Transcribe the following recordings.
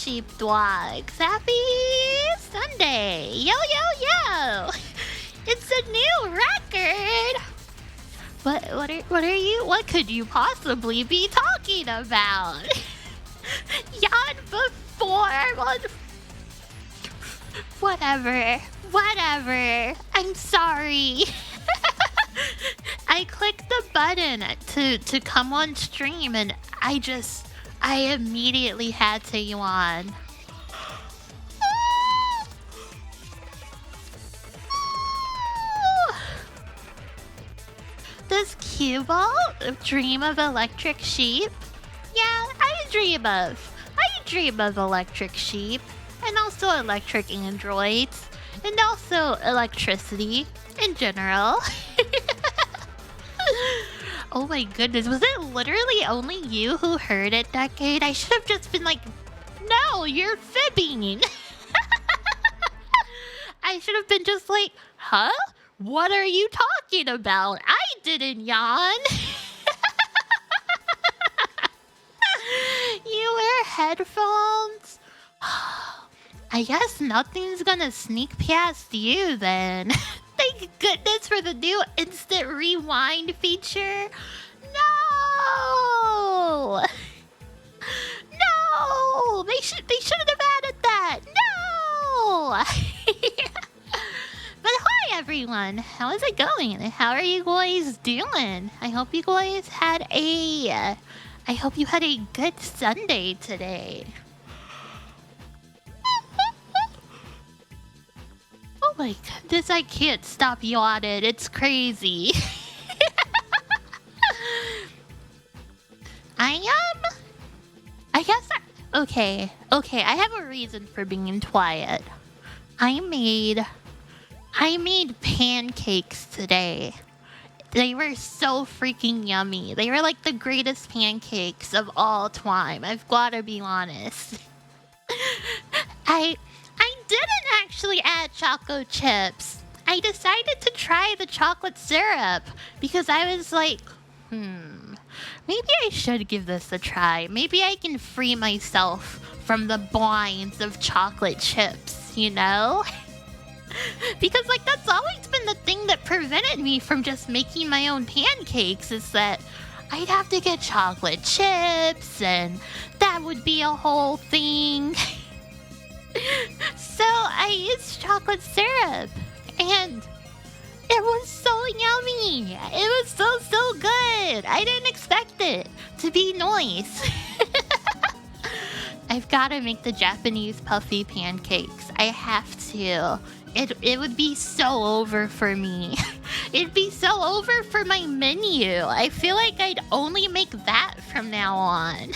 sheepdogs? Happy Sunday! Yo, yo, yo! It's a new record! What could you possibly be talking about? Yawn before... Whatever. I'm sorry. I clicked the button to come on stream and I immediately had to yawn. Does Cubalt dream of electric sheep? Yeah, I dream of electric sheep, and also electric androids, and also electricity in general. Oh my goodness, was it literally only you who heard it, Decade? I should have just been like, no, you're fibbing. I should have been just like, huh? What are you talking about? I didn't yawn. You wear headphones? I guess nothing's gonna sneak past you then. Thank goodness for the new instant rewind feature. No! No! They shouldn't have added that. No! But hi everyone, how is it going? How are you guys doing? I hope you had a good Sunday today. Oh my goodness, I can't stop yawning. It's crazy. Okay, I have a reason for being quiet. I made pancakes today. They were so freaking yummy. They were like the greatest pancakes of all time. I've gotta be honest. I didn't actually add choco chips. I decided to try the chocolate syrup because I was like, maybe I should give this a try. Maybe I can free myself from the binds of chocolate chips, you know? Because like that's always been the thing that prevented me from just making my own pancakes, is that I'd have to get chocolate chips and that would be a whole thing. So I used chocolate syrup and it was so yummy. It was so good. I didn't expect it to be nice. I've got to make the Japanese puffy pancakes. I have to. It would be so over for me. It'd be so over for my menu. I feel like I'd only make that from now on.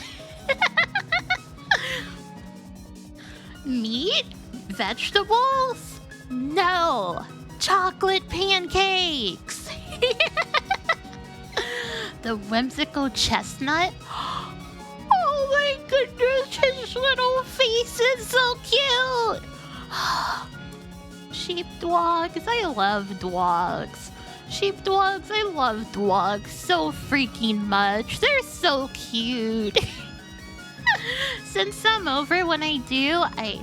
Meat? Vegetables? No. Chocolate pancakes. The whimsical chestnut? Oh my goodness, his little face is so cute. Sheepdogs, I love dogs. Sheepdogs, I love dogs so freaking much. They're so cute. Since I'm over when I do, I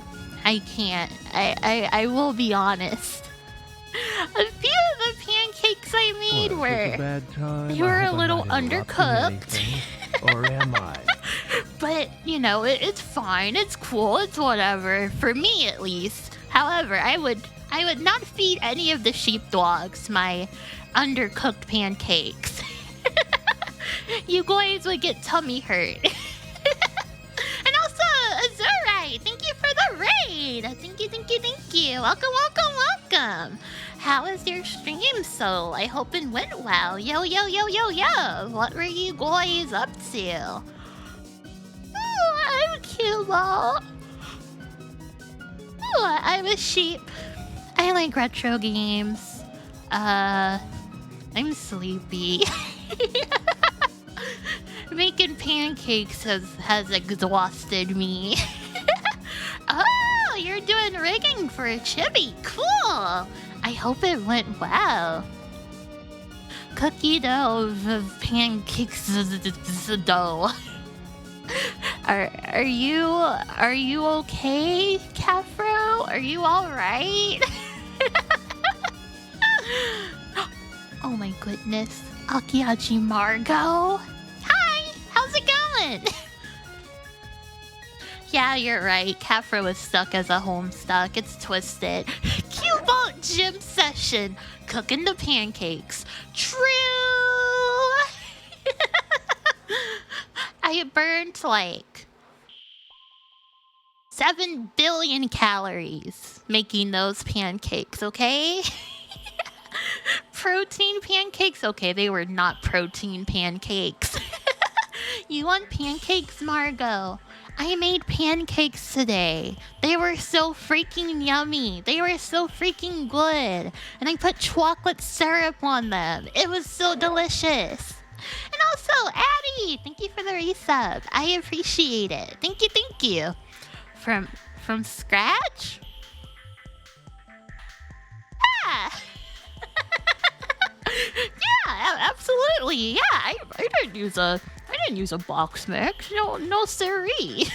can't. I will be honest. A few of the pancakes I made were a little undercooked. Or am I? But, you know, it's fine. It's cool. It's whatever. For me, at least. However, I would not feed any of the sheepdogs my undercooked pancakes. You guys would get tummy hurt. And also, Azurai, thank you for the raid. Thank you. Welcome. How was your stream, Soul? I hope it went well. Yo. What were you guys up to? Oh, I'm cute. Oh, I'm a sheep. I like retro games. I'm sleepy. Making pancakes has exhausted me. Oh, you're doing rigging for a chibi. Cool. I hope it went well. Cookie dough of pancakes dough. Are you okay, Cafro? Are you alright? Oh my goodness. Akiachi Margo? Hi! How's it going? Yeah, you're right. Cafro is stuck as a homestuck. It's twisted. Cubalt gym session. Cooking the pancakes. True! I burned like 7 billion calories making those pancakes, okay? Protein pancakes? Okay, they were not protein pancakes. You want pancakes, Margot? I made pancakes today. They were so freaking yummy. They were so freaking good. And I put chocolate syrup on them. It was so delicious. And also, Addie, thank you for the resub. I appreciate it. Thank you, thank you. From scratch? Yeah. Yeah, absolutely. Yeah, I didn't use a box mix. No siree.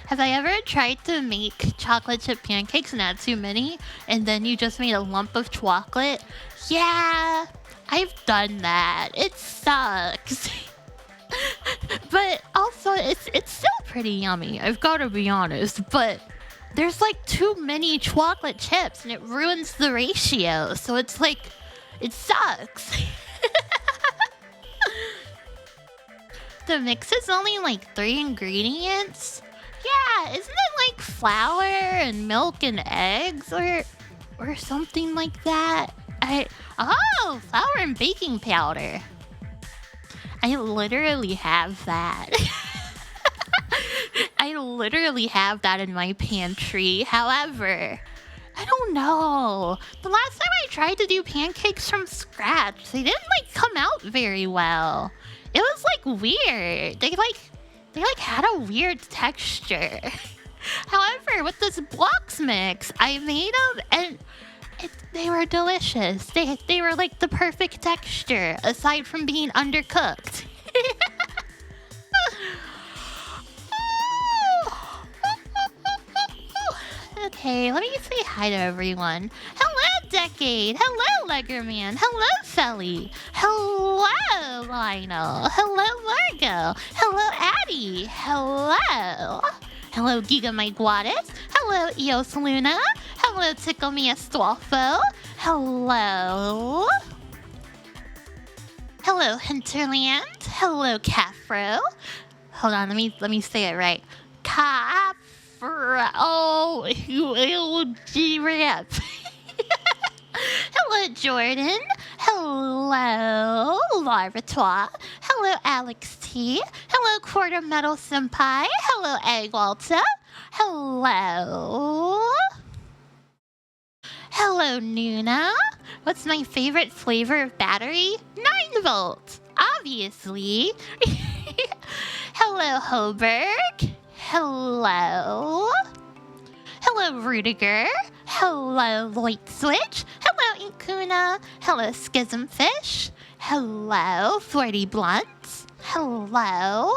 Have I ever tried to make chocolate chip pancakes and add too many, and then you just made a lump of chocolate? Yeah, I've done that. It sucks. But also, it's still pretty yummy. I've got to be honest. But there's like too many chocolate chips, and it ruins the ratio. So it's like, it sucks. The mix is only like 3 ingredients. Yeah, isn't it like flour and milk and eggs or something like that? Flour and baking powder. I literally have that. I literally have that in my pantry. However, I don't know. The last time I tried to do pancakes from scratch, they didn't like come out very well. It was like weird. They had a weird texture. However, with this blocks mix, I made them and they were delicious. They were like the perfect texture, aside from being undercooked. Okay, let me say hi to everyone. Hello, Decade. Hello, Leggerman. Hello, Felly. Hello, Lionel. Hello, Margo. Hello, Addie. Hello. Hello, Giga My Guadis. Hello, Eos Luna. Hello, Tickle Me Estolfo. Hello. Hello, Hinterland. Hello, Cafro. Hold on, let me say it right. Cafro. Oh, you G-Rip. Hello, Jordan. Hello, Larvatois. Hello, Alex T. Hello, Quarter Metal Senpai. Hello, Egg Walter. Hello. Hello, Nuna. What's my favorite flavor of battery? 9 volt, obviously. Hello, Hoberg. Hello. Hello, Rudiger. Hello, Light Switch. Hello, Inkuna. Hello, Schismfish. Hello, 40 Blunts. Hello.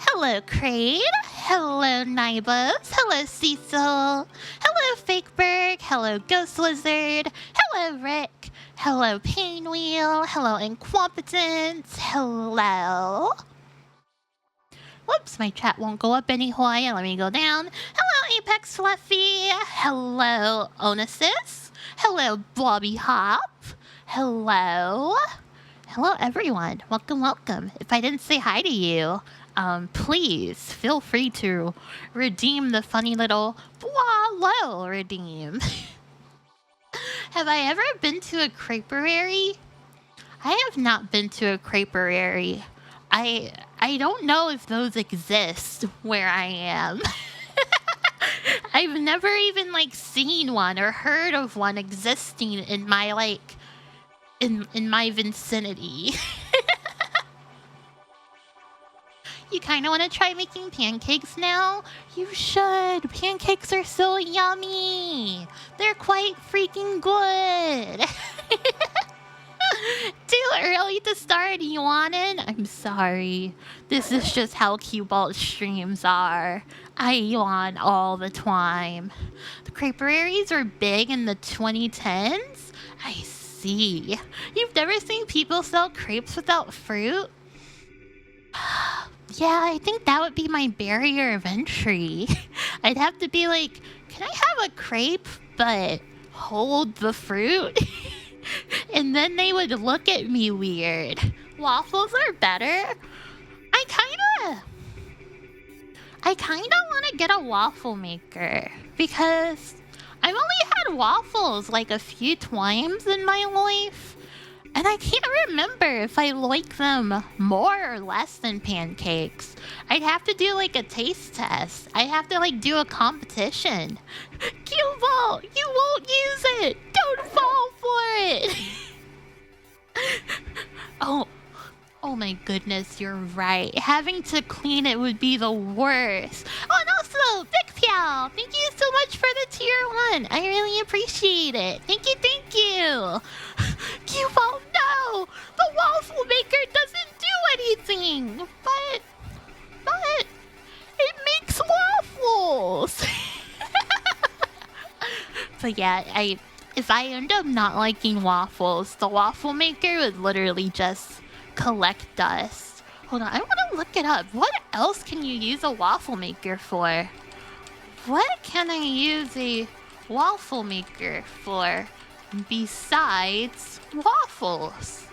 Hello, Crane. Hello, Nibos. Hello, Cecil. Hello, Fakeberg. Hello, Ghost Lizard. Hello, Rick. Hello, Painwheel. Hello, Incompetence. Hello. Whoops, my chat won't go up any higher. Let me go down. Hello, Apex Fluffy. Hello, Onesis. Hello, Blobby Hop. Hello. Hello, everyone. Welcome, welcome. If I didn't say hi to you, please feel free to redeem the funny little blah redeem. Have I ever been to a creperie? I have not been to a creperie. I don't know if those exist where I am. I've never even like seen one or heard of one existing in my like in my vicinity. you kind of want to try making pancakes now? You should. Pancakes are so yummy. They're quite freaking good. Too early to start yawning? I'm sorry. This is just how Q-Balt streams are. I yawn all the time. The creperies were big in the 2010s? I see. You've never seen people sell crepes without fruit? Yeah, I think that would be my barrier of entry. I'd have to be like, can I have a crepe, but hold the fruit? And then they would look at me weird. Waffles are better. I kinda want to get a waffle maker because I've only had waffles like a few times in my life, and I can't remember if I like them more or less than pancakes. I'd have to do like a taste test. I'd have to like do a competition. Q-Ball, you won't use it. Don't fall for it. Oh my goodness, you're right. Having to clean it would be the worst. Oh, and also, Big Pal, thank you so much for the tier 1. I really appreciate it. Thank you, thank you. Q-Ball, no! The waffle maker doesn't do anything! But it makes waffles! But yeah, if I end up not liking waffles, the waffle maker would literally just collect dust. Hold on, I want to look it up. What else can you use a waffle maker for? What can I use a waffle maker for besides waffles?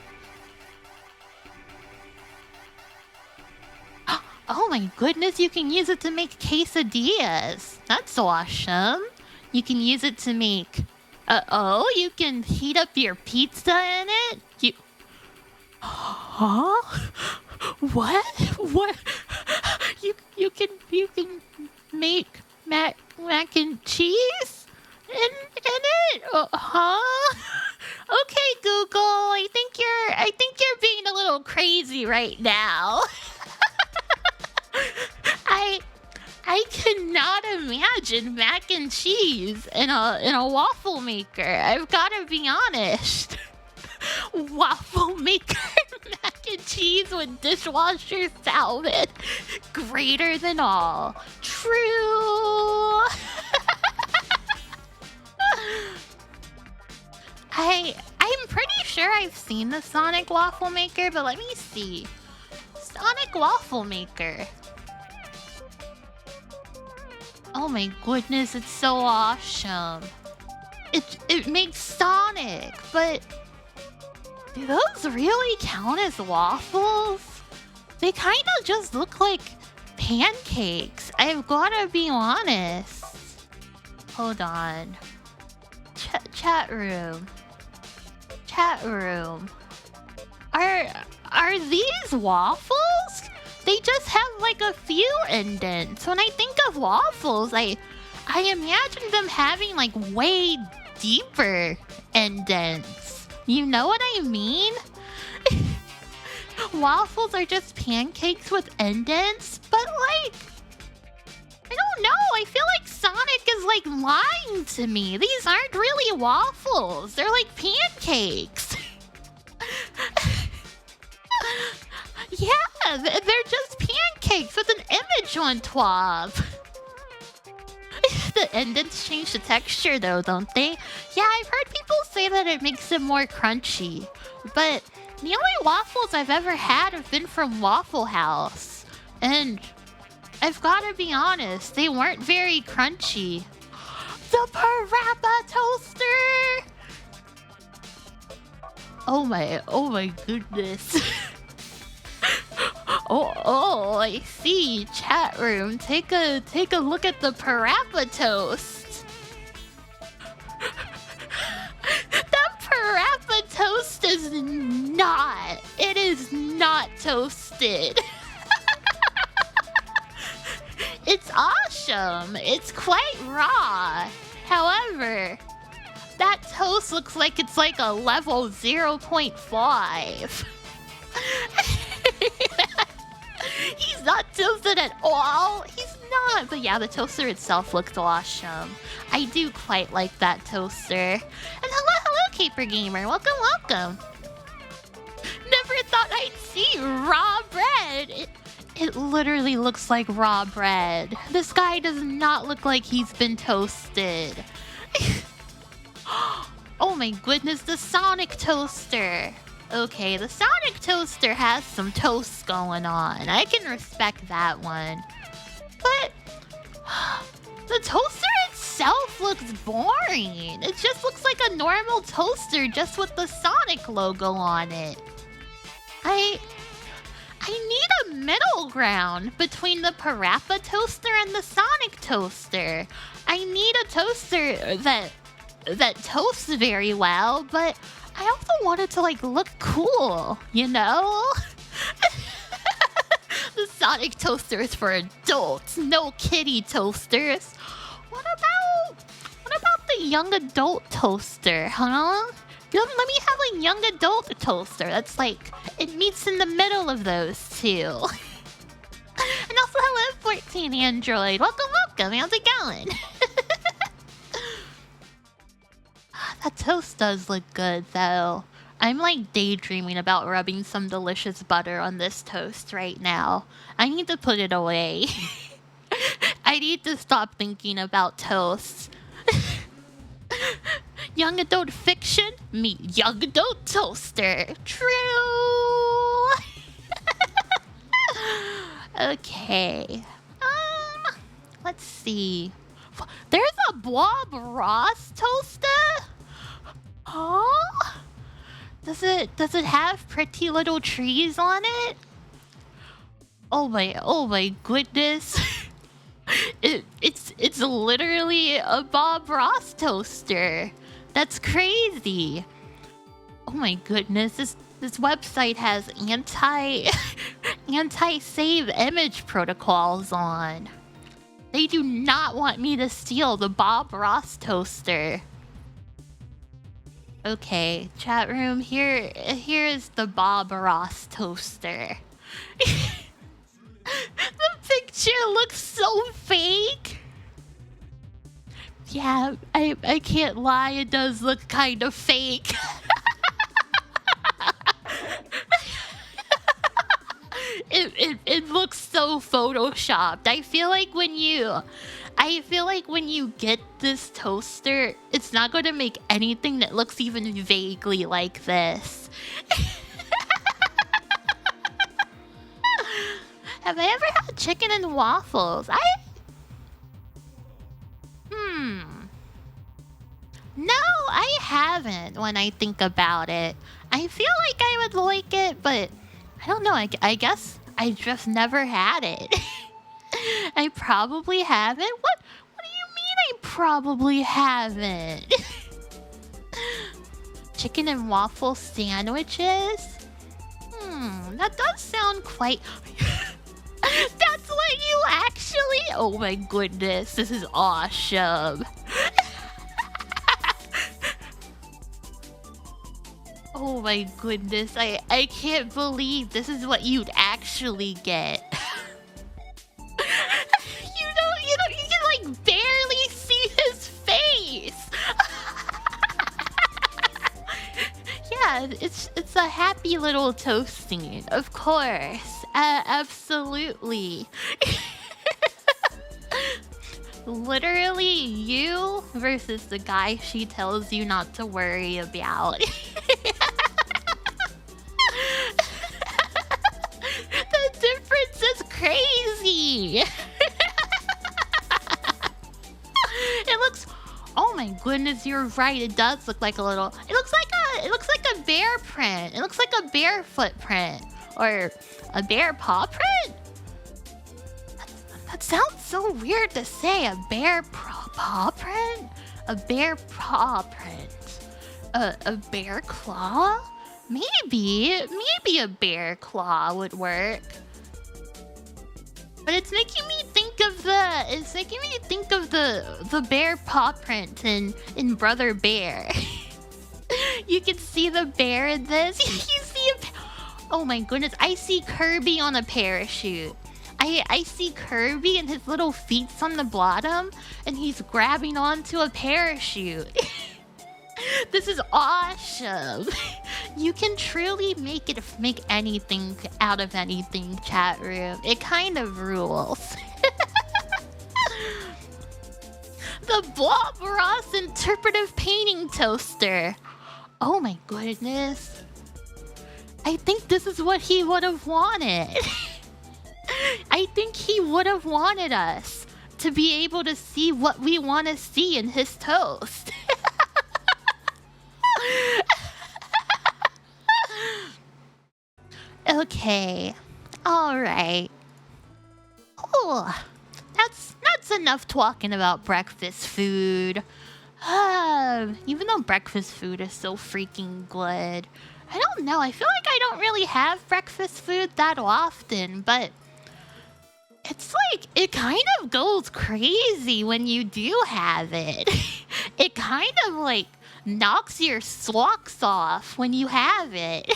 Oh my goodness, you can use it to make quesadillas. That's awesome. You can use it to make... you can heat up your pizza in it? Huh? What? You can make mac and cheese in it? Huh? Okay, Google. I think you're being a little crazy right now. I cannot imagine mac and cheese in a waffle maker. I've got to be honest. Waffle maker mac and cheese with dishwasher salad. Greater than all. True. I'm pretty sure I've seen the Sonic waffle maker, but let me see. Sonic waffle maker. Oh my goodness, it's so awesome. It makes Sonic, but do those really count as waffles? They kind of just look like pancakes. I've gotta be honest. Hold on. Chat room. Chat room. Are these waffles? They just have like a few indents. When I think of waffles, I imagine them having like way deeper indents. You know what I mean? Waffles are just pancakes with indents, but like, I don't know. I feel like Sonic is like lying to me. These aren't really waffles. They're like pancakes. Yeah, they're just pancakes with an image on top. The indents change the texture though, don't they? Yeah, I've heard people say that it makes them more crunchy. But the only waffles I've ever had have been from Waffle House. And I've gotta be honest, they weren't very crunchy. The Parappa Toaster! Oh my goodness. Oh, I see. Chat room. Take a look at the Parappa Toast. That Parappa Toast is not. It is not toasted. It's awesome. It's quite raw. However, that toast looks like it's like a level 0.5. He's not toasted at all. He's not. But yeah, the toaster itself looks awesome. I do quite like that toaster. And hello, Caper Gamer. Welcome, welcome. Never thought I'd see raw bread. It literally looks like raw bread. This guy does not look like he's been toasted. Oh my goodness, the Sonic toaster. Okay, the Sonic toaster has some toasts going on. I can respect that one. But the toaster itself looks boring. It just looks like a normal toaster just with the Sonic logo on it. I need a middle ground between the Parappa toaster and the Sonic toaster. I need a toaster that toasts very well, but I also want it to like look cool, you know? The Sonic toaster is for adults, no kiddie toasters. What about the young adult toaster, huh? Let me have a young adult toaster. That's like, it meets in the middle of those two. And also, hello, 14 Android. Welcome, welcome. How's it going? That toast does look good, though. I'm like daydreaming about rubbing some delicious butter on this toast right now. I need to put it away. I need to stop thinking about toast. Young adult fiction, meet young adult toaster. True. Okay. Let's see. There's a Bob Ross toaster? Huh? Does it have pretty little trees on it? Oh my goodness. It's literally a Bob Ross toaster. That's crazy. Oh my goodness, this website has anti-save image protocols on. They do not want me to steal the Bob Ross toaster. Okay, chat room, here is the Bob Ross toaster. The picture looks so fake. Yeah, I can't lie, it does look kind of fake. It looks so photoshopped. I feel like when you get this toaster, it's not going to make anything that looks even vaguely like this. Have I ever had chicken and waffles? No, I haven't when I think about it. I feel like I would like it, but I don't know. I guess I just never had it. I probably haven't. What do you mean I probably haven't? Chicken and waffle sandwiches? That does sound quite... That's what you actually... Oh my goodness, this is awesome. Oh my goodness, I can't believe this is what you'd actually get. You can like barely see his face. Yeah, it's a happy little toasting, of course. Absolutely. Literally you versus the guy she tells you not to worry about. The difference is crazy. It looks... Oh my goodness, you're right. It does look like a little... It looks like a bear print. It looks like a bear footprint. Or a bear paw print? That sounds so weird to say. A bear paw print? A bear paw print. A bear claw? Maybe a bear claw would work. But it's making me think of the bear paw print in Brother Bear. You can see the bear in this. You see a... Oh my goodness, I see Kirby on a parachute. I see Kirby and his little feet's on the bottom, and he's grabbing onto a parachute. This is awesome. You can truly make anything out of anything, chat room. It kind of rules. The Bob Ross interpretive painting toaster. Oh my goodness. I think this is what he would have wanted. I think he would have wanted us to be able to see what we want to see in his toast. Okay. All right. Oh, that's enough talking about breakfast food. Even though breakfast food is so freaking good. I don't know. I feel like I don't really have breakfast food that often, but it's like it kind of goes crazy when you do have it. It kind of like knocks your socks off when you have it.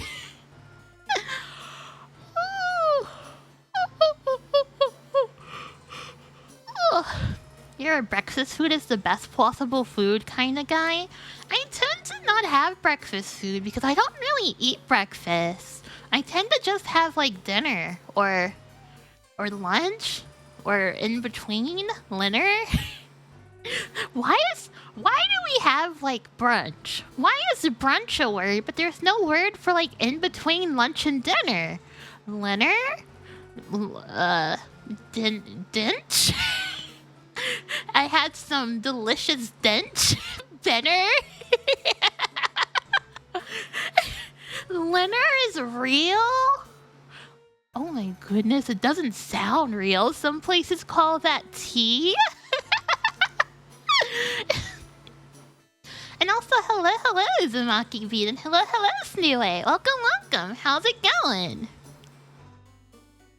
You're a breakfast food is the best possible food kind of guy. I tend to not have breakfast food because I don't really eat breakfast. I tend to just have like dinner or lunch or in between dinner. Why do we have like brunch? Why is brunch a word but there's no word for like in between lunch and dinner? Dinner? Dinch? I had some delicious dinch dinner. Dinner is real? Oh my goodness, it doesn't sound real. Some places call that tea. And also, hello, Uzumaki Beat, and hello, Snue. Welcome. How's it going?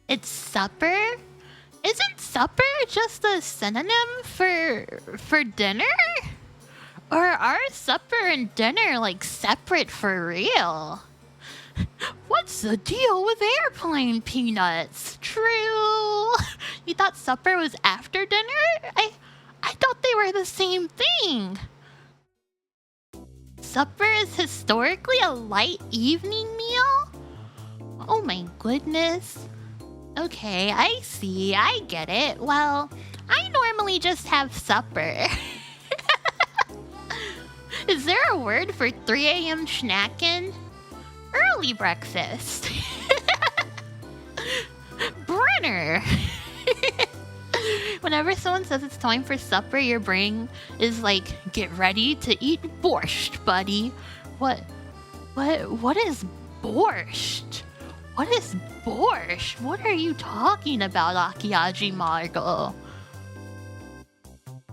It's supper? Isn't supper just a synonym for dinner? Or are supper and dinner like separate for real? What's the deal with airplane peanuts? True. You thought supper was after dinner? I thought they were the same thing. Supper is historically a light evening meal? Oh my goodness. Okay, I see. I get it. Well, I normally just have supper. Is there a word for 3 a.m. snacking? Early breakfast. Brenner. Whenever someone says it's time for supper, your brain is like, get ready to eat borscht, buddy. What is borscht? What is borscht? What are you talking about, Akiaji Margo?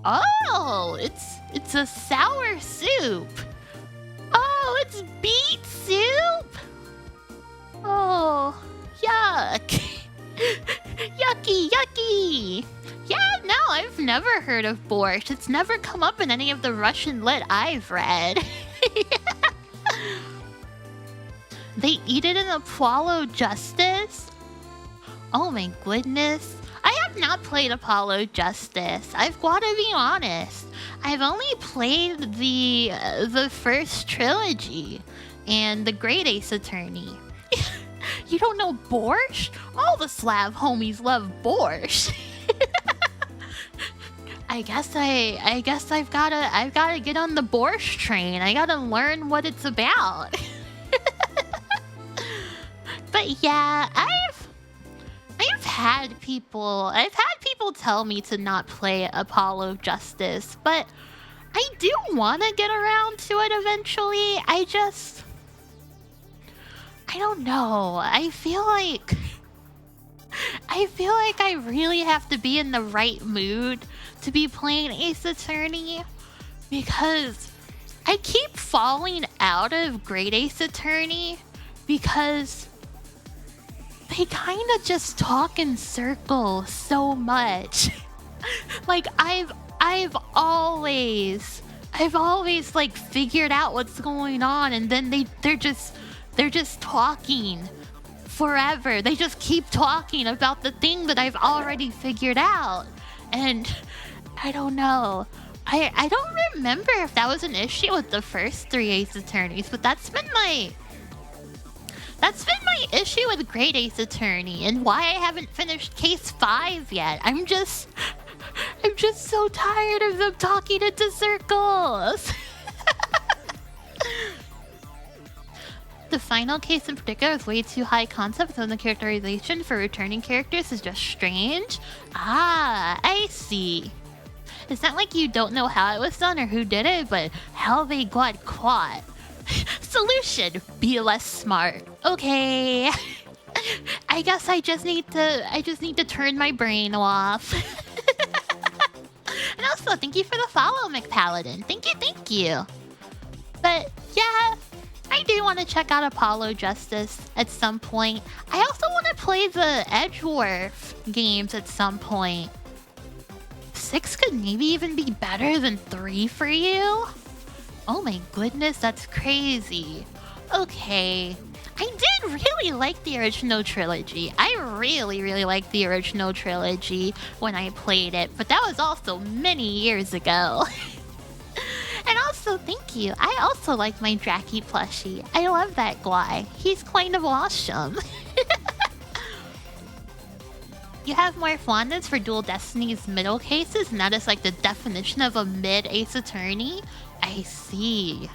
Oh, it's a sour soup. Oh, it's beet soup. Oh, yuck. Yucky. Yeah, no, I've never heard of borscht. It's never come up in any of the Russian lit I've read. They eat it in Apollo Justice? Oh my goodness. I have not played Apollo Justice. I've got to be honest. I've only played the first trilogy and the Great Ace Attorney. You don't know borscht? All the Slav homies love borscht. I guess I've gotta get on the borscht train. I gotta learn what it's about. But yeah, I've had people tell me to not play Apollo Justice, but I do want to get around to it eventually. I don't know. I feel like I really have to be in the right mood to be playing Ace Attorney, because I keep falling out of Great Ace Attorney because they kind of just talk in circles so much. Like I've always like figured out what's going on, and then they're just talking forever. They just keep talking about the thing that I've already figured out. And I don't know. I don't remember if that was an issue with the first 3 Ace Attorneys, but that's been my issue with Great Ace Attorney and why I haven't finished case 5 yet. I'm just so tired of them talking into circles. The final case in particular is way too high concept, and the characterization for returning characters is just strange. Ah, I see. It's not like you don't know how it was done or who did it, but how they got caught. Solution: be less smart. Okay. I guess I just need to turn my brain off. And also, thank you for the follow, McPaladin. Thank you. But yeah, I do want to check out Apollo Justice at some point. I also want to play the Edgeworth games at some point. 6 could maybe even be better than 3 for you? Oh my goodness, that's crazy. Okay. I did really like the original trilogy. I really liked the original trilogy when I played it, but that was also many years ago. And also, thank you. I also like my Draki plushie. I love that guy. He's kind of awesome. You have more fondness for Dual Destiny's middle cases, and that is like the definition of a mid-Ace Attorney? I see.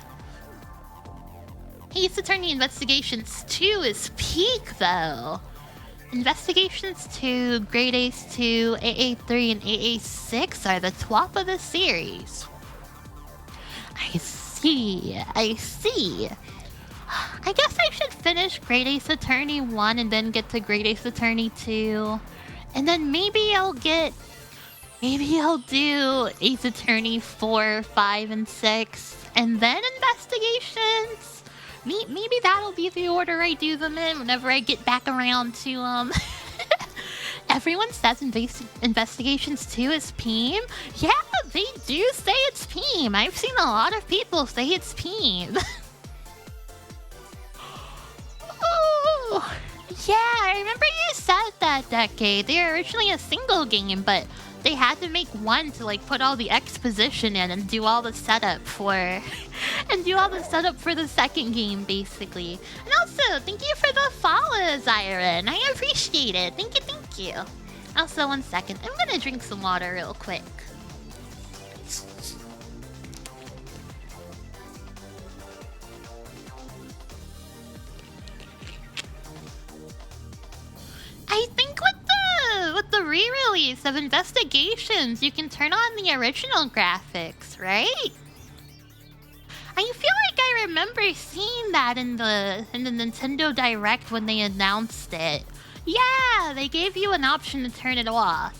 Ace Attorney Investigations 2 is peak, though. Investigations 2, Great Ace 2, AA3, and AA6 are the top of the series. I see. I guess I should finish Great Ace Attorney 1 and then get to Great Ace Attorney 2. And then maybe I'll do Ace Attorney 4, 5, and 6. And then Investigations. Maybe that'll be the order I do them in whenever I get back around to them. Everyone says Investigations 2 is Peem. Yeah, they do say it's Peem. I've seen a lot of people say it's Peem. Oh, yeah, I remember you said that, Decade. They were originally a single game, but they had to make one to like put all the exposition in and do all the setup for the second game, basically. And also, thank you for the follow, Zyron. I appreciate it. Thank you. Also, 1 second. I'm gonna drink some water real quick. I think with the re-release of Investigations, you can turn on the original graphics, right? I feel like I remember seeing that in the Nintendo Direct when they announced it. Yeah, they gave you an option to turn it off.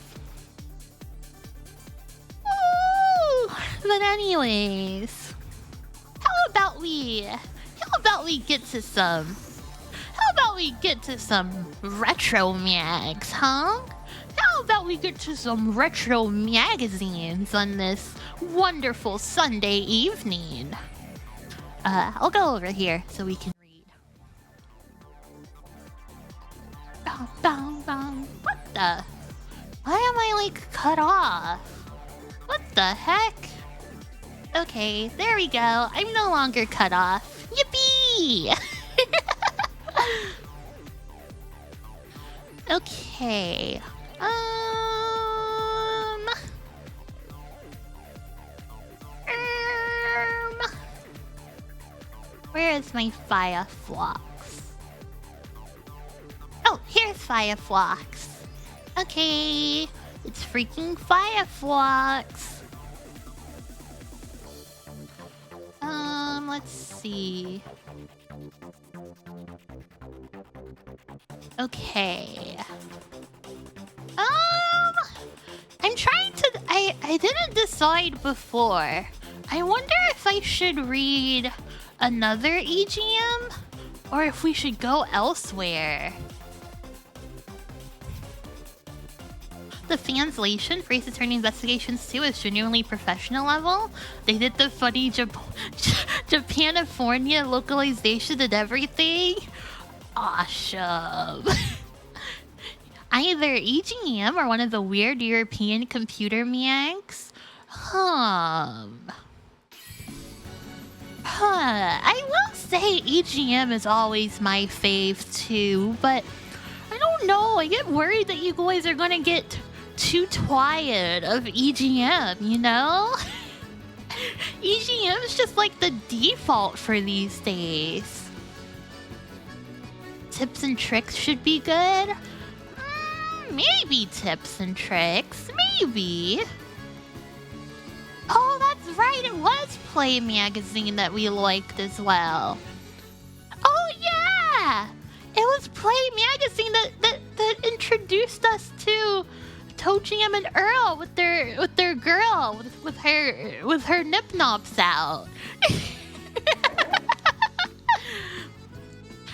Ooh, but anyways, how about we get to some retro mags, huh? How about we get to some retro magazines on this wonderful Sunday evening? I'll go over here so we can read. What the? Why am I like cut off? What the heck? Okay, there we go. I'm no longer cut off. Yippee! Okay. Where is my Fireflox? Oh, here's Fireflox. Okay, it's freaking Fireflox. Let's see. Okay. I'm trying to... I didn't decide before. I wonder if I should read another EGM or if we should go elsewhere. The translation for Ace Attorney Investigations 2 is genuinely professional level. They did the funny Japanifornia localization and everything. Awesome. Either EGM or one of the weird European computer manks? I will say EGM is always my fave too, but I don't know. I get worried that you guys are gonna get too tired of EGM, you know? EGM is just like the default for these days. Tips and tricks should be good. Maybe tips and tricks. Maybe. Oh, that's right. It was Play Magazine that we liked as well. Oh, yeah. It was Play Magazine that introduced us to ToeJam and Earl with their girl with her nip knobs out.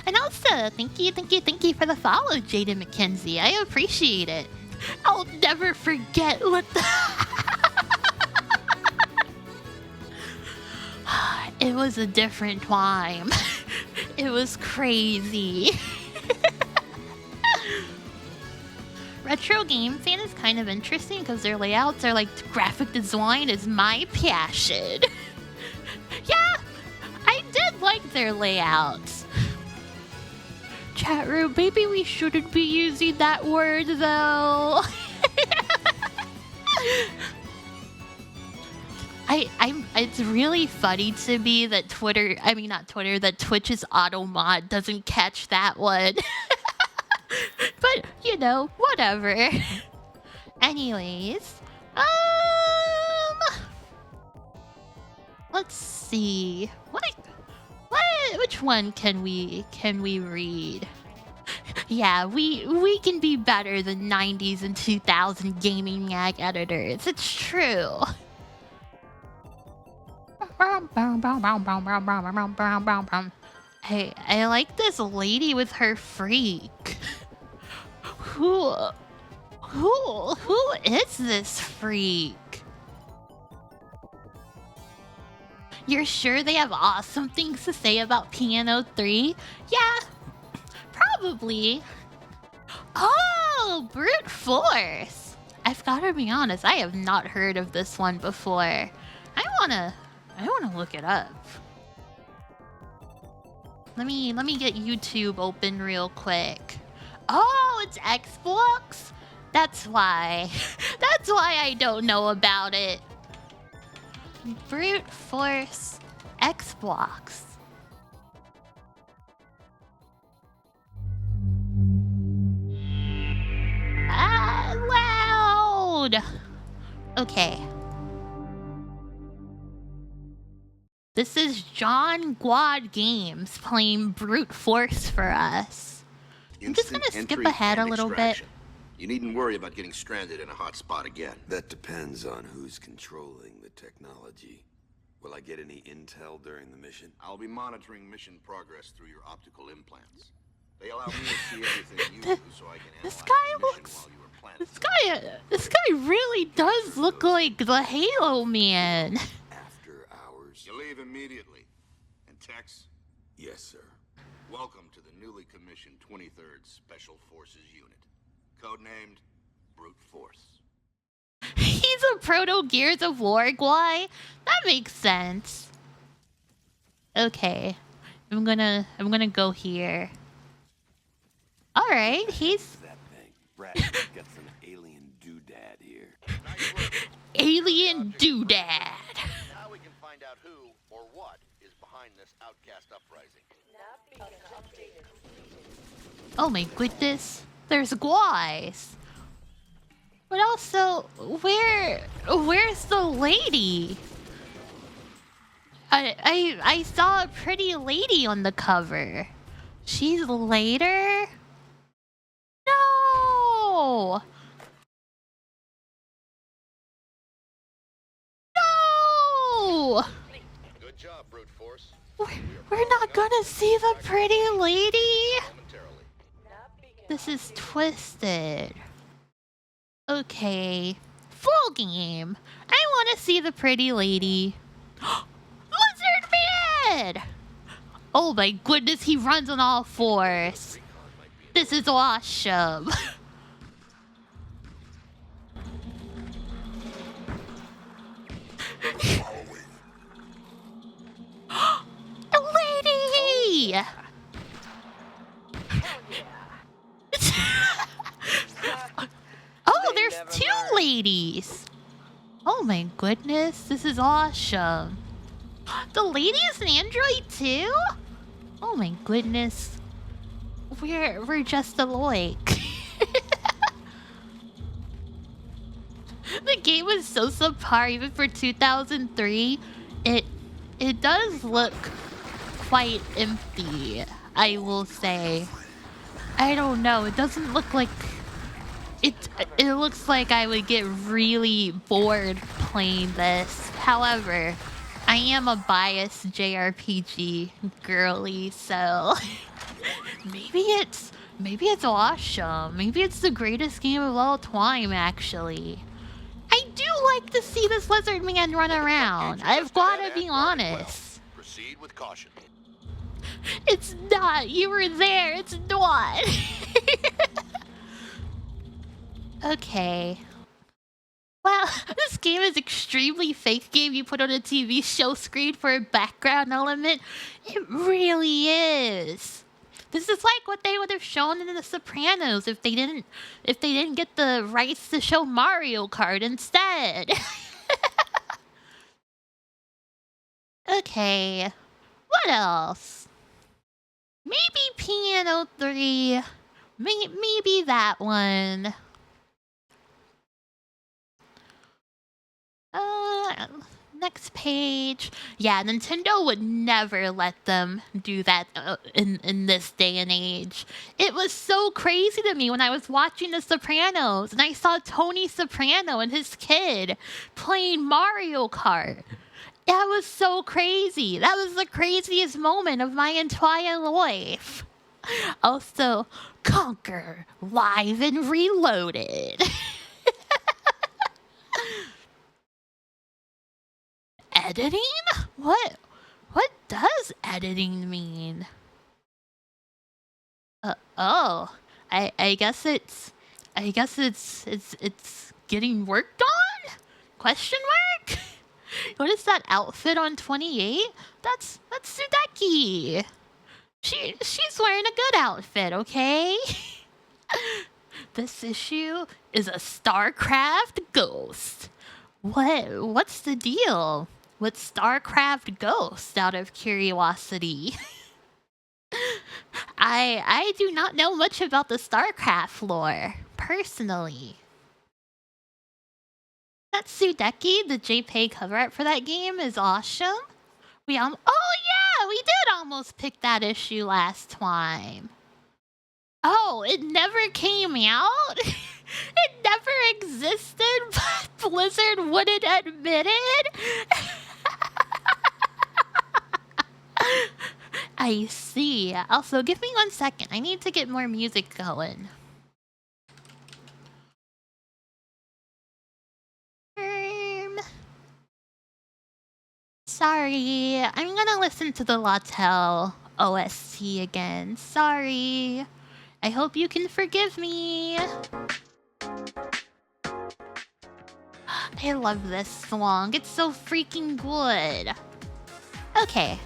And also, thank you for the follow, Jaden McKenzie. I appreciate it. I'll never forget what the... It was a different time. It was crazy. Retro game fan is kind of interesting because their layouts are like graphic design is my passion. Yeah, I did like their layouts. Chat room, maybe we shouldn't be using that word though. It's really funny to me that that Twitch's auto mod doesn't catch that one. But, you know, whatever. Anyways, let's see. Which one can we read? Yeah, we can be better than 90s and 2000 gaming mag editors. It's true. Hey, I like this lady with her freak. Who is this freak? You're sure they have awesome things to say about Piano 3? Yeah, probably. Oh, Brute Force. I've got to be honest, I have not heard of this one before. I wanna look it up. Let me get YouTube open real quick. Oh, it's Xbox? That's why. That's why I don't know about it. Brute Force Xbox. Loud. Okay. This is John Guad Games playing Brute Force for us. I'm just gonna skip ahead a little bit. You needn't worry about getting stranded in a hot spot again. That depends on who's controlling the technology. Will I get any intel during the mission? I'll be monitoring mission progress through your optical implants. They allow me to see everything you do, so I can analyze the mission while you were planning. This guy really does look like the Halo man. After hours? You leave immediately. And Tex? Yes, sir. Welcome to the newly commissioned 23rd Special Forces Unit. Codenamed Brute Force. He's a proto Gears of War guy? That makes sense. Okay. I'm gonna go here. Alright, he's... That thing. Brad, got some alien doodad here. Alien doodad. Now we can find out who or what is behind this outcast uprising. Oh my goodness. There's guys. But also, where's the lady? I saw a pretty lady on the cover. She's later? No! No! Good job, Brute Force. We're not gonna see the pretty lady? This is twisted. Okay. Full game. I want to see the pretty lady. Lizard Man! Oh my goodness, he runs on all fours. This is awesome. A lady! Oh, there's 2 ladies. Oh my goodness, this is awesome. The lady is an android too? Oh my goodness. We're just alike. The game was so subpar even for 2003. It does look quite empty, I will say. I don't know, it doesn't look like it looks like I would get really bored playing this. However, I am a biased JRPG girly, so maybe it's awesome. Maybe it's the greatest game of all time, actually. I do like to see this lizard man run around. I've gotta be honest. Proceed with caution. It's not. You were there. It's not. Okay. Well, this game is extremely fake game you put on a TV show screen for a background element. It really is. This is like what they would have shown in The Sopranos if they didn't get the rights to show Mario Kart instead. Okay. What else? Maybe Piano 3. Maybe that one. Next page. Yeah, Nintendo would never let them do that in this day and age. It was so crazy to me when I was watching The Sopranos and I saw Tony Soprano and his kid playing Mario Kart. That was so crazy. That was the craziest moment of my entire life. Also, Conquer Live and Reloaded. Editing? What does editing mean? Oh, I guess it's getting worked on? Question mark? What is that outfit on 28? That's Sudeki. She's wearing a good outfit, okay? This issue is a StarCraft Ghost. What's the deal with StarCraft Ghost, out of curiosity? I do not know much about the StarCraft lore, personally. That Sudeki, the JPEG cover art for that game, is awesome. Oh yeah, we did almost pick that issue last time. Oh, it never came out? It never existed, but Blizzard wouldn't admit it? I see. Also, give me 1 second. I need to get more music going. Sorry, I'm gonna listen to the Latel OST again. Sorry. I hope you can forgive me. I love this song. It's so freaking good. Okay.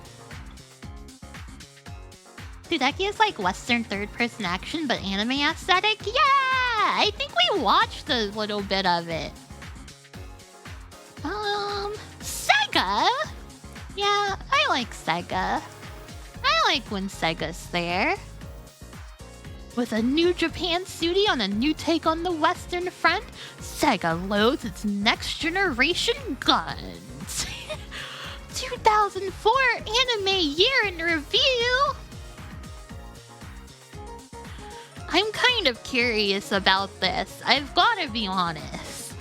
Sudeki is like Western third-person action, but anime aesthetic? Yeah! I think we watched a little bit of it. Sega? Yeah, I like Sega. I like when Sega's there. With a new Japan studio and a new take on the Western Front, Sega loads its next generation guns. 2004 Anime Year in Review! I'm kind of curious about this, I've gotta be honest.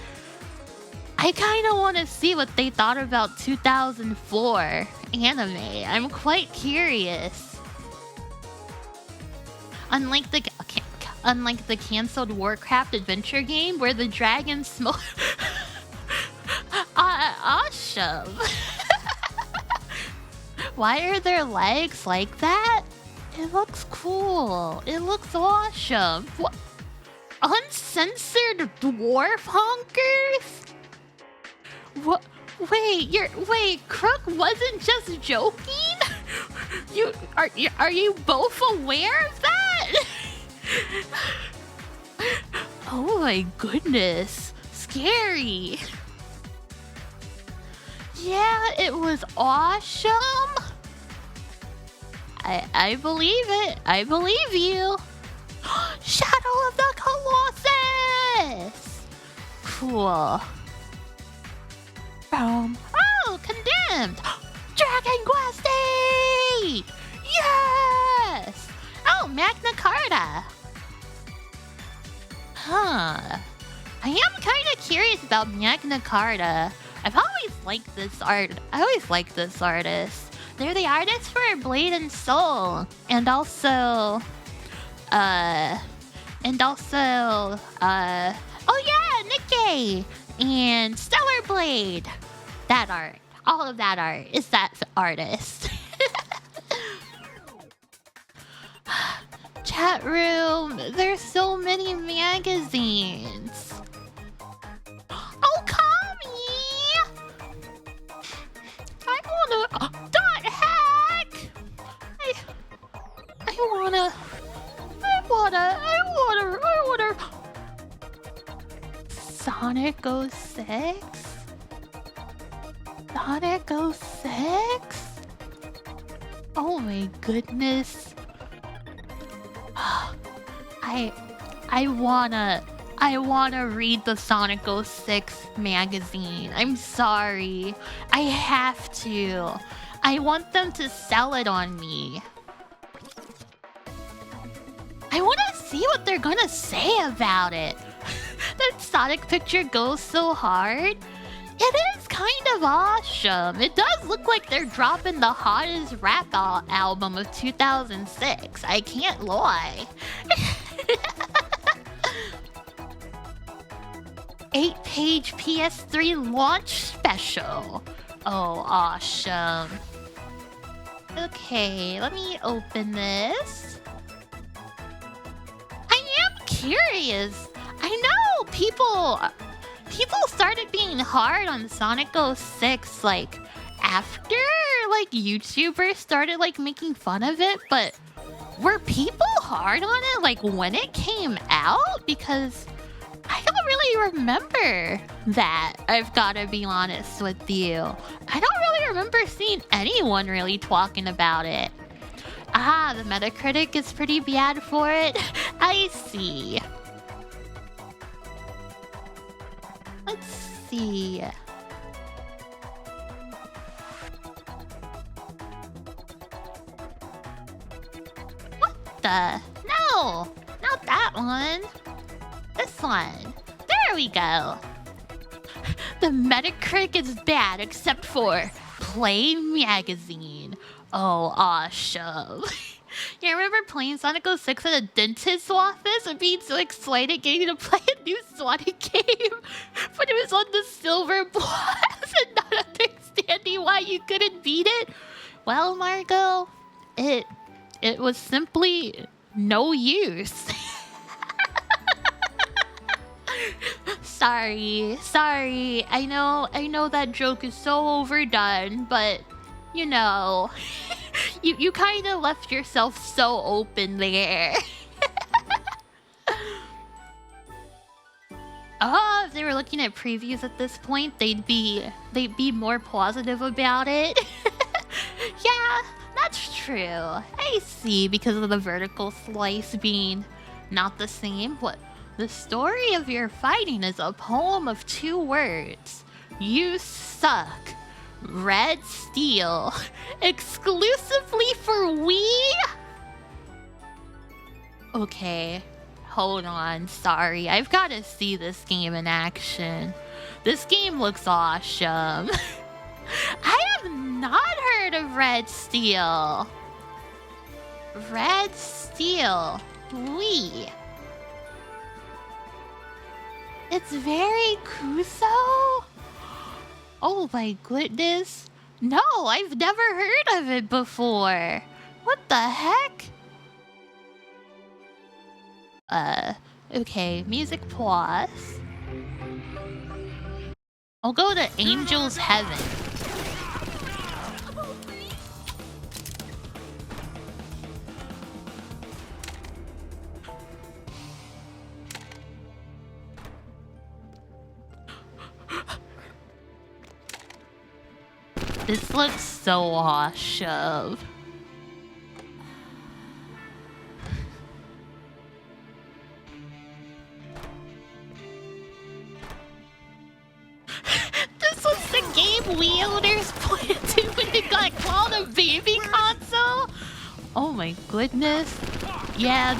I kinda wanna see what they thought about 2004 anime. I'm quite curious. Unlike the cancelled Warcraft adventure game where the dragons smoke. Awesome. Why are their legs like that? It looks cool. It looks awesome. What? Uncensored dwarf honkers? What? Wait, Crook wasn't just joking? Are you both aware of that? Oh my goodness. Scary. Yeah, it was awesome. I believe it. I believe you. Shadow of the Colossus! Cool. Oh, Condemned! Dragon Quest 8! Yes! Oh, Magna Carta! Huh. I am kind of curious about Magna Carta. I've always liked this art. I always liked this artist. They're the artists for Blade and Soul. And also... oh yeah, Nikkei! And Stellar Blade! That art. All of that art is that artist. Chat room, there's so many magazines. Oh, Kami! I wanna... Dot hack! I wanna... Sonic 06? Sonic 06? Oh my goodness. I wanna read the Sonic 06 magazine. I'm sorry. I have to. I want them to sell it on me. I want to see what they're gonna say about it. That Sonic picture goes so hard. It is kind of awesome. It does look like they're dropping the hottest rap album of 2006. I can't lie. 8-page PS3 launch special. Oh, awesome. Okay, let me open this. I am curious. I know people started being hard on Sonic 06 like after like YouTubers started like making fun of it, but were people hard on it like when it came out? Because I don't really remember that. I've gotta be honest with you. I don't really remember seeing anyone really talking about it. Ah, the Metacritic is pretty bad for it. I see. Let's see. What the? No! Not that one. This one. There we go. The Metacritic is bad except for Play Magazine. Oh, awesome. Yeah, I remember playing Sonic 06 at a dentist's office and being so excited getting to play a new Sonic game. But it was on the silver blast and not understanding why you couldn't beat it. Well, Margot, it was simply no use. Sorry. I know that joke is so overdone, but you know, you kind of left yourself so open there. Oh, if they were looking at previews at this point, they'd be more positive about it. Yeah, that's true. I see, because of the vertical slice being not the same. What? The story of your fighting is a poem of 2 words. You suck. Red Steel. Exclusively for Wii? Okay. Hold on. Sorry. I've got to see this game in action. This game looks awesome. I have not heard of Red Steel. Red Steel. Wii. It's very Kuso? Oh my goodness. No, I've never heard of it before. What the heck? Okay, music plus. I'll go to Angel's Heaven. This looks so awesome. This was the game Wii owners planted when it got called a baby console. Oh my goodness. Yeah,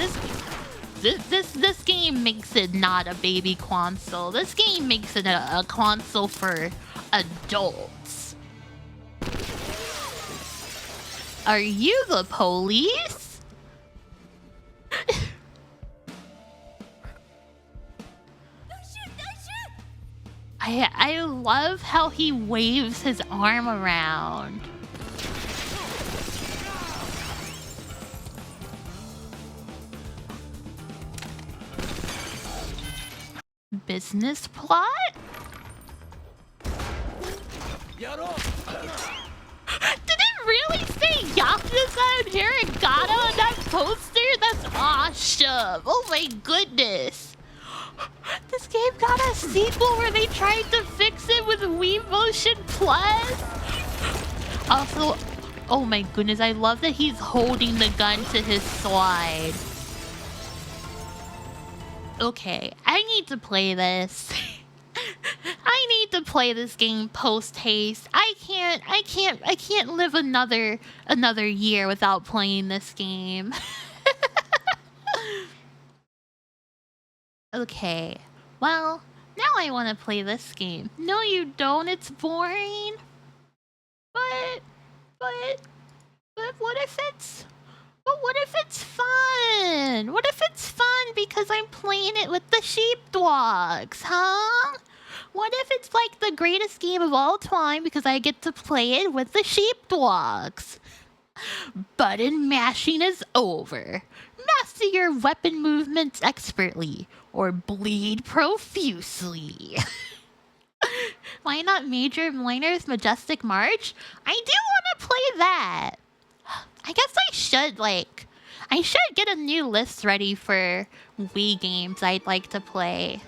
this game makes it not a baby console. This game makes it a console for adults. Are you the police? I love how he waves his arm around. Business plot? Did it really say Yakuza and Hiragana on that poster? That's awesome! Oh my goodness! This game got a sequel where they tried to fix it with Wii Motion Plus? Also, oh my goodness, I love that he's holding the gun to his slide. Okay, I need to play this. I need to play this game post haste. I can't live another year without playing this game. Okay, well, now I want to play this game. No, you don't. It's boring. But what if it's? But what if it's fun? What if it's fun because I'm playing it with the sheepdogs, huh? What if it's like the greatest game of all time because I get to play it with the sheepdogs? Button mashing is over. Master your weapon movements expertly, or bleed profusely. Why not Major Miner's Majestic March? I do want to play that. I guess I should get a new list ready for Wii games I'd like to play.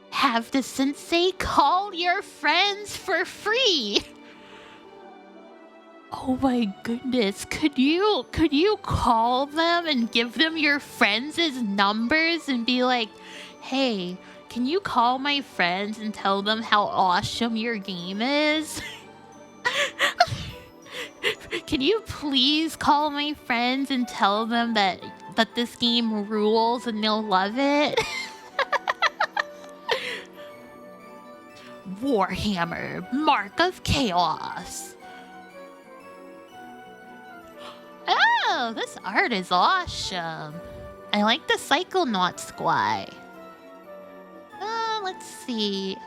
Have the sensei call your friends for free. Oh my goodness, could you call them and give them your friends' numbers and be like, hey, can you call my friends and tell them how awesome your game is? Can you please call my friends and tell them that this game rules and they'll love it? Warhammer, Mark of Chaos. Oh, this art is awesome. I like the Psychonaut Squad. Let's see.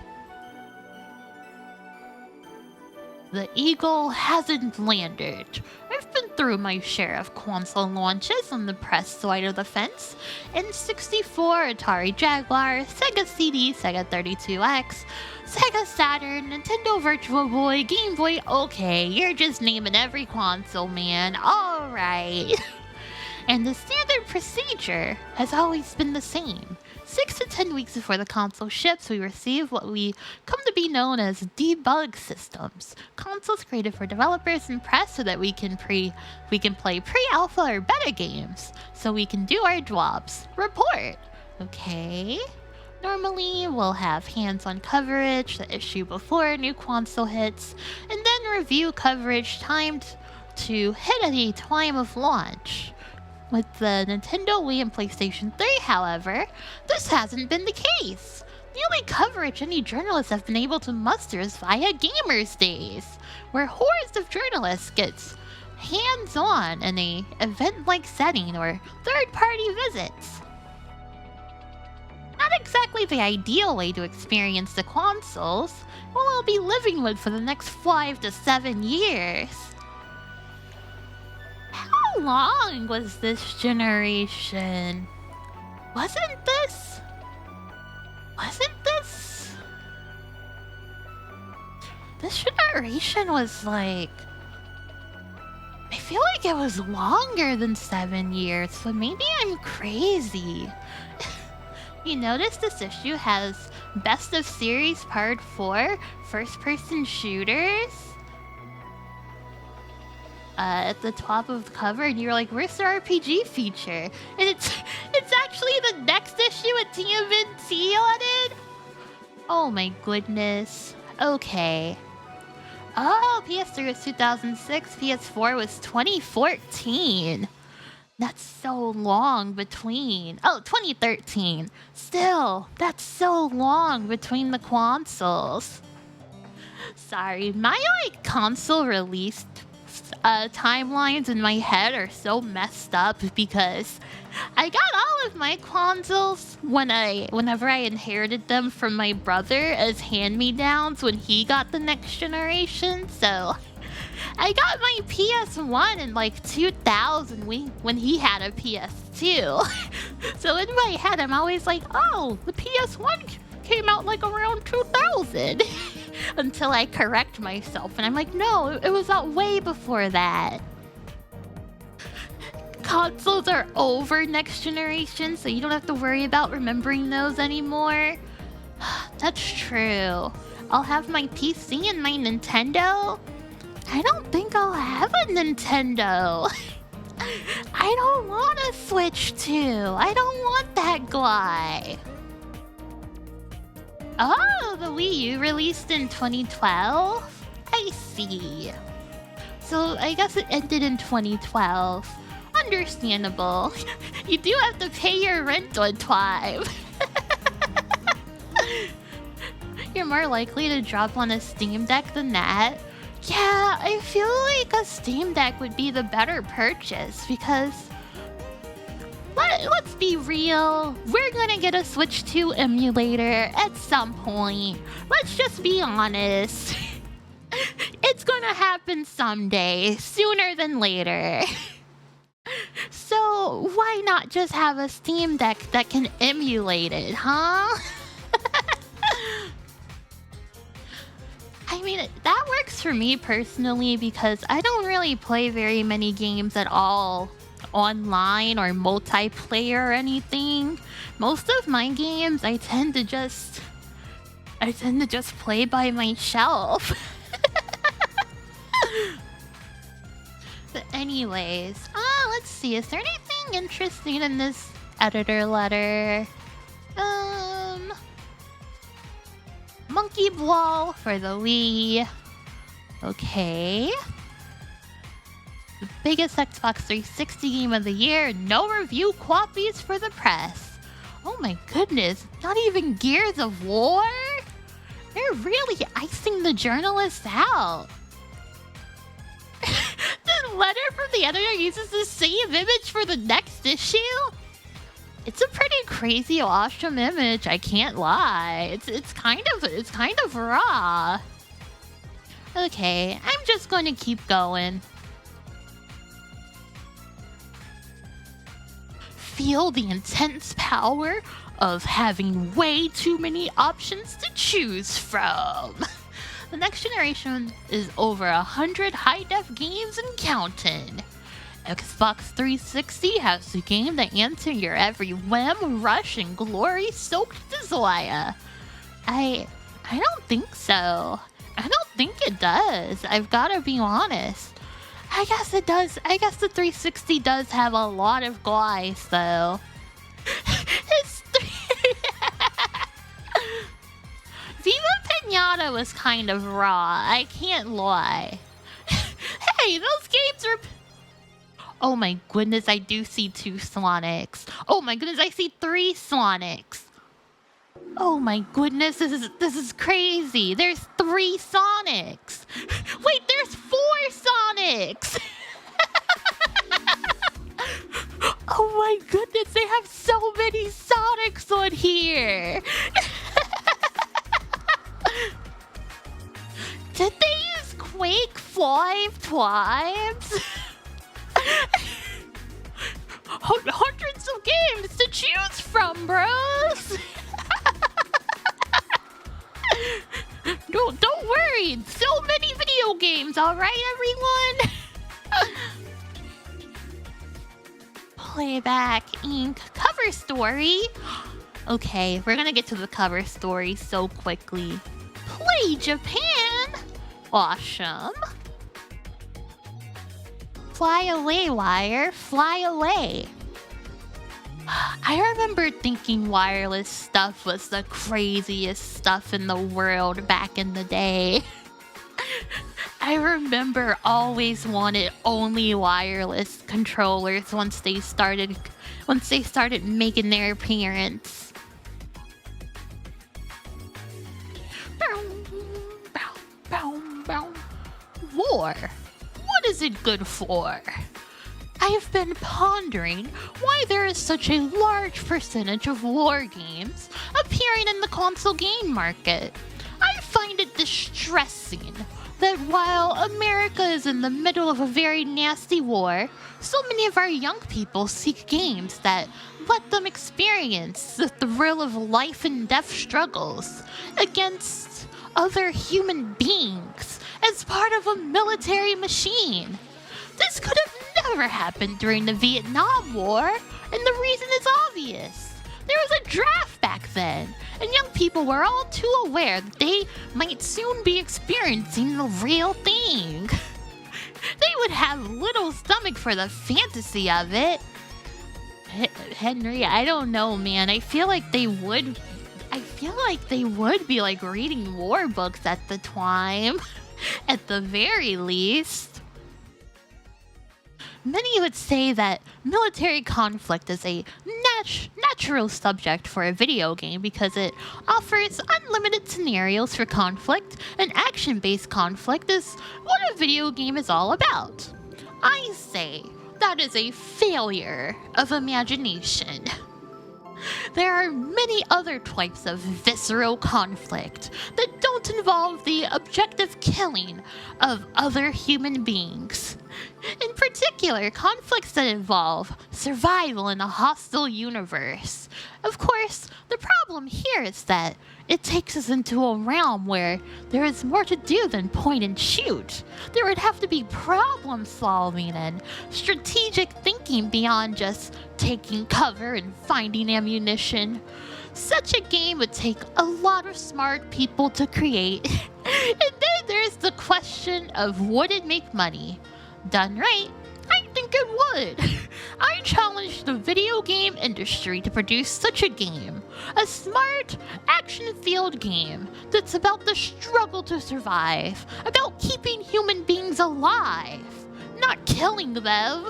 The Eagle hasn't landed. I've been through my share of console launches on the press side of the fence. N64, Atari Jaguar, Sega CD, Sega 32X, Sega Saturn, Nintendo Virtual Boy, Game Boy. Okay, you're just naming every console, man. Alright. And the standard procedure has always been the same. 6 to 10 weeks before the console ships, we receive what we come to be known as debug systems. Consoles created for developers and press so that we can play pre-alpha or beta games. So we can do our jobs. Report. Okay. Normally, we'll have hands-on coverage, the issue before a new console hits, and then review coverage timed to hit at a time of launch. With the Nintendo Wii and PlayStation 3, however, this hasn't been the case. The only coverage any journalists have been able to muster is via Gamers Days, where hordes of journalists get hands-on in a event-like setting or third-party visits. Not not exactly the ideal way to experience the consoles. Well, I'll be living with for the next 5 to 7 years. How long was this generation? Wasn't this? This generation was like... I feel like it was longer than 7 years, so maybe I'm crazy. You notice this issue has Best of Series Part 4, first-person shooters? At the top of the cover, and you're like, where's the RPG feature? And it's actually the next issue with TMNT on it? Oh my goodness. Okay. Oh, PS3 was 2006, PS4 was 2014. That's so long between... Oh, 2013. Still, that's so long between the consoles. Sorry, my, like, console release timelines in my head are so messed up because I got all of my consoles whenever I inherited them from my brother as hand-me-downs when he got the next generation. So I got my PS1 in like 2000 when he had a PS2. So in my head I'm always like, oh, the PS1 came out like around 2000. Until I correct myself and I'm like, no, it was out way before that. Consoles are over next generation, so you don't have to worry about remembering those anymore. That's true. I'll have my PC and my Nintendo. I don't think I'll have a Nintendo. I don't want a Switch 2. I don't want that guy. Oh, the Wii U released in 2012? I see. So I guess it ended in 2012. Understandable. You do have to pay your rent on time. You're more likely to drop on a Steam Deck than that. Yeah, I feel like a Steam Deck would be the better purchase because... Let's be real. We're gonna get a Switch 2 emulator at some point. Let's just be honest. It's gonna happen someday, sooner than later. So why not just have a Steam Deck that can emulate it, huh? I mean, that works for me personally because I don't really play very many games at all online or multiplayer or anything. Most of my games I tend to just play by myself. But anyways, let's see, is there anything interesting in this editor letter? Monkey Ball for the Wii. Okay. The biggest Xbox 360 game of the year, no review copies for the press. Oh my goodness, not even Gears of War? They're really icing the journalists out. The letter from the editor uses the same image for the next issue? It's a pretty crazy awesome image, I can't lie. It's kind of raw. Okay, I'm just going to keep going. Feel the intense power of having way too many options to choose from. The next generation is over 100 high-def games and counting. Xbox 360 has the game that answer your every whim, rush, and glory-soaked desire. I don't think so. I don't think it does. I've gotta be honest. I guess it does. I guess the 360 does have a lot of guys, though. Viva Pinata was kind of raw. I can't lie. Hey, those games are... Oh my goodness, I do see 2 Sonics. Oh my goodness, I see 3 Sonics. Oh my goodness, this is crazy. There's 3 Sonics. Wait, there's 4 Sonics. Oh my goodness, they have so many Sonics. animatronics on here. Did they use Quake 5 times? Hundreds of games to choose from, bros. Don't worry. So many video games, all right, everyone? Playback Inc. cover story. Okay, we're gonna get to the cover story so quickly. Play Japan. Awesome. Fly away, wire. Fly away. I remember thinking wireless stuff was the craziest stuff in the world back in the day. I remember always wanted only wireless controllers once they started making their appearance. War. What is it good for? I've been pondering why there is such a large percentage of war games appearing in the console game market. I find it distressing that while America is in the middle of a very nasty war, so many of our young people seek games that let them experience the thrill of life and death struggles against other human beings as part of a military machine. This could have never happened during the Vietnam War, and the reason is obvious. There was a draft back then, and young people were all too aware that they might soon be experiencing the real thing. They would have little stomach for the fantasy of it. Henry, I don't know, man. I feel like they would be like reading war books at the time, at the very least. Many would say that military conflict is a natural subject for a video game because it offers unlimited scenarios for conflict, and action-based conflict is what a video game is all about. I say that is a failure of imagination. There are many other types of visceral conflict that don't involve the objective killing of other human beings. In particular, conflicts that involve survival in a hostile universe. Of course, the problem here is that it takes us into a realm where there is more to do than point and shoot. There would have to be problem solving and strategic thinking beyond just taking cover and finding ammunition. Such a game would take a lot of smart people to create. And then there's the question of would it make money? Done right, I think it would. I challenge the video game industry to produce such a game. A smart, action-filled game that's about the struggle to survive, about keeping human beings alive, not killing them.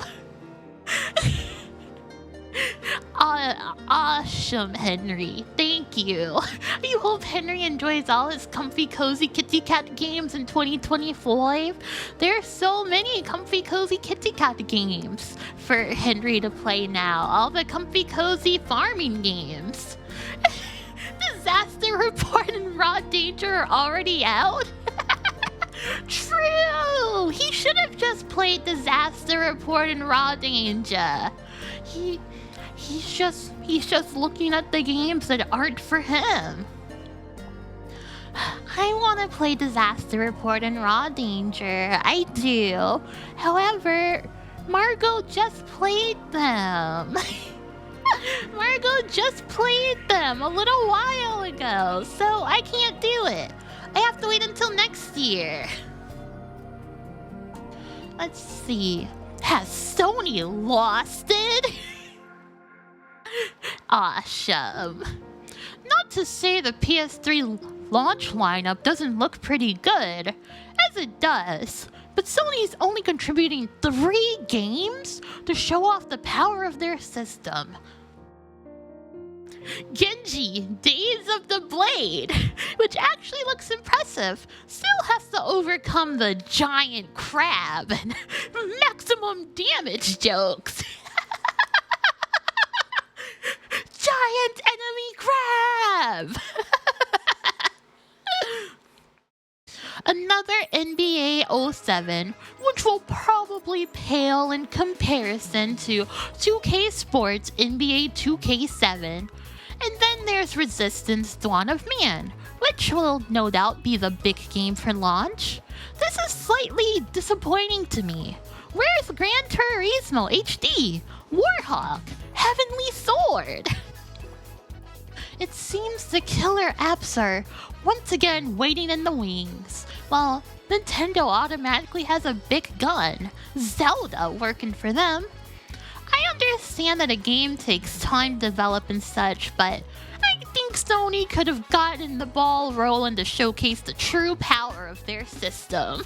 Awesome, Henry. Thank you. I hope Henry enjoys all his comfy, cozy kitty cat games in 2025. There are so many comfy, cozy kitty cat games for Henry to play now. All the comfy, cozy farming games. Disaster Report and Raw Danger are already out. True! He should have just played Disaster Report and Raw Danger. He's just looking at the games that aren't for him. I want to play Disaster Report and Raw Danger. I do. However, Margot just played them. Margot just played them a little while ago, so I can't do it. I have to wait until next year. Let's see. Has Sony lost it? Awesome. Not to say the PS3 launch lineup doesn't look pretty good, as it does, but Sony's only contributing 3 games to show off the power of their system. Genji, Days of the Blade, which actually looks impressive, still has to overcome the giant crab and maximum damage jokes. Giant have. Another NBA 07, which will probably pale in comparison to 2K Sports NBA 2K7. And then there's Resistance Dawn of Man, which will no doubt be the big game for launch. This is slightly disappointing to me. Where's Gran Turismo HD, Warhawk, Heavenly Sword? It seems the killer apps are once again waiting in the wings, while Nintendo automatically has a big gun, Zelda, working for them. I understand that a game takes time to develop and such, but I think Sony could have gotten the ball rolling to showcase the true power of their system.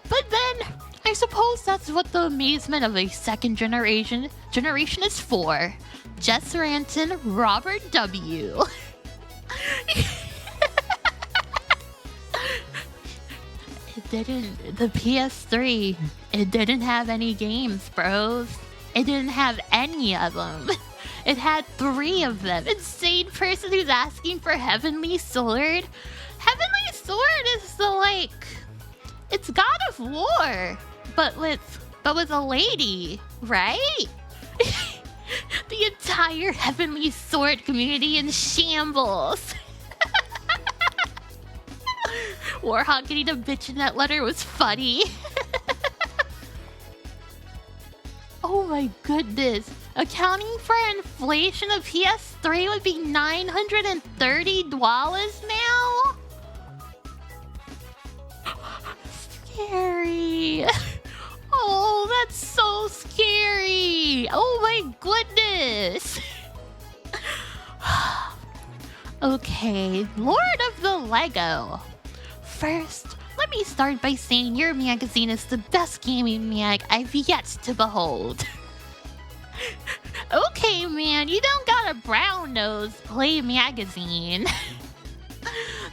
But then, I suppose that's what the amazement of a second generation is for. Jess Ranton, Robert W. The PS3, it didn't have any games, bros. It didn't have any of them. It had 3 of them. Insane person who's asking for Heavenly Sword. Heavenly Sword is the, it's God of War, but with a lady, right? The entire Heavenly Sword community in shambles. Warhawk getting a bitch in that letter was funny. Oh my goodness. Accounting for inflation, a PS3 would be $930 now? Scary. Oh, that's so scary. Oh my goodness. Okay, Lord of the Lego. First, let me start by saying your magazine is the best gaming mag I've yet to behold. Okay, man, you don't got a brown nose, play magazine.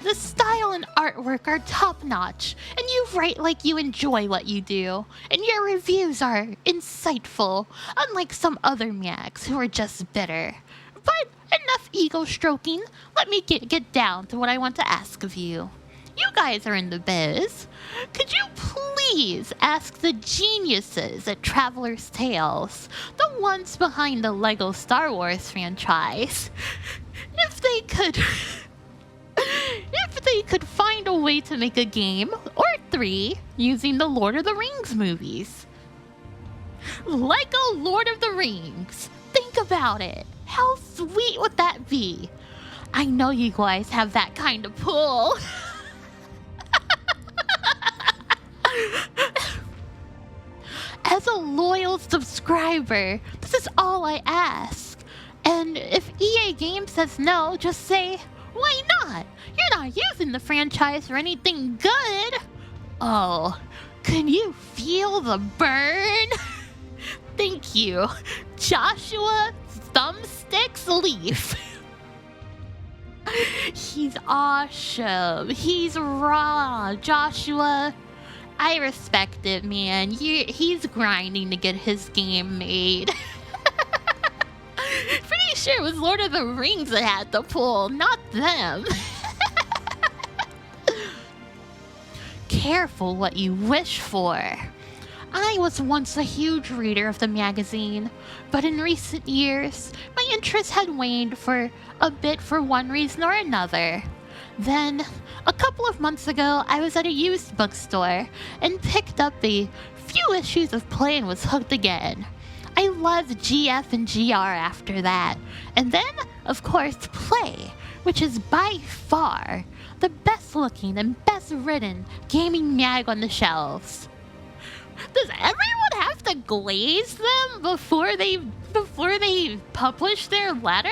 The style and artwork are top-notch, and you write like you enjoy what you do, and your reviews are insightful, unlike some other mags who are just bitter. But enough ego-stroking, let me get down to what I want to ask of you. You guys are in the biz. Could you please ask the geniuses at Traveler's Tales, the ones behind the LEGO Star Wars franchise, if they could find a way to make a game, or 3, using the Lord of the Rings movies? LEGO Lord of the Rings. Think about it. How sweet would that be? I know you guys have that kind of pull. As a loyal subscriber, this is all I ask. And if EA Games says no, just say, why not? You're not using the franchise for anything good. Oh, can you feel the burn? Thank you, Joshua Thumbsticks Leaf. He's awesome. He's raw, Joshua. I respect it, man. He's grinding to get his game made. Pretty sure it was Lord of the Rings that had the pull, not them. Careful what you wish for. I was once a huge reader of the magazine, but in recent years, my interest had waned for a bit for one reason or another. Then, a couple of months ago, I was at a used bookstore and picked up a few issues of Play and was hooked again. I loved GF and GR after that. And then, of course, Play, which is by far the best looking and best written gaming mag on the shelves. Does everyone have to glaze them before they publish their letter?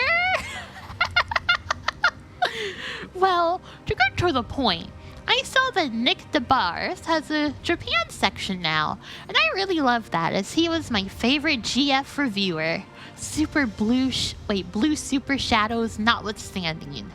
Well, to get to the point, I saw that Nick DeBars has a Japan section now, and I really love that as he was my favorite GF reviewer. Blue Super Shadows notwithstanding.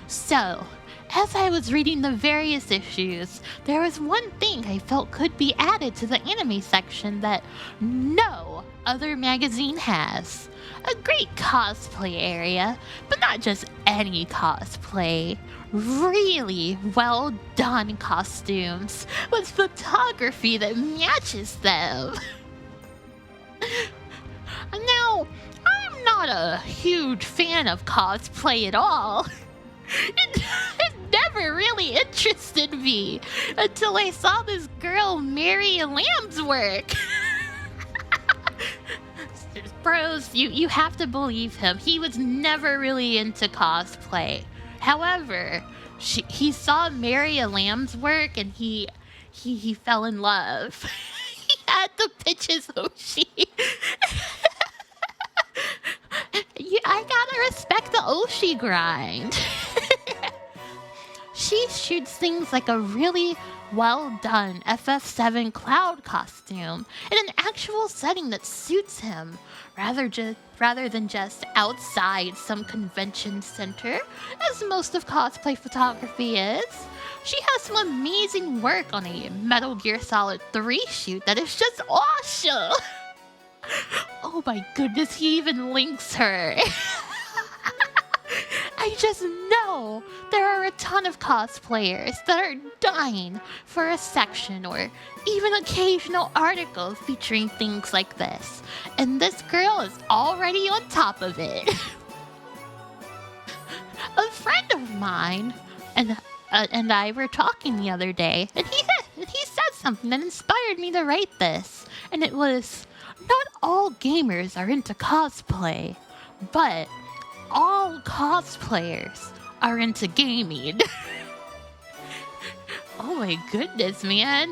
So, As I was reading the various issues, there was one thing I felt could be added to the anime section that no other magazine has. A great cosplay area, but not just any cosplay. Really well done costumes with photography that matches them. Now, I'm not a huge fan of cosplay at all. It never really interested me until I saw this girl Mary Lamb's work. Bros, you have to believe him. He was never really into cosplay. However, he saw Mary Lamb's work and he fell in love. He had to pitch his Oshi. I gotta respect the Oshi grind. She shoots things like a really well done FF7 Cloud costume in an actual setting that suits him, rather than just outside some convention center, as most of cosplay photography is. She has some amazing work on a Metal Gear Solid 3 shoot that is just awesome. Oh my goodness, he even links her. I just know there are a ton of cosplayers that are dying for a section or even occasional articles featuring things like this. And this girl is already on top of it. A friend of mine and I were talking the other day, and he said something that inspired me to write this. And it was, not all gamers are into cosplay, but all cosplayers are into gaming. Oh my goodness, man.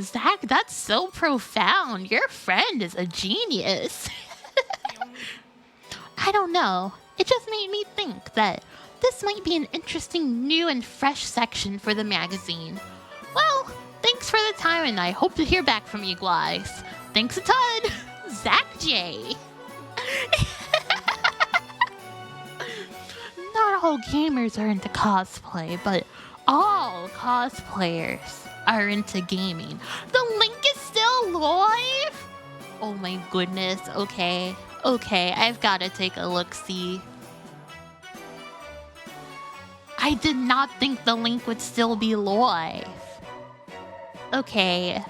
Zach, that's so profound. Your friend is a genius. I don't know. It just made me think that this might be an interesting new and fresh section for the magazine. Well, thanks for the time, and I hope to hear back from you guys. Thanks a ton, Zach J. Not all gamers are into cosplay, but all cosplayers are into gaming. The link is still live? Oh my goodness, okay, I've gotta take a look-see. I did not think the link would still be live. Okay,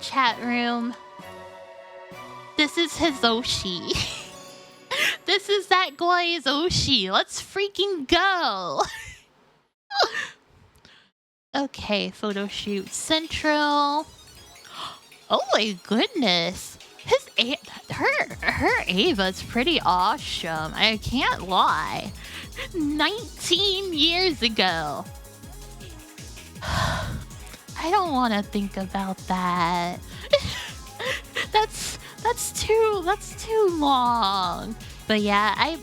chat room. This is his Oshi. This is that guy's Oshi. Let's freaking go. Okay, photo shoot central. Oh my goodness. Her Ava's pretty awesome. I can't lie. 19 years ago. I don't want to think about that. That's too long. But yeah,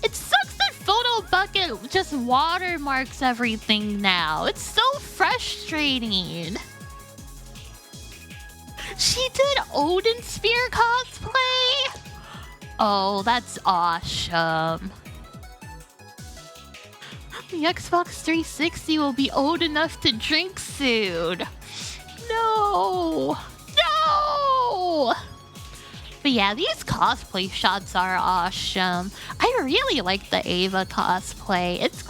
it sucks that Photo Bucket just watermarks everything now. It's so frustrating. She did Odin Spear cosplay? Oh, that's awesome. The Xbox 360 will be old enough to drink soon. No! But yeah, these cosplay shots are awesome. I really like the Ava cosplay. It's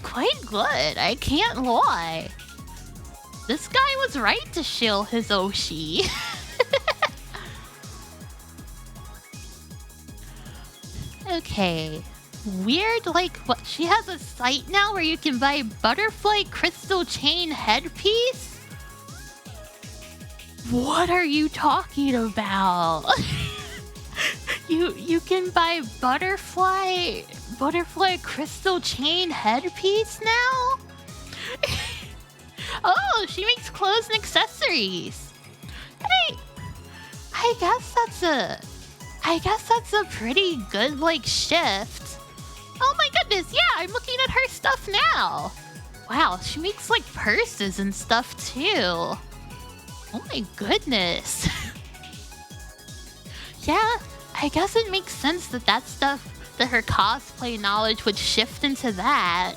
quite good. I can't lie. This guy was right to shill his Oshi. Okay. Weird, like, what? She has a site now where you can buy butterfly crystal chain headpiece? What are you talking about? You can buy butterfly crystal chain headpiece now? Oh, she makes clothes and accessories. Hey, I guess that's a pretty good, like, shift. Oh my goodness, yeah, I'm looking at her stuff now. Wow, she makes, like, purses and stuff too. Oh my goodness. Yeah, I guess it makes sense that her cosplay knowledge would shift into that.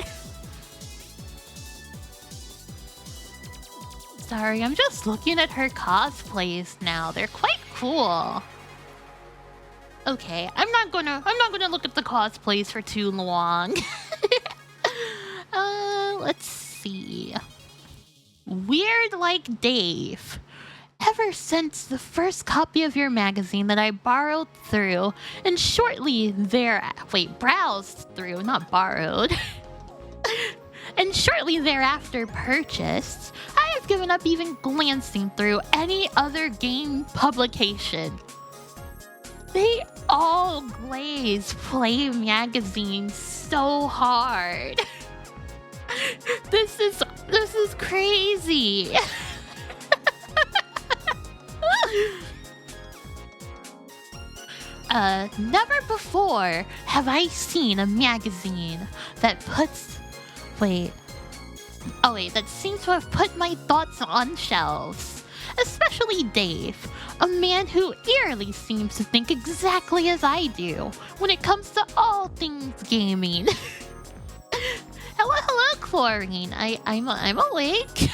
Sorry, I'm just looking at her cosplays now. They're quite cool. Okay, I'm not gonna look at the cosplays for too long. Let's see. Weird like Dave. Ever since the first copy of your magazine that I borrowed through and shortly browsed through, not borrowed, and shortly thereafter purchased, I have given up even glancing through any other game publication. They all glaze Play magazine so hard. This is crazy. Never before have I seen a magazine that that seems to have put my thoughts on shelves. Especially Dave, a man who eerily seems to think exactly as I do when it comes to all things gaming. Hello, Chlorine. I'm awake.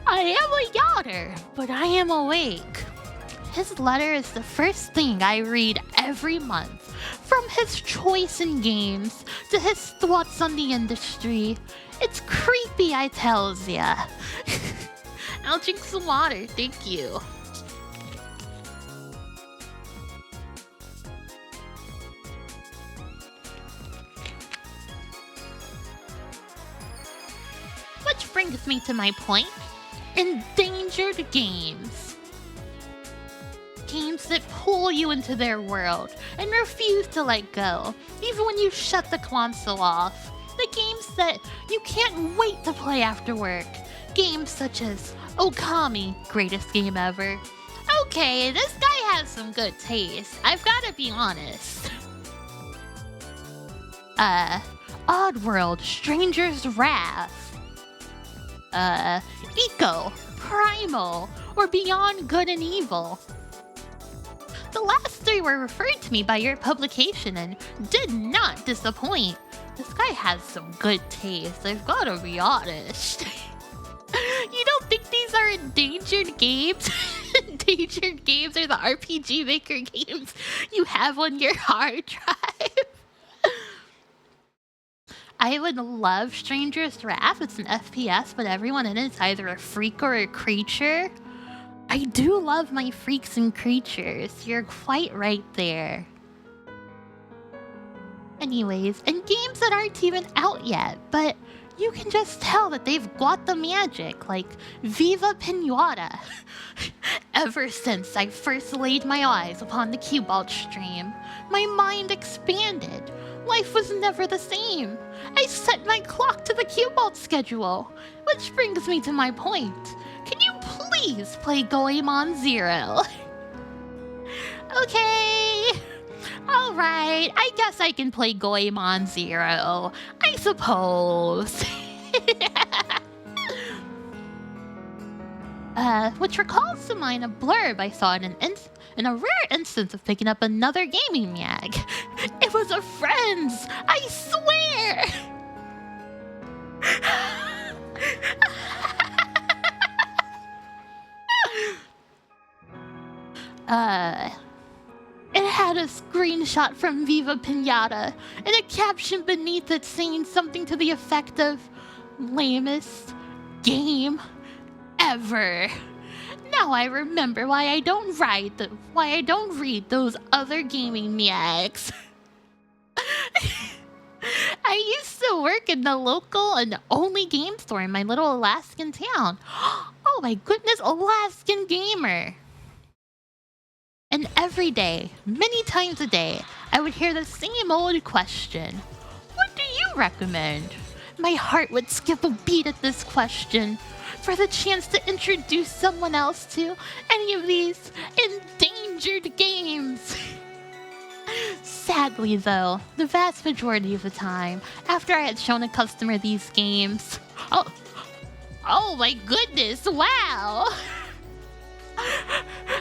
I am a yawner, but I am awake. His letter is the first thing I read every month. From his choice in games to his thoughts on the industry. It's creepy, I tells ya. I'll drink some water, thank you. Which brings me to my point. Endangered games. Games that pull you into their world and refuse to let go, even when you shut the console off. The games that you can't wait to play after work. Games such as Okami, greatest game ever. Okay, this guy has some good taste, I've gotta be honest. Oddworld, Stranger's Wrath. Eco, Primal, or Beyond Good and Evil. The last three were referred to me by your publication and did not disappoint. This guy has some good taste, I've gotta be honest. You don't think these are endangered games? Endangered games are the RPG Maker games you have on your hard drive. I would love Stranger's Wrath. It's an FPS, but everyone in it is either a freak or a creature. I do love my freaks and creatures. You're quite right there. Anyways, and games that aren't even out yet, but you can just tell that they've got the magic, like Viva Pinata. Ever since I first laid my eyes upon the Cubalt stream, my mind expanded. Life was never the same. I set my clock to the Cubalt schedule, which brings me to my point. Can you please play Goemon Zero? Okay. Alright, I guess I can play Goemon Zero. I suppose. Which recalls to mind a blurb I saw in a rare instance of picking up another gaming mag. It was a friend's, I swear! It had a screenshot from Viva Pinata and a caption beneath it saying something to the effect of lamest game ever. Now I remember why I don't read those other gaming mags. I used to work in the local and only game store in my little Alaskan town. Oh my goodness, Alaskan Gamer. And every day, many times a day, I would hear the same old question. What do you recommend? My heart would skip a beat at this question. For the chance to introduce someone else to any of these endangered games. Sadly though, the vast majority of the time, after I had shown a customer these games... Oh my goodness, wow!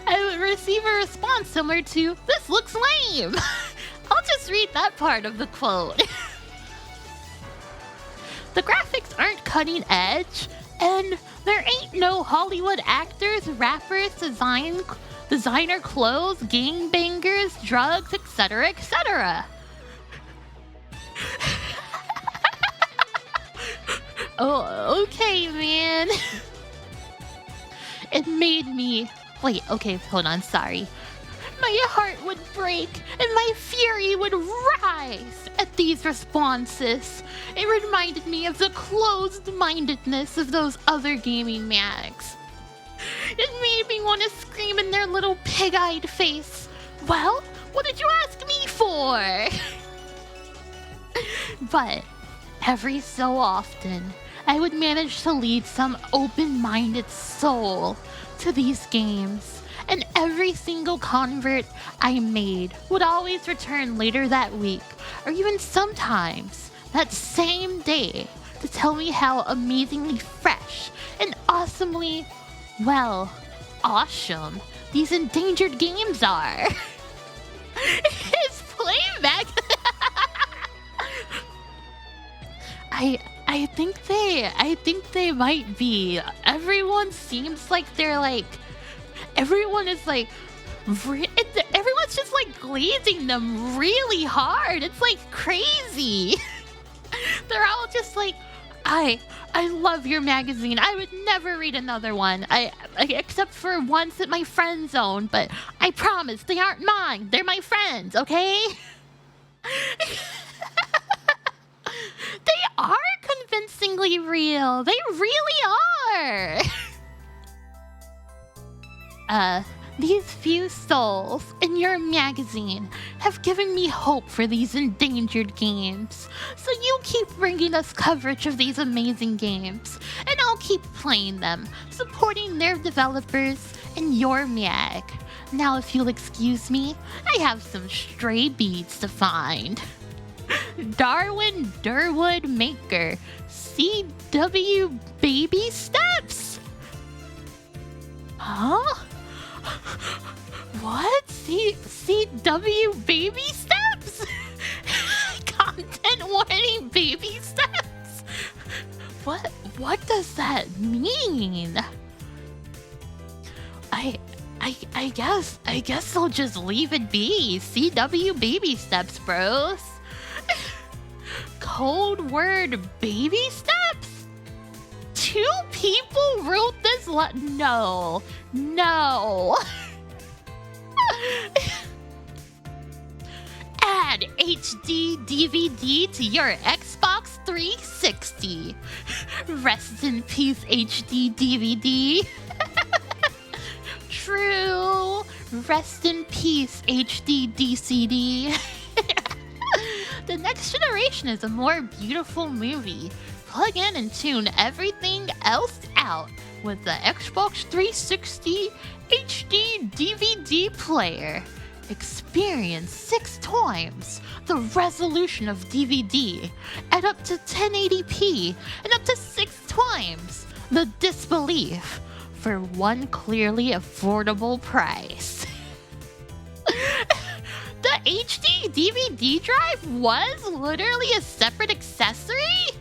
I would receive a response similar to, "This looks lame." I'll just read that part of the quote. the graphics aren't cutting edge, and there ain't no Hollywood actors, rappers, designer clothes, gangbangers, drugs, etc., etc. Oh, okay, man. It made me... Wait, okay, hold on, sorry. My heart would break and my fury would rise at these responses. It reminded me of the closed-mindedness of those other gaming mags. It made me want to scream in their little pig-eyed face. Well, what did you ask me for? But every so often, I would manage to lead some open-minded soul to these games, and every single convert I made would always return later that week, or even sometimes that same day, to tell me how amazingly fresh and awesomely, well, awesome these endangered games are. It's playback. I think they might be. Everyone seems like they're like, everyone is like, everyone's just like glazing them really hard. It's like crazy. They're all just like, I love your magazine. I would never read another one. Except for ones that my friends own, but I promise they aren't mine. They're my friends, okay? They are convincingly real. They really are. These few souls in your magazine have given me hope for these endangered games. So you keep bringing us coverage of these amazing games, and I'll keep playing them, supporting their developers and your mag. Now, if you'll excuse me, I have some stray beads to find. Darwin Durwood Maker, CW Baby Steps? Huh? What? CW Baby Steps? Content warning baby steps? What does that mean? I guess I'll just leave it be. CW Baby Steps, bros. Code word baby steps? 2 people wrote this No. Add HD DVD to your Xbox 360. Rest in peace, HD DVD. True. Rest in peace, HD DCD. The Next Generation is a more beautiful movie. Plug in and tune everything else out with the Xbox 360 HD DVD player. Experience 6 times the resolution of DVD at up to 1080p and up to 6 times the disbelief for one clearly affordable price. The HD DVD drive was literally a separate accessory?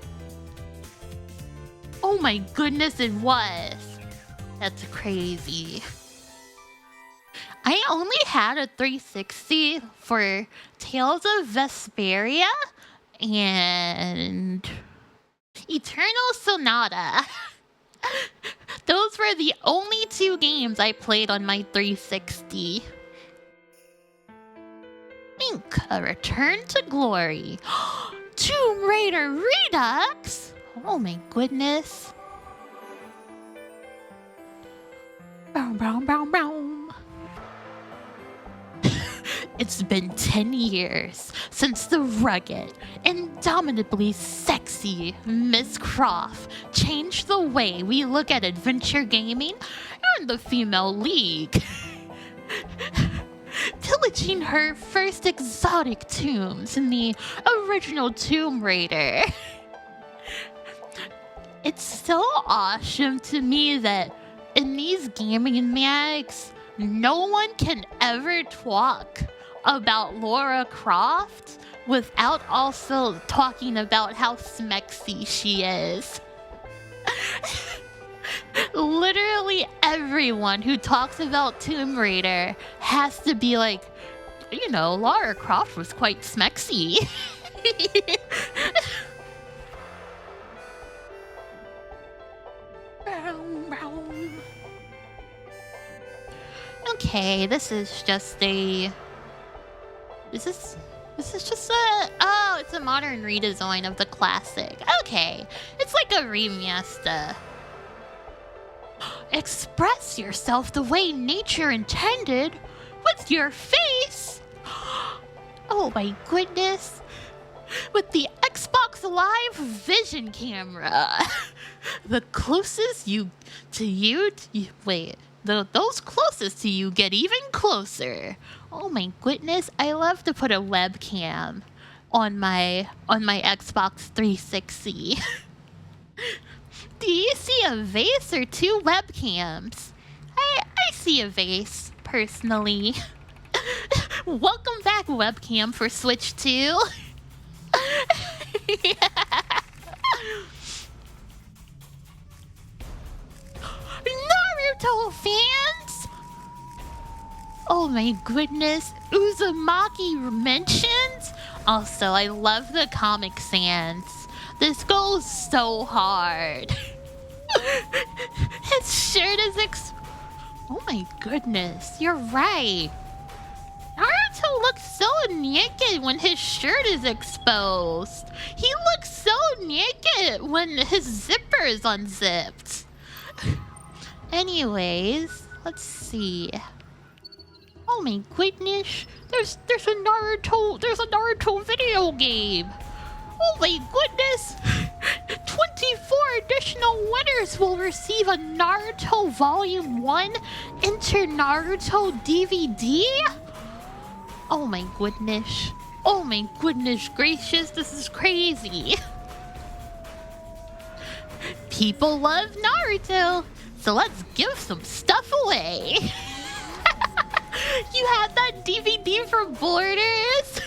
Oh my goodness, it was. That's crazy. I only had a 360 for Tales of Vesperia and Eternal Sonata. Those were the only 2 games I played on my 360. Link, A Return to Glory. Tomb Raider Redux? Oh my goodness. Bow, bow, bow, bow. It's been 10 years since the rugged, indomitably sexy Miss Croft changed the way we look at adventure gaming and the female league. Pillaging her first exotic tombs in the original Tomb Raider. It's so awesome to me that in these gaming mags, no one can ever talk about Lara Croft without also talking about how smexy she is. Literally everyone who talks about Tomb Raider has to be like, you know, Lara Croft was quite smexy. Okay, this is just a... This is just a... Oh, it's a modern redesign of the classic. Okay, it's like a remaster. Express yourself the way nature intended with your face. Oh my goodness. With the Xbox Live Vision camera. The closest those closest to you get even closer. Oh my goodness, I love to put a webcam on my Xbox 360. Do you see a vase or two webcams? I see a vase, personally. Welcome back, webcam for Switch 2. Naruto fans! Oh my goodness, Uzumaki mentions? Also, I love the Comic Sans. This goes so hard. His shirt is oh my goodness, you're right. Naruto looks so naked when his shirt is exposed. He looks so naked when his zipper is unzipped. Anyways, let's see. Oh my goodness, there's a Naruto video game. Oh my goodness! 24 additional winners will receive a Naruto Volume 1 Inter Naruto DVD? Oh my goodness. Oh my goodness gracious, this is crazy. People love Naruto, so let's give some stuff away. You had that DVD for Borders?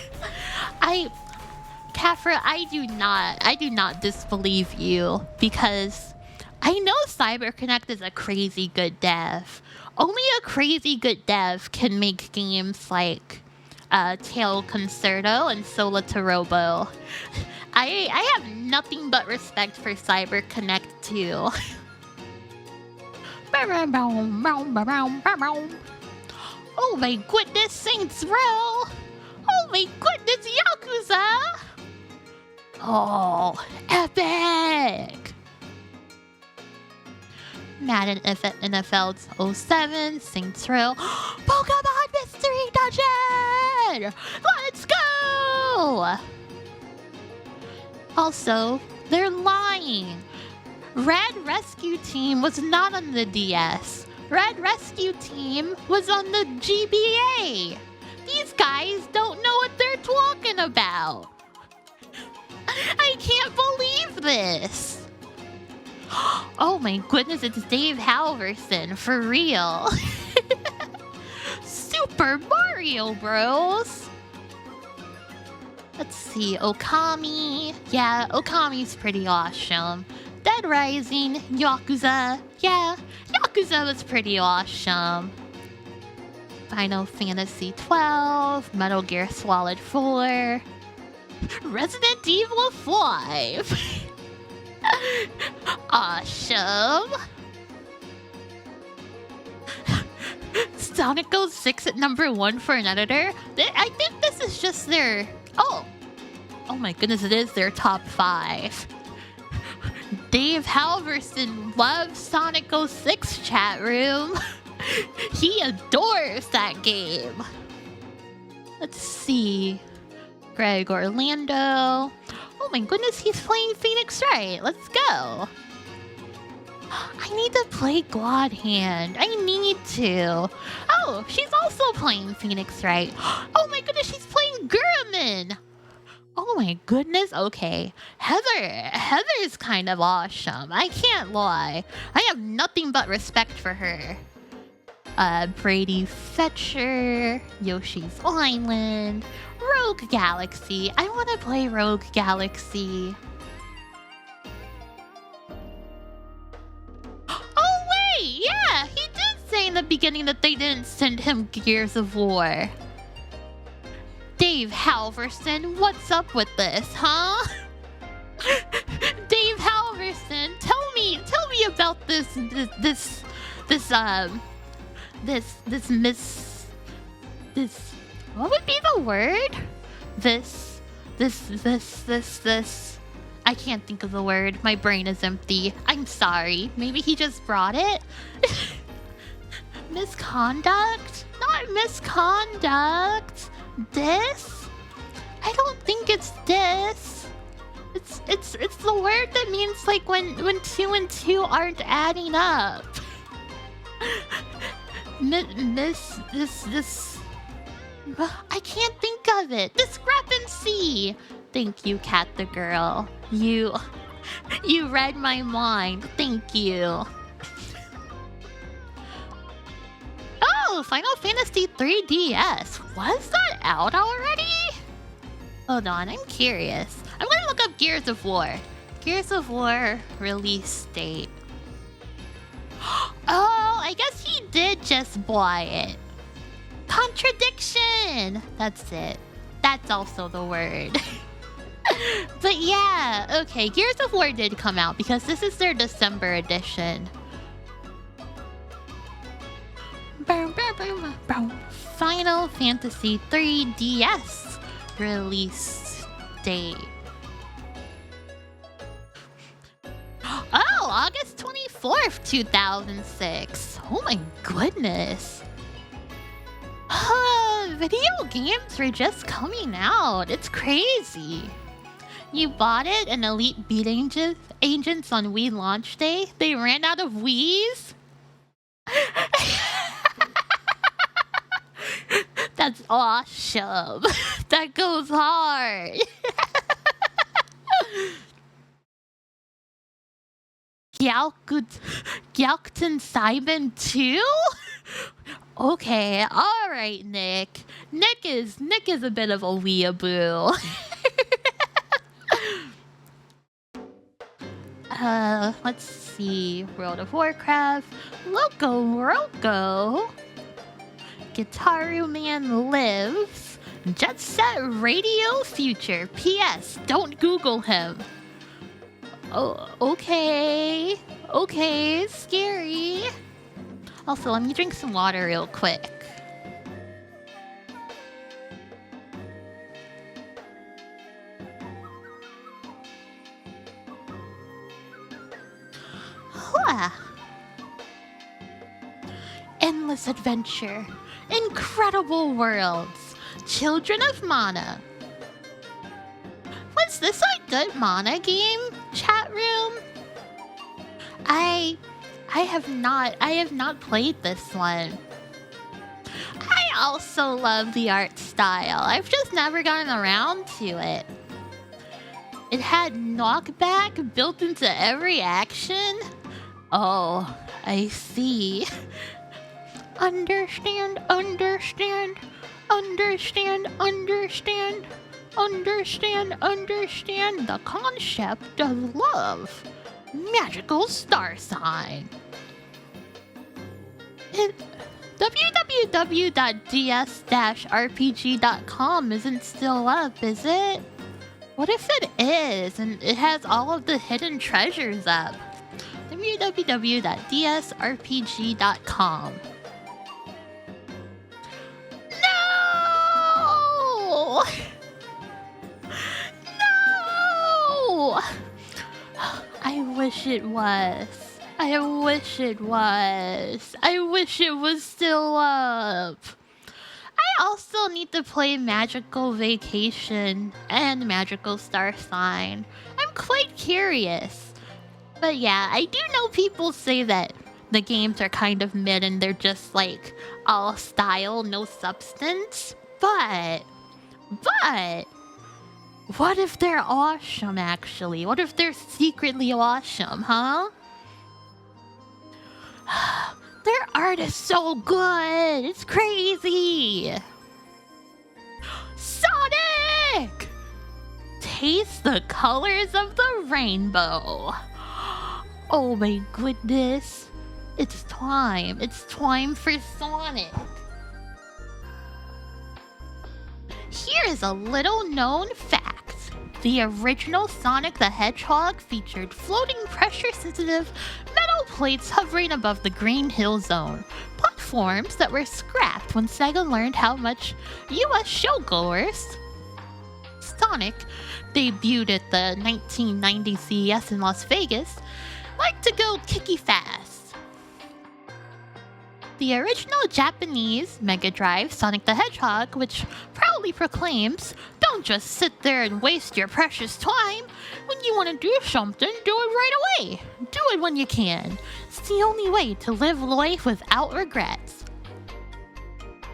Kafra, I do not disbelieve you, because I know CyberConnect is a crazy good dev. Only a crazy good dev can make games like Tail Concerto and Sola Tarobo. I have nothing but respect for CyberConnect too. Oh my goodness, Saints Row! Oh my goodness, Yakuza! Oh, epic! Madden NFL 07, Saints Row, Pokemon Mystery Dungeon! Let's go! Also, they're lying. Red Rescue Team was not on the DS. Red Rescue Team was on the GBA. These guys don't know what they're talking about. I can't believe this. Oh my goodness, it's Dave Halverson, for real. Super Mario Bros. Let's see, Okami. Yeah, Okami's pretty awesome. Dead Rising, Yakuza. Yeah, Yakuza was pretty awesome. Final Fantasy 12, Metal Gear Solid 4, Resident Evil 5. Awesome. Sonic 06 at number 1 for an editor. I think this is just their... Oh my goodness, it is their top 5. Dave Halverson loves Sonic 06 chat room. He adores that game. Let's see. Greg Orlando. Oh my goodness, he's playing Phoenix Wright. Let's go. I need to play God Hand. I need to. Oh, she's also playing Phoenix Wright. Oh my goodness, she's playing Gurman. Oh my goodness, okay. Heather's kind of awesome. I can't lie. I have nothing but respect for her. Brady Fetcher, Yoshi's Island, Rogue Galaxy. I want to play Rogue Galaxy. Oh wait, yeah, he did say in the beginning that they didn't send him Gears of War. Dave Halverson, what's up with this, huh? Dave Halverson, tell me about this what would be the word? This I can't think of the word. My brain is empty. I'm sorry. Maybe he just brought it? Misconduct? Not misconduct. This? I don't think it's this. It's the word that means like when 2 and 2 aren't adding up. This I can't think of it. Discrepancy. Thank you, Cat the Girl. You read my mind. Thank you. Oh, Final Fantasy 3DS. Was that out already? Hold on, I'm curious. I'm gonna look up Gears of War. Gears of War release date. Oh, I guess he did just buy it. Contradiction! That's it. That's also the word. But yeah, okay, Gears of War did come out because this is their December edition. Final Fantasy 3DS release date. Oh, August 24th, 2006. Oh my goodness. Video games were just coming out. It's crazy. You bought it and Elite Beat Agents on Wii launch day? They ran out of Wiis? That's awesome. That goes hard. Gyalkton Simon 2? Okay, alright, Nick. Nick is a bit of a weeaboo. Let's see. World of Warcraft. Roco. Gitaru Man Lives. Jet Set Radio Future. P.S. Don't Google him. Oh, okay. Okay, scary. Also, let me drink some water real quick. Endless adventure. Incredible worlds. Children of Mana. Was this a good Mana game, chat room? I have not played this one. I also love the art style. I've just never gotten around to it. It had knockback built into every action. Oh, I see. Understand the concept of love. Magical star sign. www.ds-rpg.com isn't still up, is it? What if it is and it has all of the hidden treasures up? www.dsrpg.com. No! No! I wish it was. I wish it was. I wish it was still up. I also need to play Magical Vacation and Magical Star Sign. I'm quite curious. But yeah, I do know people say that the games are kind of mid and they're just like all style, no substance. But what if they're awesome actually? What if they're secretly awesome, huh? Their art is so good. It's crazy. Sonic! Taste the colors of the rainbow. Oh my goodness. It's time. It's time for Sonic. Here is a little known fact. The original Sonic the Hedgehog featured floating pressure-sensitive metal plates hovering above the Green Hill Zone, platforms that were scrapped when Sega learned how much US showgoers Sonic, debuted at the 1990 CES in Las Vegas, liked to go kicky fast. The original Japanese Mega Drive Sonic the Hedgehog, which proudly proclaims, "Don't just sit there and waste your precious time. When you want to do something, do it right away. Do it when you can. It's the only way to live life without regrets."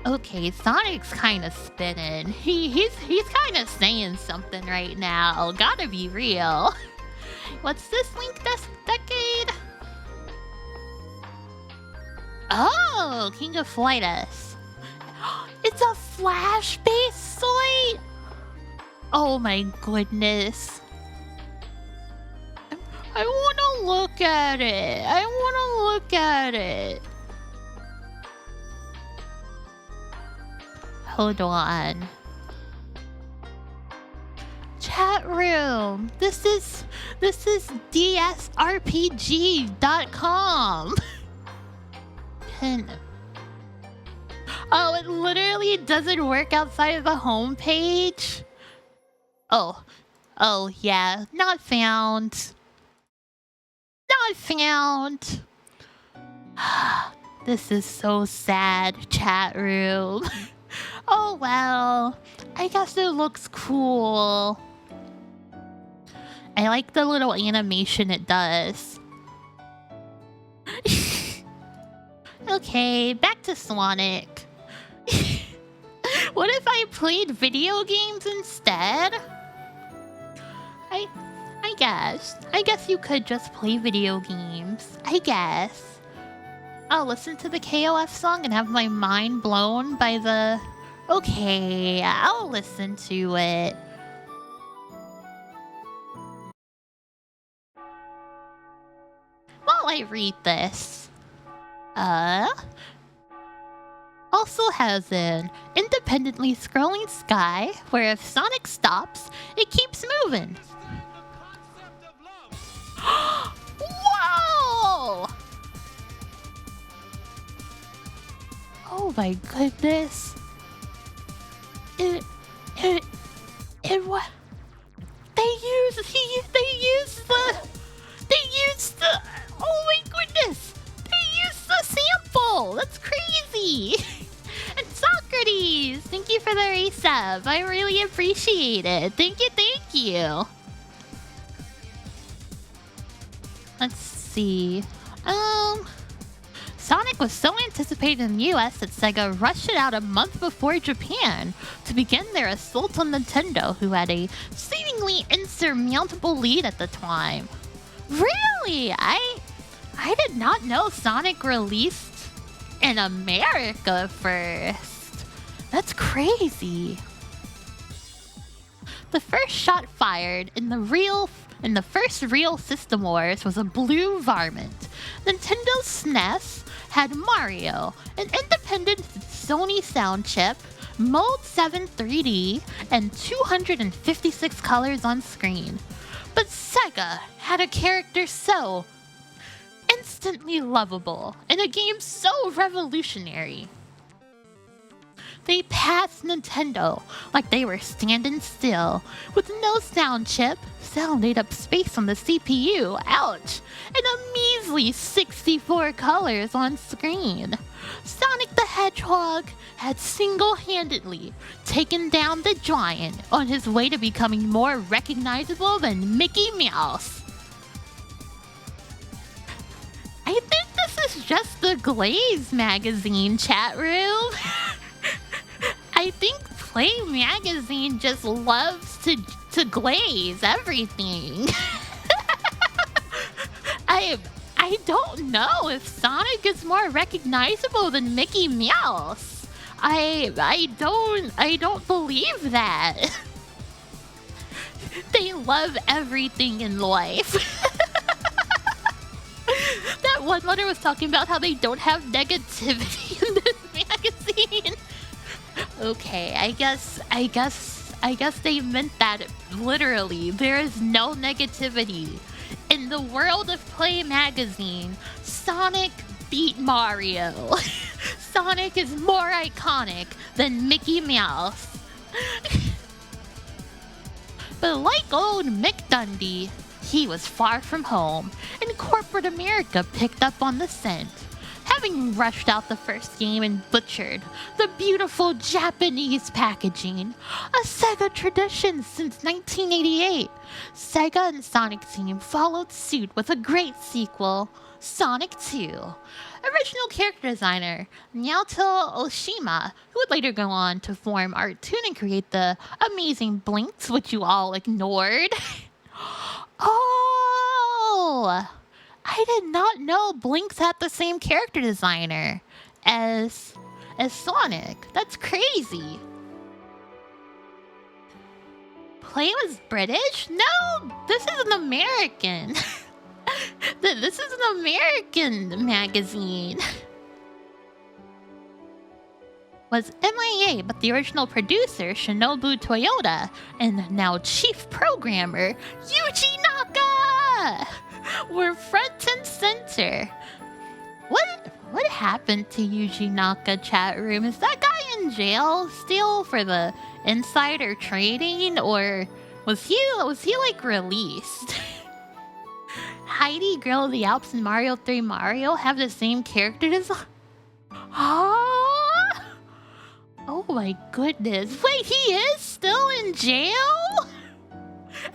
Okay, Sonic's kind of spinning. He's kind of saying something right now. Gotta be real. What's this Link decade? Oh, King of Flightus. It's a Flash-based slate? Oh my goodness. I want to look at it. I want to look at it. Hold on. Chat room. This is dsrpg.com. Oh, it literally doesn't work outside of the home page. Oh yeah, not found. Not found. This is so sad, chat room. Oh well, I guess it looks cool. I like the little animation it does. Okay, back to Sonic. What if I played video games instead? I guess you could just play video games. I guess. I'll listen to the KOF song and have my mind blown by the... Okay, I'll listen to it. While I read this. Also has an independently scrolling sky where if Sonic stops, it keeps moving. Whoa! Oh my goodness. It what? They used the oh my goodness! They used the sample! That's crazy! And Socrates! Thank you for the resub. I really appreciate it. Thank you. Let's see. Sonic was so anticipated in the US that Sega rushed it out a month before Japan to begin their assault on Nintendo, who had a seemingly insurmountable lead at the time. Really? I did not know Sonic released in America first. That's crazy. The first shot fired in the first real System Wars was a blue varmint. Nintendo's SNES had Mario, an independent Sony sound chip, Mode 7 3D, and 256 colors on screen. But Sega had a character so instantly lovable in a game so revolutionary. They passed Nintendo like they were standing still, with no sound chip, sound ate up space on the CPU, ouch, and a measly 64 colors on screen. Sonic the Hedgehog had single-handedly taken down the giant on his way to becoming more recognizable than Mickey Mouse. I think this is just the Glaze magazine chat room. I think Play Magazine just loves to glaze everything. I I don't know if Sonic is more recognizable than Mickey Mouse. I don't believe that. They love everything in life. That one letter was talking about how they don't have negativity in this magazine. Okay, I guess they meant that literally. There is no negativity. In the World of Play magazine, Sonic beat Mario. Sonic is more iconic than Mickey Mouse. But like old Mick Dundee, he was far from home, and corporate America picked up on the scent. Having rushed out the first game and butchered the beautiful Japanese packaging, a Sega tradition since 1988, Sega and Sonic Team followed suit with a great sequel, Sonic 2. Original character designer Naoto Oshima, who would later go on to form Art Toon and create the amazing Blinks, which you all ignored. Oh! I did not know Blinks had the same character designer as Sonic. That's crazy. Play was British? No, this is an American. This is an American magazine. Was MIA, but the original producer, Shinobu Toyota, and now chief programmer, Yuji Naka, were front and center. What happened to Yuji Naka, chat room? Is that guy in jail still for the insider trading, or was he like released? Heidi, Girl of the Alps, and Mario 3 Mario have the same character design? Oh my goodness. Wait, he is still in jail?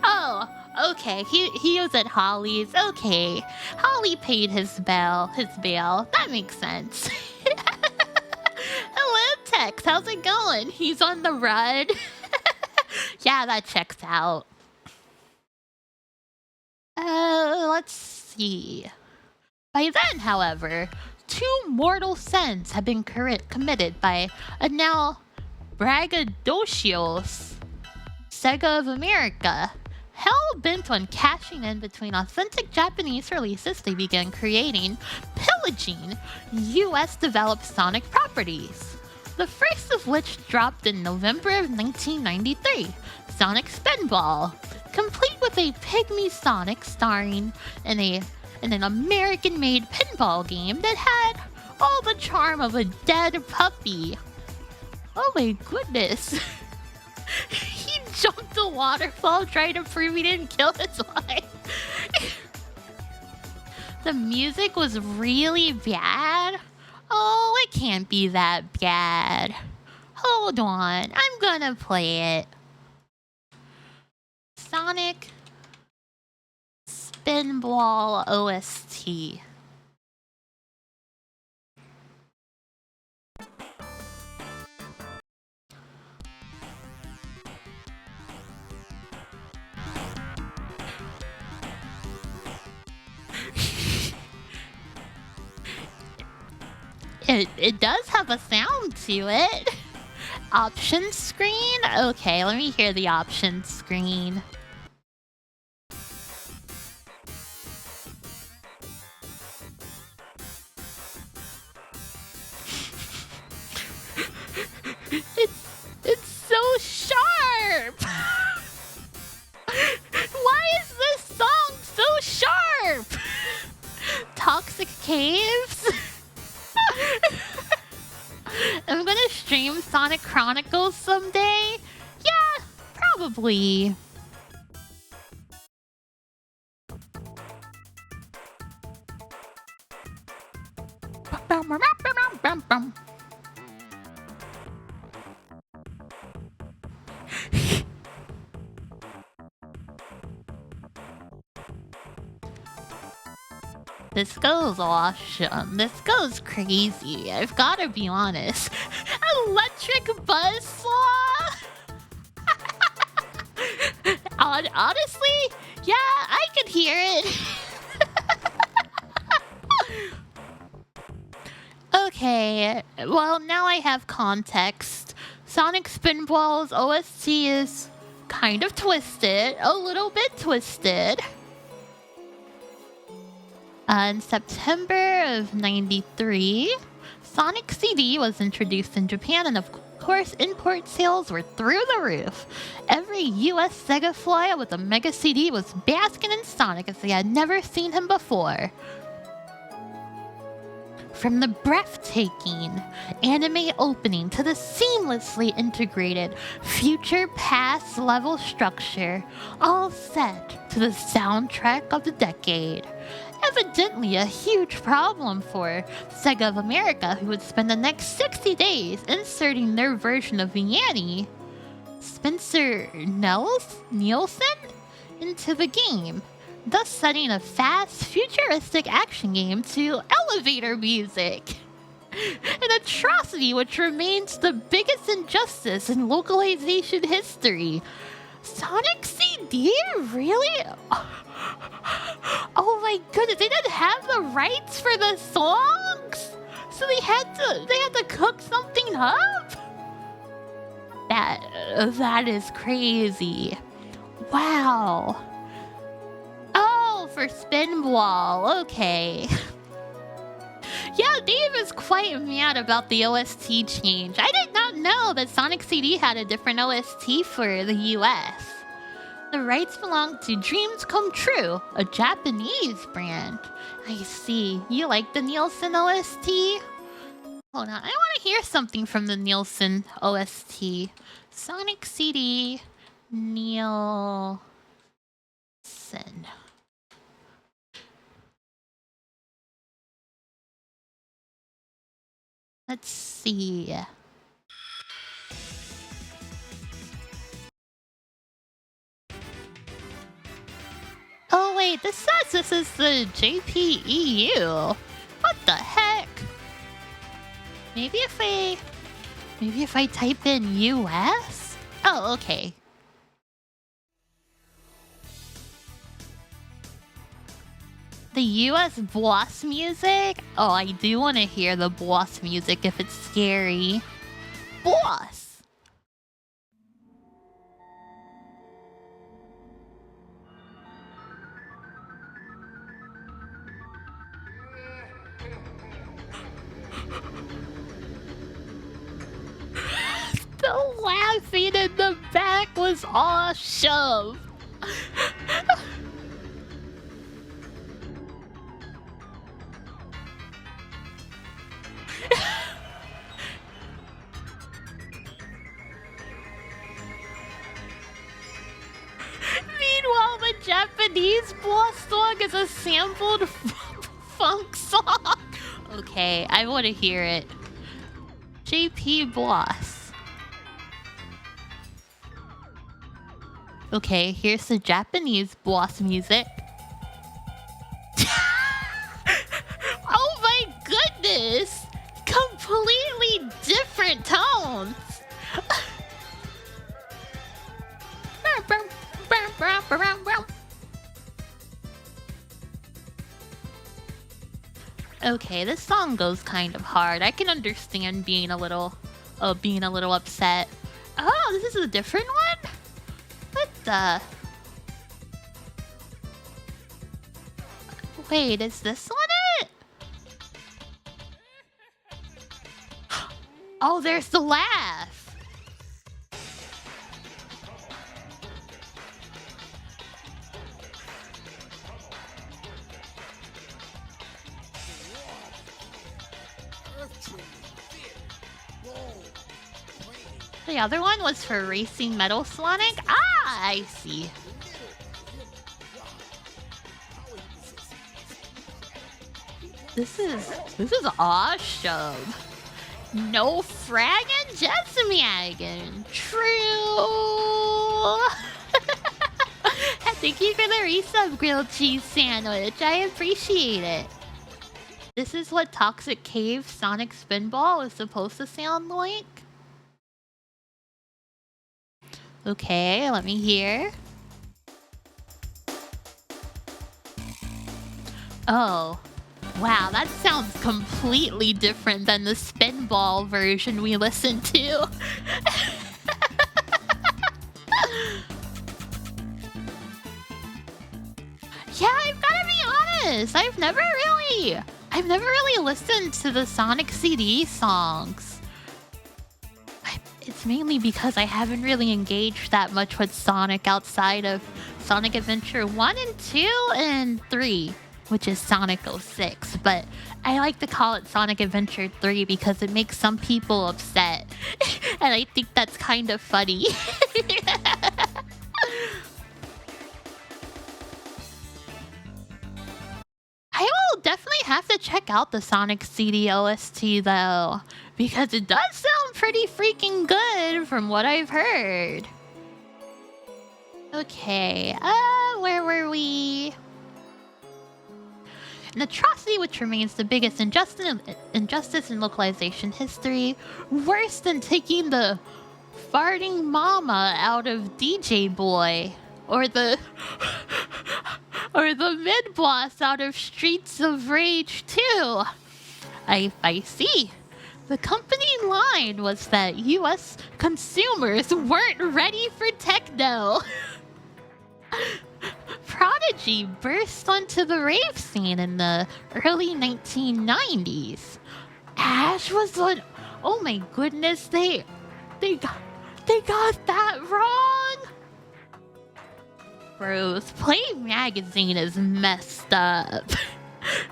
Oh, okay. He was at Holly's. Okay. Holly paid his bail. That makes sense. Hello, Tex. How's it going? He's on the run. Yeah, that checks out. Let's see. By then, however, 2 mortal sins have been committed by a now braggadocious Sega of America. Hell-bent on cashing in between authentic Japanese releases, they began pillaging US-developed Sonic properties. The first of which dropped in November of 1993, Sonic Spinball, complete with a Pygmy Sonic starring in an American-made pinball game that had all the charm of a dead puppy. Oh my goodness. He jumped a waterfall trying to prove he didn't kill his wife. The music was really bad. Oh, it can't be that bad. Hold on, I'm gonna play it. Sonic Spinball OST. It does have a sound to it. Options screen? Okay, let me hear the options screen. It's so sharp! Why is this song so sharp? Toxic Caves? I'm gonna stream Sonic Chronicles someday. Yeah, probably. This goes awesome. This goes crazy. I've gotta be honest. Electric Buzzsaw? Honestly, yeah, I could hear it. Okay, well, now I have context. Sonic Spinball's OST is kind of twisted, a little bit twisted. In September of '93, Sonic CD was introduced in Japan, and of course, import sales were through the roof. Every US Sega flyer with a Mega CD was basking in Sonic as they had never seen him before. From the breathtaking anime opening to the seamlessly integrated future past level structure, all set to the soundtrack of the decade. Evidently a huge problem for Sega of America, who would spend the next 60 days inserting their version of Vianney, Spencer Nielsen, into the game, thus setting a fast, futuristic action game to elevator music. An atrocity which remains the biggest injustice in localization history. Sonic CD? Really? Oh my goodness, they didn't have the rights for the songs? So they had to cook something up? That is crazy. Wow. Oh, for Spinball, okay. Yeah, Dave is quite mad about the OST change. I did not know that Sonic CD had a different OST for the US. The rights belong to Dreams Come True, a Japanese brand. I see. You like the Nielsen OST? Hold on, I want to hear something from the Nielsen OST. Sonic CD Nielsen. Let's see. Oh wait, this says this is the JPEU. What the heck? Maybe if I type in US? Oh, okay. The US boss music? Oh, I do want to hear the boss music if it's scary. Boss! The laughing in the back was awesome. Meanwhile, the Japanese boss song is a sampled funk song. Okay, I want to hear it. JP Boss. Okay, here's the Japanese boss music. Oh my goodness! Completely different tones! Okay, this song goes kind of hard. I can understand being a little upset. Oh, this is a different one? What the? Wait, is this one it? Oh, there's the laugh. The other one was for Racing Metal Sonic? Ah, I see. This is awesome. No fragging, just magging. True. Thank you for the resub, grilled cheese sandwich. I appreciate it. This is what Toxic Cave Sonic Spinball is supposed to sound like. Okay, let me hear. Oh. Wow, that sounds completely different than the Spinball version we listened to. Yeah, I've gotta be honest. I've never really listened to the Sonic CD songs. It's mainly because I haven't really engaged that much with Sonic outside of Sonic Adventure 1 and 2 and 3, which is Sonic 06. But I like to call it Sonic Adventure 3 because it makes some people upset. And I think that's kind of funny. I will definitely have to check out the Sonic CD OST though, because it does sound pretty freaking good from what I've heard. Okay, where were we? An atrocity which remains the biggest injustice in localization history, worse than taking the farting mama out of DJ Boy, or the mid-boss out of Streets of Rage 2. I see. The company line was that US consumers weren't ready for techno. Prodigy burst onto the rave scene in the early 1990s. Ash was on... Oh my goodness, they got that wrong? Bros, Play Magazine is messed up.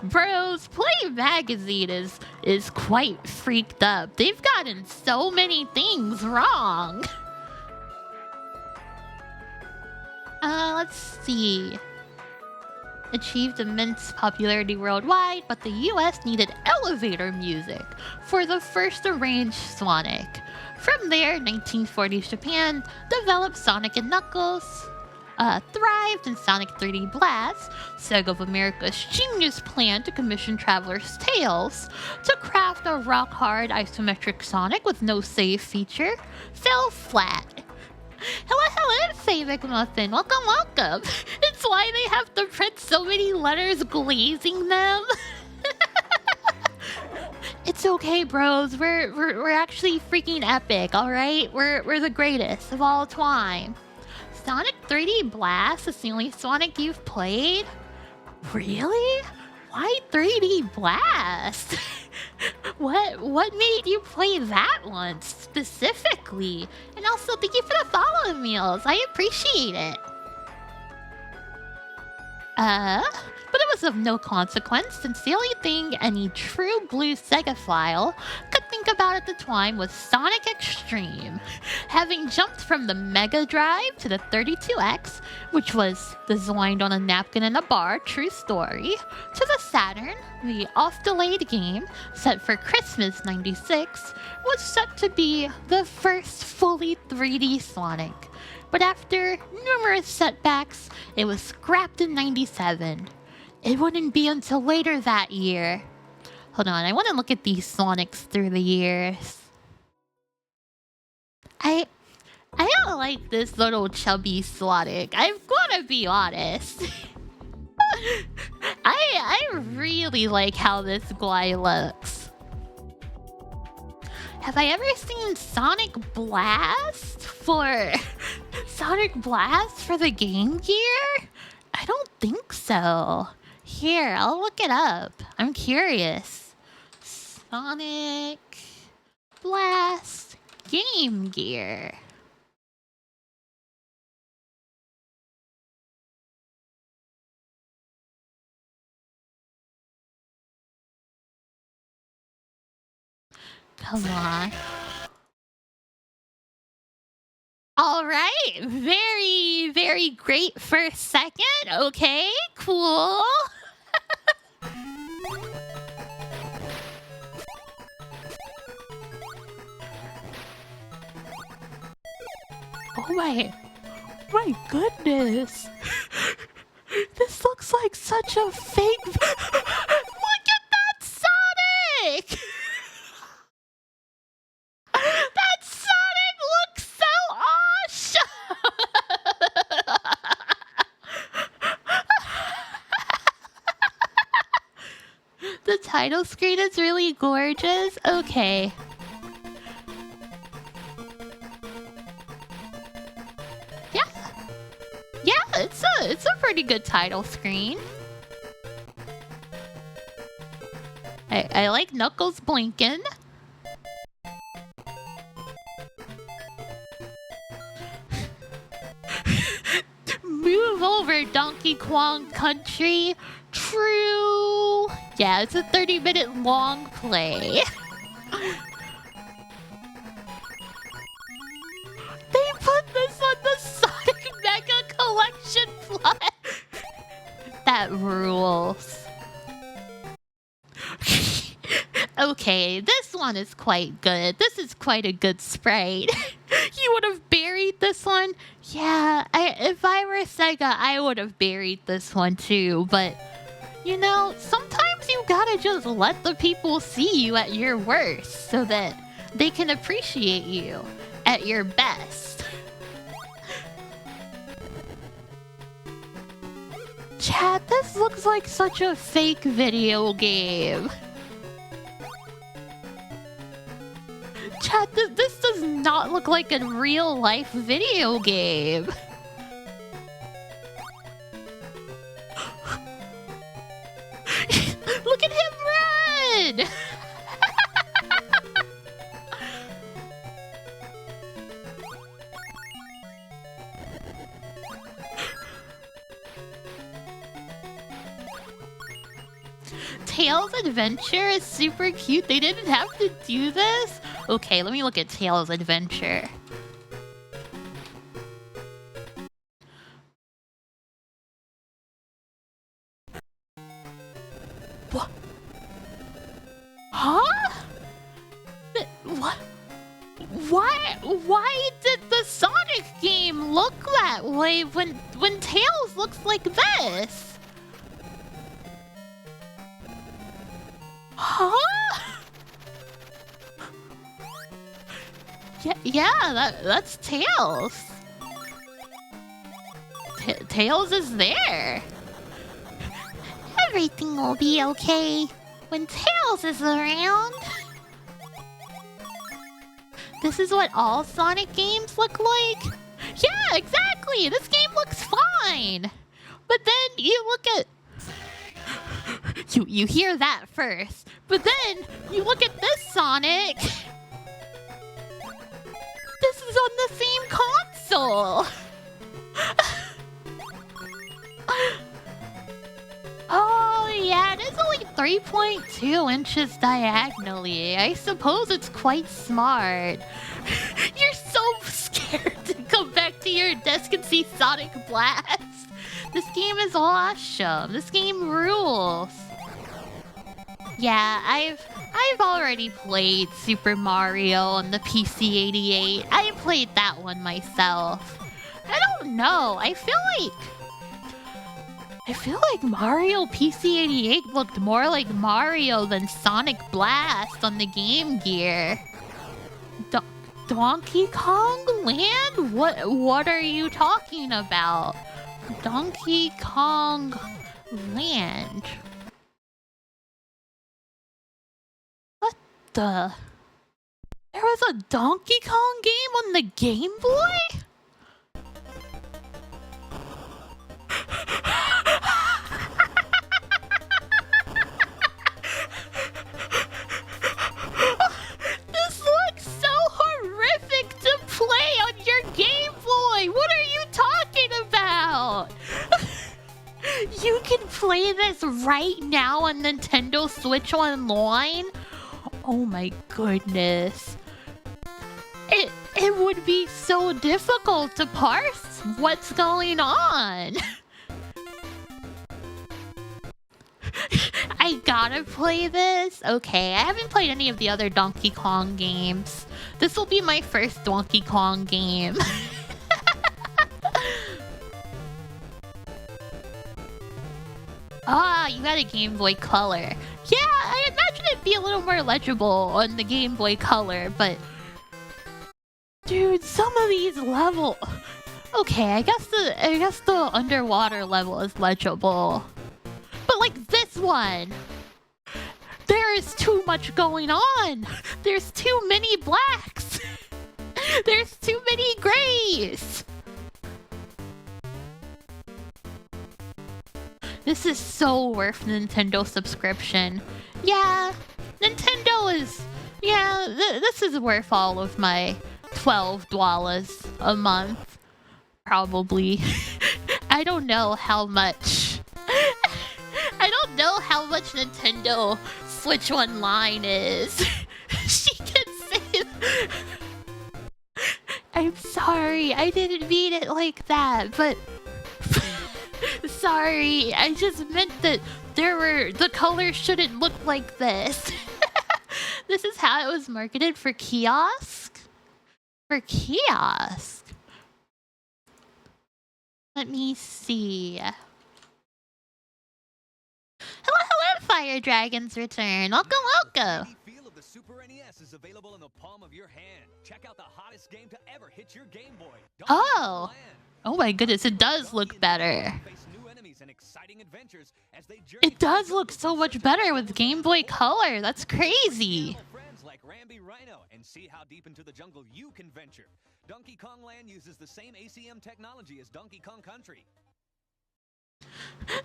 Bros, Play Magazine is quite freaked up. They've gotten so many things wrong. Let's see. Achieved immense popularity worldwide, but the US needed elevator music for the first arranged Sonic. From there, 1940s Japan developed Sonic and Knuckles, thrived in Sonic 3D Blast. Sega of America's genius plan to commission Traveler's Tales to craft a rock-hard isometric Sonic with no save feature fell flat. Hello, Faye McMuffin. Welcome. It's why they have to print so many letters glazing them. It's okay, bros. We're actually freaking epic, alright? We're the greatest of all time. Sonic 3D Blast is the only Sonic you've played? Really? Why 3D Blast? What made you play that one specifically? And also, thank you for the follow meals. I appreciate it. But it was of no consequence, since the only thing any true blue Segaphile could think about at the time was Sonic Extreme. Having jumped from the Mega Drive to the 32X, which was designed on a napkin in a bar, true story, to the Saturn, the oft-delayed game, set for Christmas '96, was set to be the first fully 3D Sonic. But after numerous setbacks, it was scrapped in '97. It wouldn't be until later that year. Hold on, I want to look at these Sonics through the years. I don't like this little chubby Sonic. I've got to be honest. I really like how this guy looks. Have I ever seen Sonic Blast for the Game Gear? I don't think so. Here, I'll look it up. I'm curious. Sonic Blast Game Gear. Come on. All right. Very, very great first second. Okay, cool. Oh my goodness. This looks like such a fake. Look at that Sonic! That Sonic looks so awesome! title screen is really gorgeous? Okay. Yeah. Yeah, it's a pretty good title screen. I like Knuckles blinking. Move over, Donkey Kong Country. True. Yeah, it's a 30-minute long play. They put this on the Sonic Mega Collection Plus. That rules. Okay, this one is quite good. This is quite a good sprite. You would have buried this one? Yeah, if I were Sega, I would have buried this one too, but you know, sometimes you gotta just let the people see you at your worst so that they can appreciate you at your best. Chat, this looks like such a fake video game. Chat, this does not look like a real-life video game. Look at him run! Tails Adventure is super cute. They didn't have to do this? Okay, let me look at Tails Adventure. What? Huh? What? Why did the Sonic game look that way when Tails looks like this? Huh? Yeah, that's Tails. Tails is there. Everything will be okay when Tails is around. This is what all Sonic games look like? Yeah, exactly! This game looks fine! But then you look at... You hear that first. But then you look at this Sonic. This is on the same console. Oh, yeah, it is only 3.2 inches diagonally. I suppose it's quite smart. You're so scared to come back to your desk and see Sonic Blast. This game is awesome. This game rules. Yeah, I've already played Super Mario on the PC-88. I played that one myself. I don't know. I feel like Mario PC-88 looked more like Mario than Sonic Blast on the Game Gear. Donkey Kong Land? What are you talking about? Donkey Kong Land. What the? There was a Donkey Kong game on the Game Boy? This looks so horrific to play on your Game Boy! What are you talking about? You can play this right now on Nintendo Switch Online? Oh my goodness. It would be so difficult to parse what's going on. I gotta play this? Okay, I haven't played any of the other Donkey Kong games. This will be my first Donkey Kong game. Ah, you got a Game Boy Color. Yeah, I imagine it'd be a little more legible on the Game Boy Color, but... Dude, some of these levels... Okay, I guess the underwater level is legible. But like this one! They There's too much going on. There's too many blacks. There's too many grays. This is so worth Nintendo subscription. Yeah, Nintendo is... Yeah, this is worth all of my $12 a month. Probably. I don't know how much... I don't know how much Nintendo Switch Online is. She can save... I'm sorry, I didn't mean it like that, but... Sorry, I just meant that the colors shouldn't look like this. This is how it was marketed for kiosk? For kiosk? Let me see. Hello, Fire Dragon's return. Welcome, welcome. The feel of the Super NES is available in the palm of your hand. Check out the hottest game to ever hit your Game Boy. Oh. Oh my goodness, it does look better. It does look so much better with Game Boy Color. That's crazy. And see how deep into the jungle you can venture. Donkey Kong Land uses the same ACM technology as Donkey Kong Country.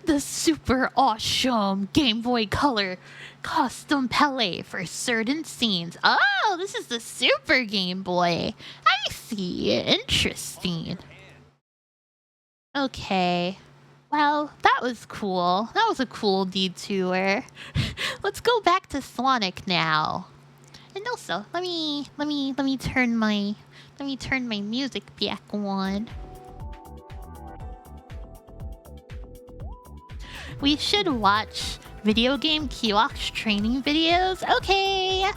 The super awesome Game Boy Color custom palette for certain scenes. Oh, this is the Super Game Boy. I see. Interesting. Okay. Well, that was cool. That was a cool detour. Let's go back to Sonic now. And also, let me turn my music back on. We should watch video game kiosk training videos. Okay. I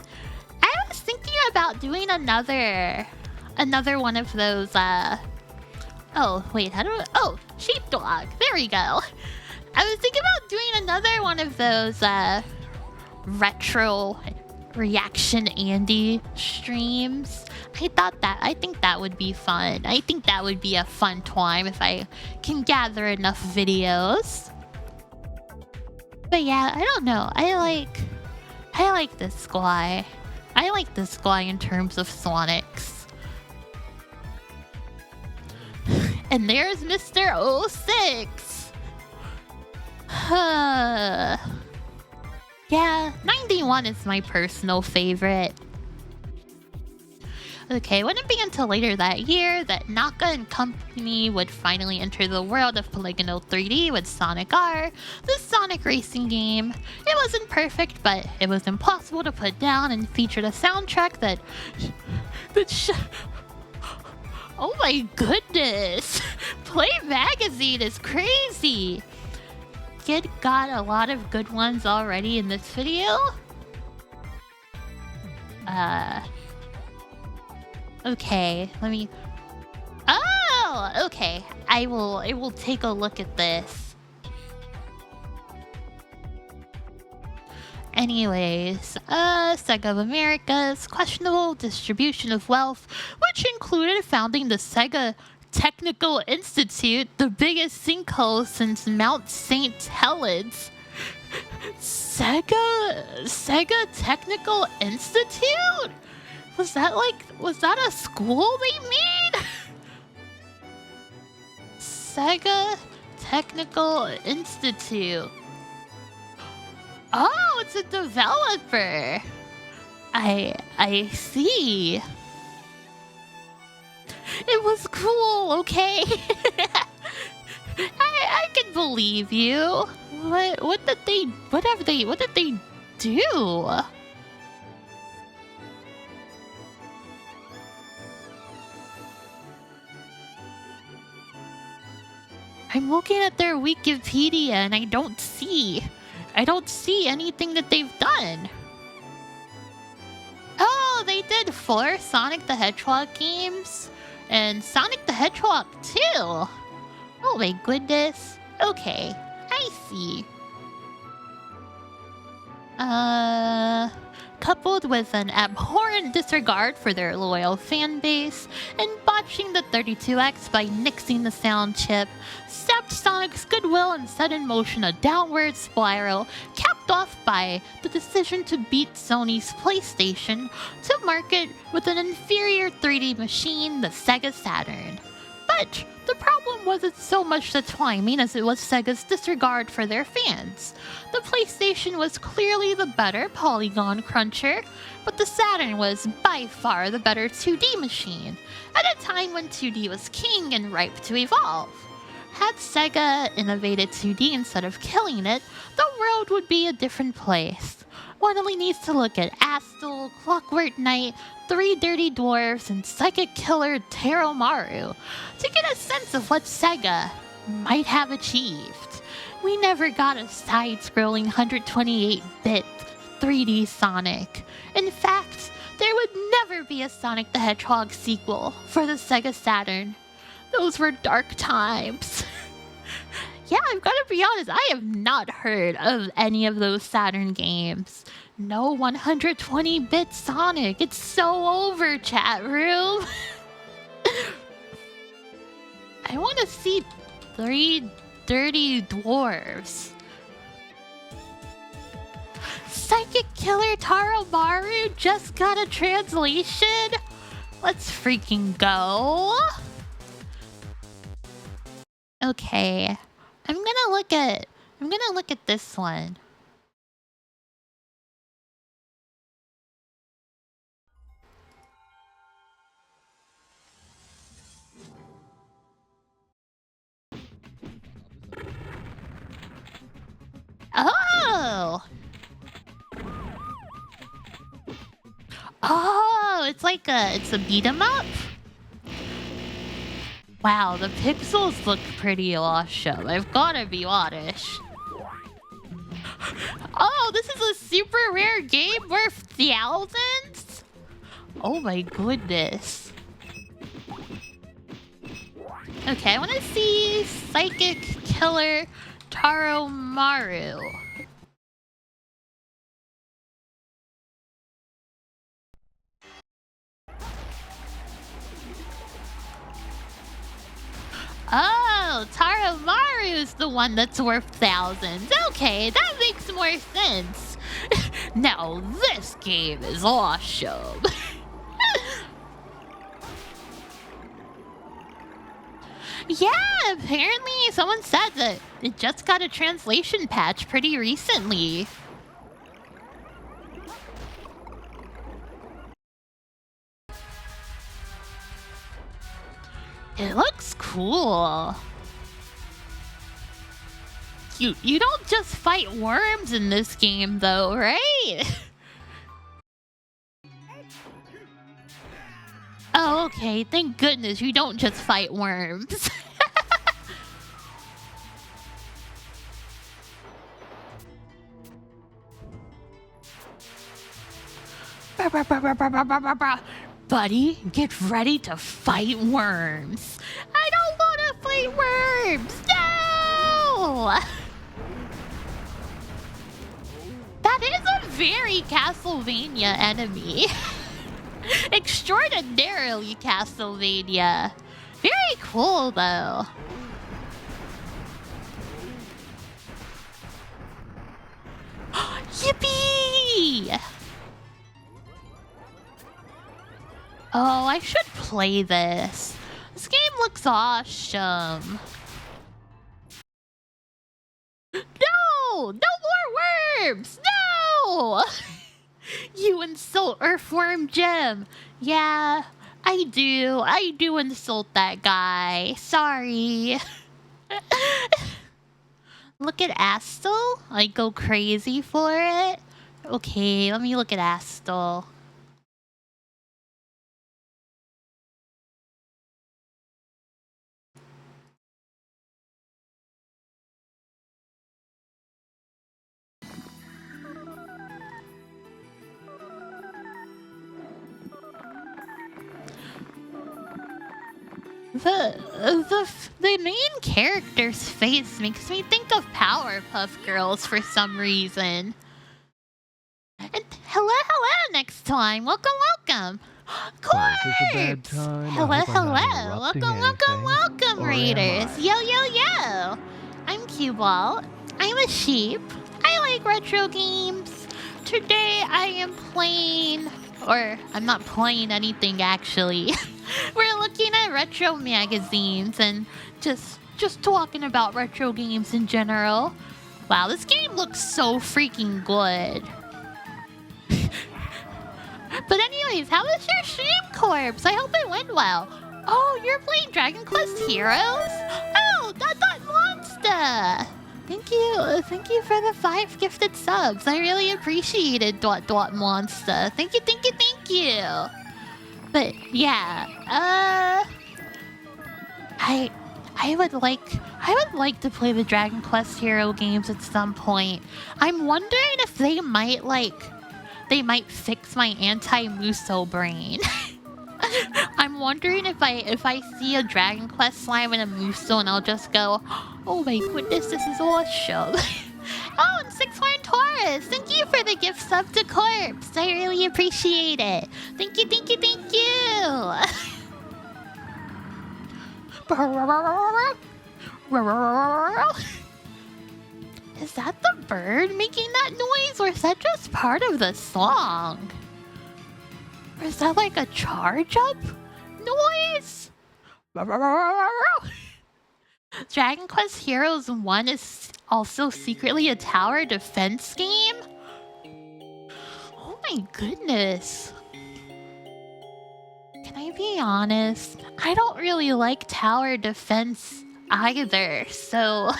was thinking about doing another one of those oh, wait, oh, sheepdog. There we go. I was thinking about doing another one of those retro reaction Andy streams. I think that would be fun. I think that would be a fun time if I can gather enough videos. But yeah, I don't know. I like this guy. I like this guy in terms of Sonics. And there's Mr. 06. Yeah, 91 is my personal favorite. Okay, it wouldn't be until later that year that Naka and company would finally enter the world of polygonal 3D with Sonic R, the Sonic racing game. It wasn't perfect, but it was impossible to put down and featured a soundtrack that oh my goodness! Play Magazine is crazy! Kid got a lot of good ones already in this video. Okay, let me... Oh! Okay, I will take a look at this. Anyways, Sega of America's questionable distribution of wealth, which included founding the Sega Technical Institute, the biggest sinkhole since Mount St. Helens. Sega Technical Institute? Was that a school they made? Sega Technical Institute. Oh, it's a developer. I see. It was cool, okay? I can believe you. What did they do? I'm looking at their Wikipedia and I don't see anything that they've done. Oh, they did 4 Sonic the Hedgehog games and Sonic the Hedgehog 2. Oh my goodness. Okay, I see. coupled with an abhorrent disregard for their loyal fan base, and botching the 32X by nixing the sound chip, sapped Sonic's goodwill and set in motion a downward spiral, capped off by the decision to beat Sony's PlayStation to market with an inferior 3D machine, the Sega Saturn. But the problem wasn't so much the timing as it was Sega's disregard for their fans. The PlayStation was clearly the better polygon cruncher, but the Saturn was by far the better 2D machine, at a time when 2D was king and ripe to evolve. Had Sega innovated 2D instead of killing it, the world would be a different place. One only needs to look at Astal, Clockwork Knight, Three Dirty Dwarfs, and Psychic Killer Teromaru to get a sense of what Sega might have achieved. We never got a side-scrolling 128-bit 3D Sonic. In fact, there would never be a Sonic the Hedgehog sequel for the Sega Saturn. Those were dark times. Yeah, I've got to be honest, I have not heard of any of those Saturn games. No 120-bit Sonic. It's so over, chat room. I want to see Three Dirty Dwarfs. Psychic Killer Taromaru just got a translation? Let's freaking go. Okay. I'm gonna look at this one. Oh! Oh, it's a beat 'em up? Wow, the pixels look pretty awesome. I've gotta be honest. Oh, this is a super rare game worth thousands? Oh my goodness. Okay, I want to see Psychic Killer Taromaru. Oh, Taromaru is the one that's worth thousands. Okay, that makes more sense. Now this game is awesome. Yeah, apparently someone said that it just got a translation patch pretty recently. It looks cool. You don't just fight worms in this game though, right? Oh, okay. Thank goodness you don't just fight worms. Buddy, get ready to fight worms. I don't want to fight worms. No! That is a very Castlevania enemy. Extraordinarily Castlevania. Very cool, though. Yippee! Oh, I should play this. This game looks awesome. No! No more worms! No! You insult Earthworm Jim. Yeah, I do. I do insult that guy. Sorry. Look at Astal. I go crazy for it. Okay, let me look at Astal. The main character's face makes me think of Powerpuff Girls for some reason. And hello, this time. Welcome, welcome. Well, is this a bad Corpse! time? I Hello, hope I'm not hello. interrupting Welcome, welcome, anything. welcome, Or am Raiders. I? Yo, yo, yo. I'm Cubalt. I'm a sheep. I like retro games. Today I am playing, or I'm not playing anything actually. We're looking at retro magazines and just talking about retro games in general. Wow, this game looks so freaking good. But anyways, how was your stream, Corpse? I hope it went well. Oh, you're playing Dragon Quest Heroes? Oh, that monster! Thank you for the 5 gifted subs. I really appreciate it, monster. Thank you, thank you, thank you. But yeah, I would like to play the Dragon Quest Hero games at some point. I'm wondering if they might fix my anti-Muso brain. I'm wondering if I see a Dragon Quest slime and a Muso and I'll just go, oh my goodness, this is awesome. Oh, and 6 Horn Taurus, thank you for the gift sub to Corpse. I really appreciate it. Thank you, thank you, thank you. Is that the bird making that noise, or is that just part of the song? Or is that like a charge up noise? Dragon Quest Heroes 1 is also secretly a tower defense game? Oh my goodness. Can I be honest? I don't really like tower defense either, so...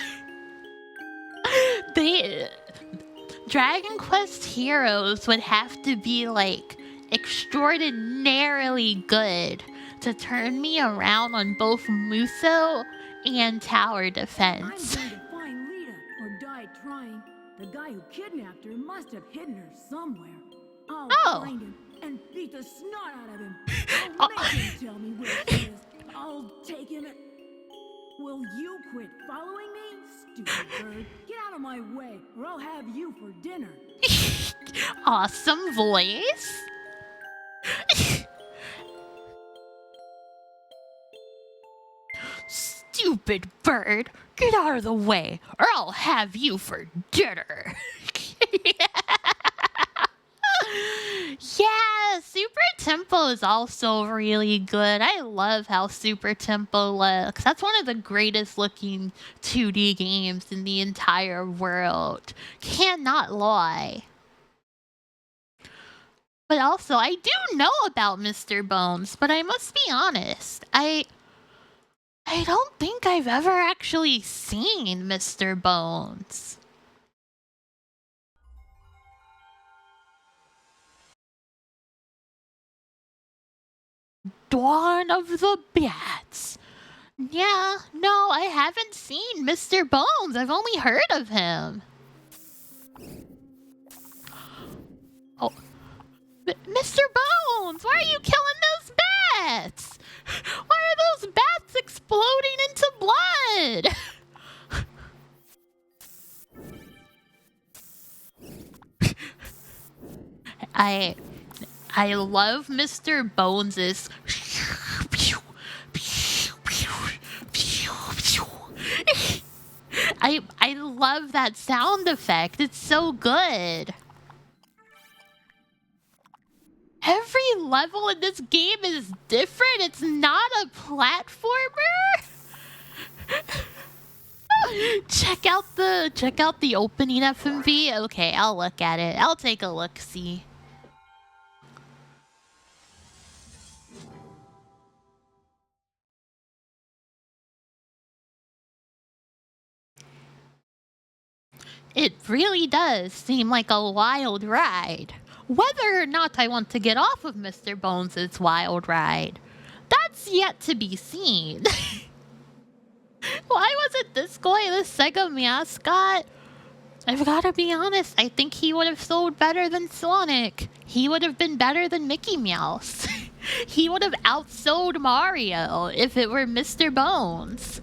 Dragon Quest Heroes would have to be like extraordinarily good to turn me around on both Muso and tower defense. I'm going to find Lita or die trying. The guy who kidnapped her must have hidden her somewhere. I'll find him and beat the snot out of him. I'll make him tell me where he is. I'll take him and... Will you quit following me, stupid bird? Get out of my way, or I'll have you for dinner. Awesome voice. Stupid bird, get out of the way, or I'll have you for dinner. Yeah, Super Tempo is also really good. I love how Super Tempo looks. That's one of the greatest looking 2D games in the entire world. Cannot lie. But also, I do know about Mr. Bones, but I must be honest. I don't think I've ever actually seen Mr. Bones. Dawn of the Bats. Yeah, no, I haven't seen Mr. Bones. I've only heard of him. Oh, Mr. Bones, why are you killing those bats? Why are those bats exploding into blood? I love Mr. Bones's. I love that sound effect. It's so good. Every level in this game is different. It's not a platformer. Check out the opening FMV. Okay, I'll look at it. I'll take a look. See. It really does seem like a wild ride. Whether or not I want to get off of Mr. Bones' wild ride, that's yet to be seen. Why wasn't this guy the Sega mascot? I've gotta be honest, I think he would have sold better than Sonic. He would have been better than Mickey Mouse. He would have outsold Mario if it were Mr. Bones.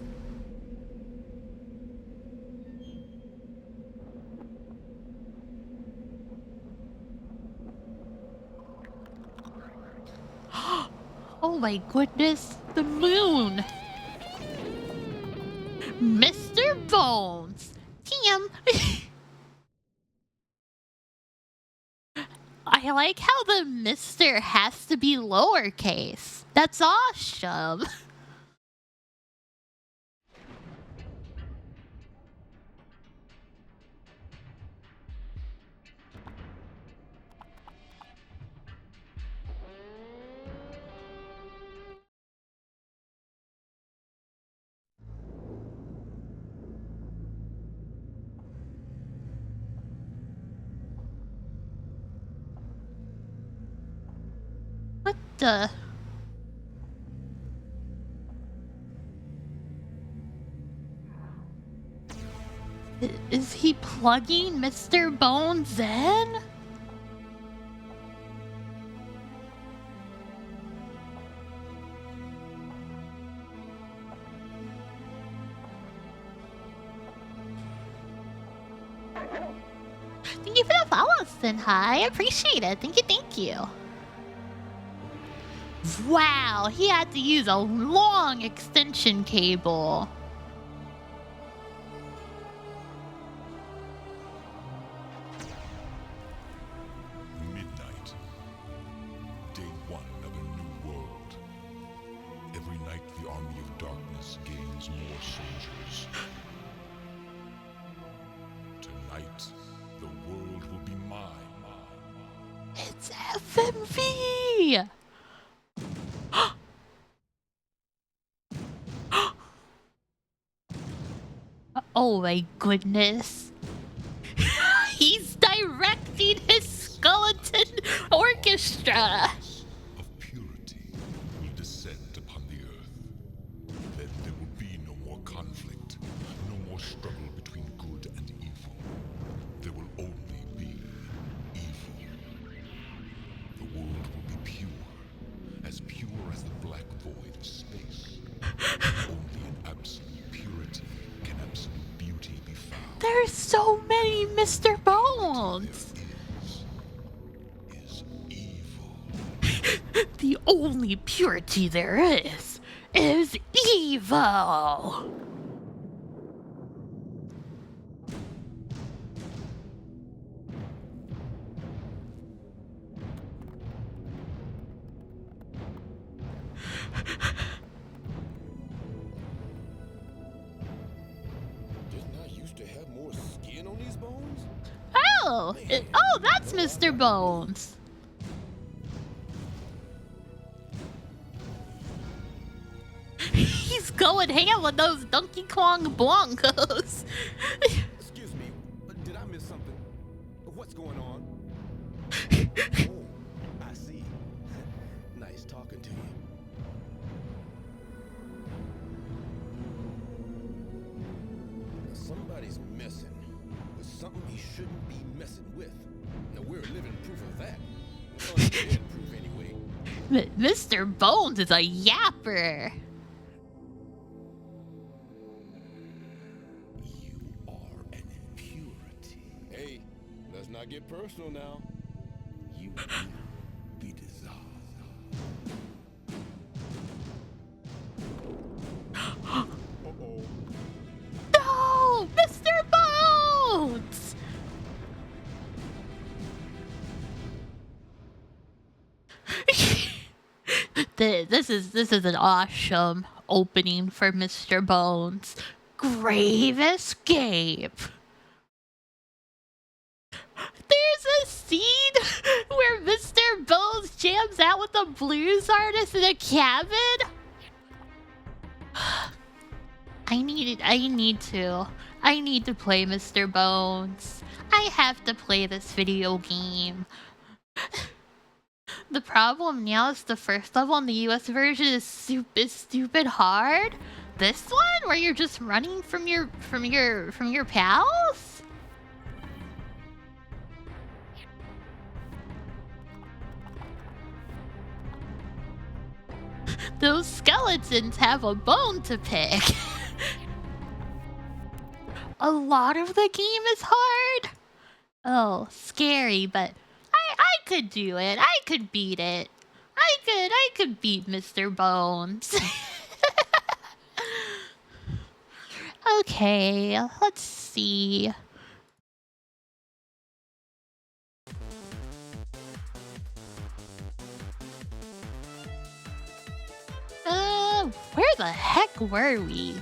Oh my goodness, the moon. Mr. Bones. Damn. I like how the Mr. has to be lowercase. That's awesome. What the? Is he plugging Mr. Bones in? Thank you for the follow, Sinhai. I appreciate it. Thank you. Wow, he had to use a long extension cable. Midnight. Day one of a new world. Every night the army of darkness gains more soldiers. Tonight, the world will be mine. It's FMV! Oh my goodness. He's directing his skeleton orchestra. Of purity will descend upon the earth. Then there will be no more conflict, no more struggle between good and evil. There will only be evil. The world will be pure as the black void of space. Only in absolute purity can absolute beauty be found. There's so many Mr. Bones. There is evil. The only purity there is evil. Didn't I used to have more skin on these bones? Oh, that's Mr. Bones. He's going ham with those Donkey Kong Blancos. Excuse me, did I miss something? What's going on? Oh, I see. Nice talking to you. Somebody's messing with something he shouldn't be messing with. Now we're living proof of that. Undead proof anyway. Mr. Bones is a yapper. You are an impurity. Hey, let's not get personal now. You will be dissolved. Uh-oh. No, Mr. Bones. This is an awesome opening for Mr. Bones. Grave Escape. There's a scene where Mr. Bones jams out with a blues artist in a cabin. I need to play Mr. Bones. I have to play this video game. The problem now is the first level in the US version is stupid hard. This one where you're just running from your pals? Those skeletons have a bone to pick. A lot of the game is hard. Oh, scary, but I could do it. I could beat it. I could beat Mr. Bones. Okay, let's see. Where the heck were we?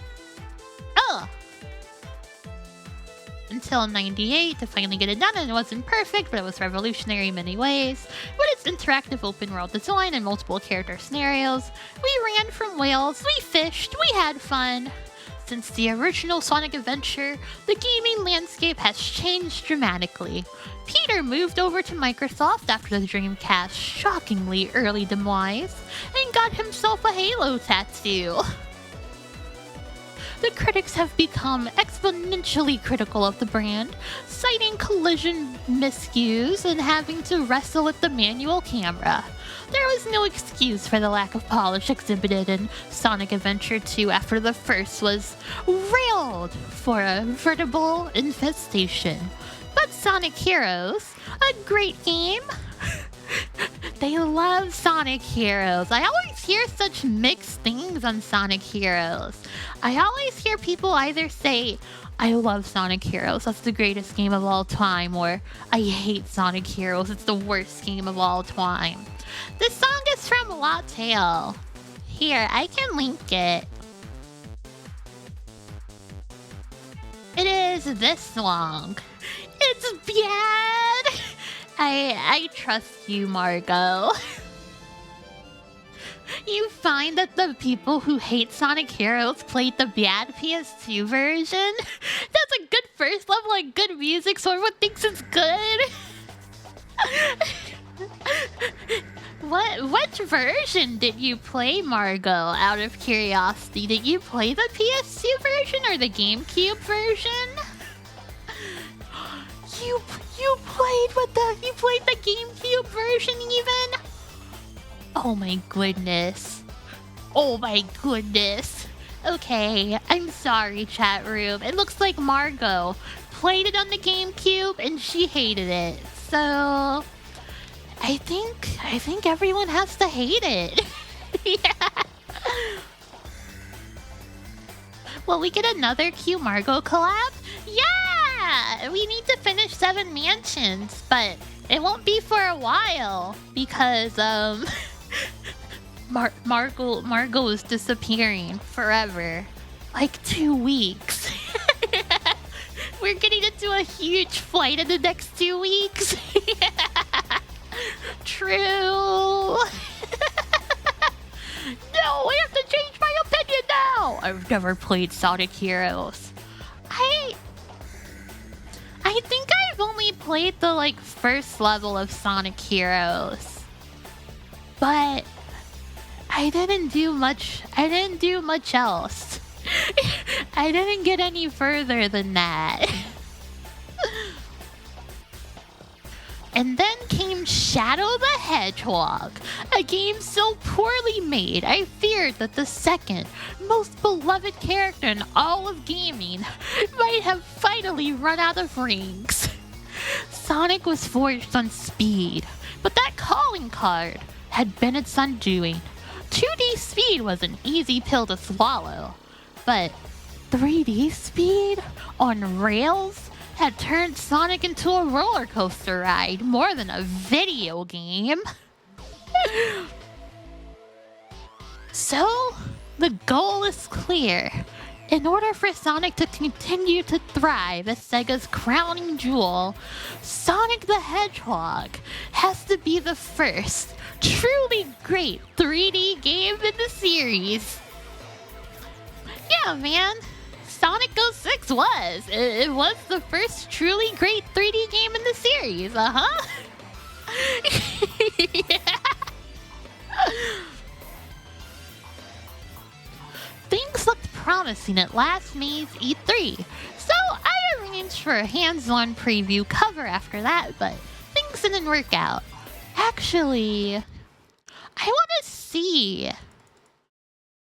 Oh! Until 98 to finally get it done, and it wasn't perfect, but it was revolutionary in many ways. With its interactive open world design and multiple character scenarios, we ran from whales, we fished, we had fun. Since the original Sonic Adventure, the gaming landscape has changed dramatically. Peter moved over to Microsoft after the Dreamcast's shockingly early demise, and got himself a Halo tattoo. The critics have become exponentially critical of the brand, citing collision miscues and having to wrestle with the manual camera. There was no excuse for the lack of polish exhibited in Sonic Adventure 2 after the first was railed for a veritable infestation. But Sonic Heroes, a great game. They love Sonic Heroes. I always hear such mixed things on Sonic Heroes. I always hear people either say, I love Sonic Heroes, that's the greatest game of all time, or I hate Sonic Heroes, it's the worst game of all time. This song is from Latte. Here, I can link it. It is this song. It's bad. I trust you, Margot. You find that the people who hate Sonic Heroes played the bad PS2 version? That's a good first level, like good music, so everyone thinks it's good. Which version did you play, Margot, out of curiosity? Did you play the PS2 version or the GameCube version? You played the GameCube version even? Oh my goodness. Oh my goodness. Okay, I'm sorry, chat room. It looks like Margot played it on the GameCube and she hated it. So I think everyone has to hate it. Yeah. Will we get another Q Margot collab? Yeah! We need to finish 7 mansions, but it won't be for a while because Margot is disappearing forever. Like 2 weeks. We're getting into a huge flight in the next 2 weeks. True. No, I have to change my opinion now. I've never played Sonic Heroes. I think I've only played the first level of Sonic Heroes. But I didn't do much else. I didn't get any further than that. And then came Shadow the Hedgehog, a game so poorly made I feared that the second most beloved character in all of gaming might have finally run out of rings. Sonic was forged on speed, but that calling card had been its undoing. 2D speed was an easy pill to swallow, but 3D speed on rails had turned Sonic into a roller coaster ride more than a video game. So, the goal is clear. In order for Sonic to continue to thrive as Sega's crowning jewel, Sonic the Hedgehog has to be the first truly great 3D game in the series. Yeah, man. Sonic 06 was. It was the first truly great 3D game in the series, uh-huh. Yeah. Things looked promising at last May's E3, so I arranged for a hands-on preview cover after that, but things didn't work out. Actually, I want to see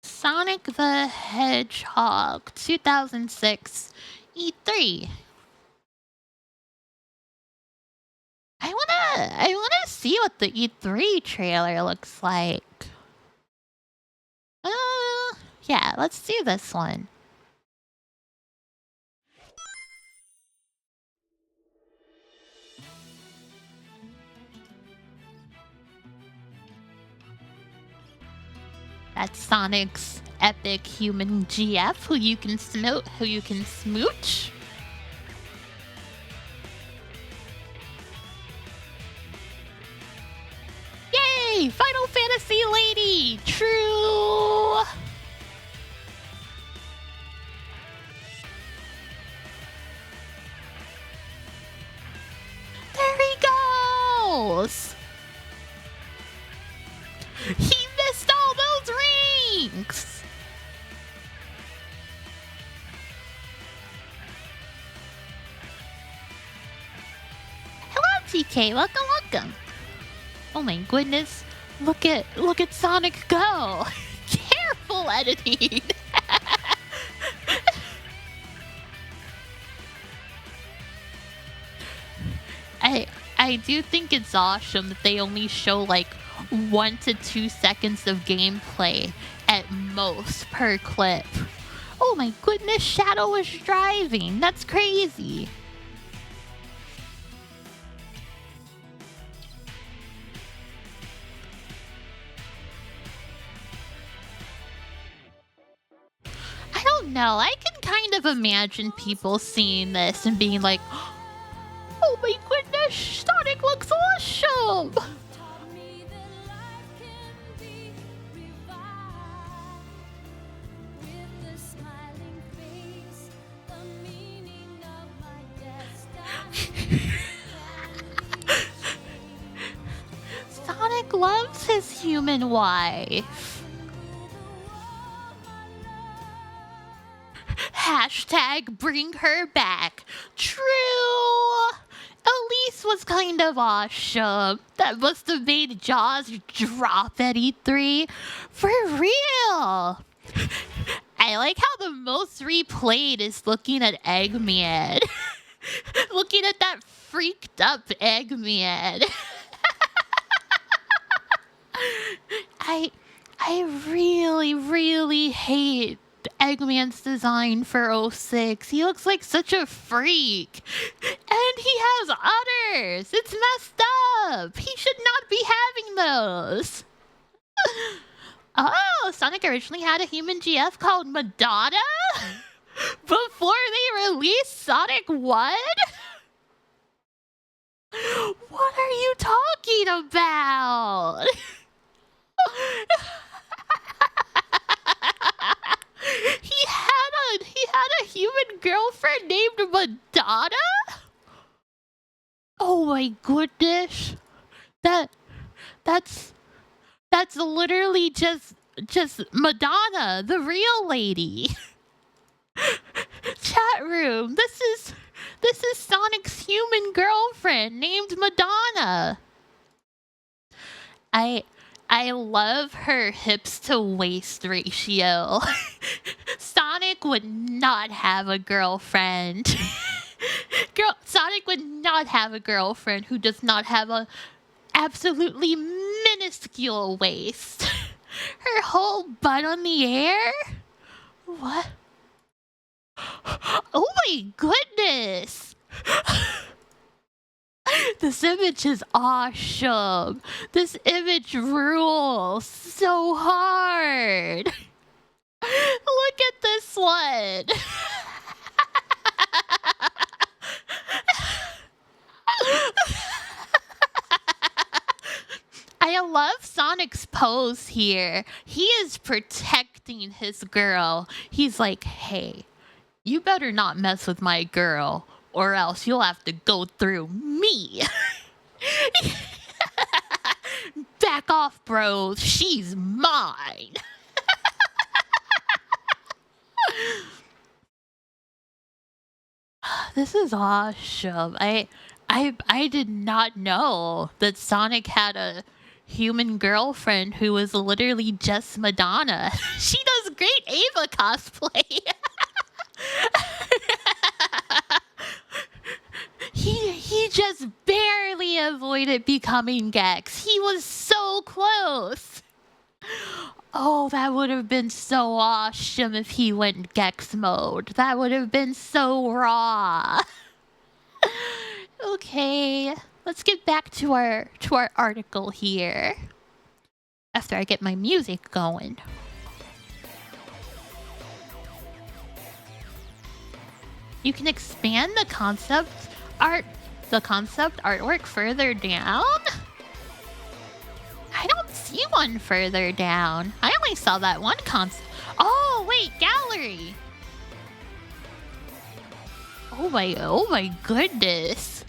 Sonic the Hedgehog 2006 E3. I wanna see what the E3 trailer looks like. Yeah, let's see this one. That's Sonic's epic human GF, who you can smooch. Yay! Final Fantasy lady! True! There he goes! He missed all those rings! Hello, TK. Welcome. Oh my goodness. Look at Sonic go. Careful editing. I do think it's awesome that they only show like 1 to 2 seconds of gameplay at most per clip. Oh my goodness, Shadow was driving. That's crazy. I don't know. I can kind of imagine people seeing this and being like, oh my goodness, Sonic looks awesome! Sonic loves his human wife. Hashtag bring her back. True. Elise was kind of awesome. That must have made jaws drop at E3. For real. I like how the most replayed is looking at Eggman. Looking at that freaked up Eggman. I really hate Eggman's design for 06. He looks like such a freak. And he has udders. It's messed up. He should not be having those. Oh, Sonic originally had a human GF called Madonna? Before they released Sonic 1? What are you talking about? He had a human girlfriend named Madonna? Oh my goodness. That's literally just Madonna, the real lady. Chat room. This is Sonic's human girlfriend named Madonna. I love her hips to waist ratio. Sonic would not have a girlfriend. Sonic would not have a girlfriend who does not have a absolutely minuscule waist. Her whole butt on the air? What? Oh my goodness! This image is awesome. This image rules so hard. Look at this one. I love Sonic's pose here. He is protecting his girl. He's like, hey, you better not mess with my girl, or else you'll have to go through me. Back off, bro. She's mine. This is awesome. I did not know that Sonic had a human girlfriend who was literally just Madonna. She does great Ava cosplay. He just barely narrowly avoided becoming Gex. He was so close. Oh, that would have been so awesome if he went Gex mode. That would have been so raw. Okay, let's get back to our article here. After I get my music going. You can expand the concept artwork further down? I don't see one further down. I only saw that one concept. Oh, wait, gallery. Oh my goodness.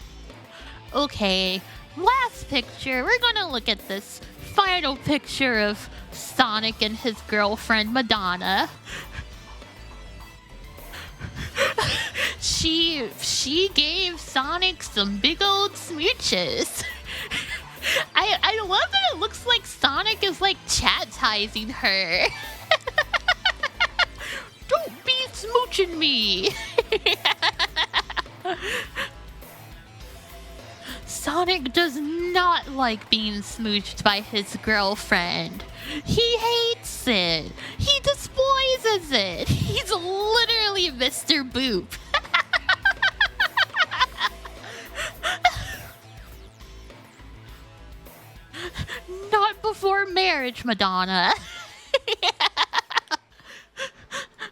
Okay, last picture. We're gonna look at this final picture of Sonic and his girlfriend, Madonna. She gave Sonic some big old smooches. I love that it looks like Sonic is like chat-tizing her. Don't be smooching me. Sonic does not like being smooched by his girlfriend. He hates it. He despises it. He's literally Mr. Boop. Not before marriage, Madonna.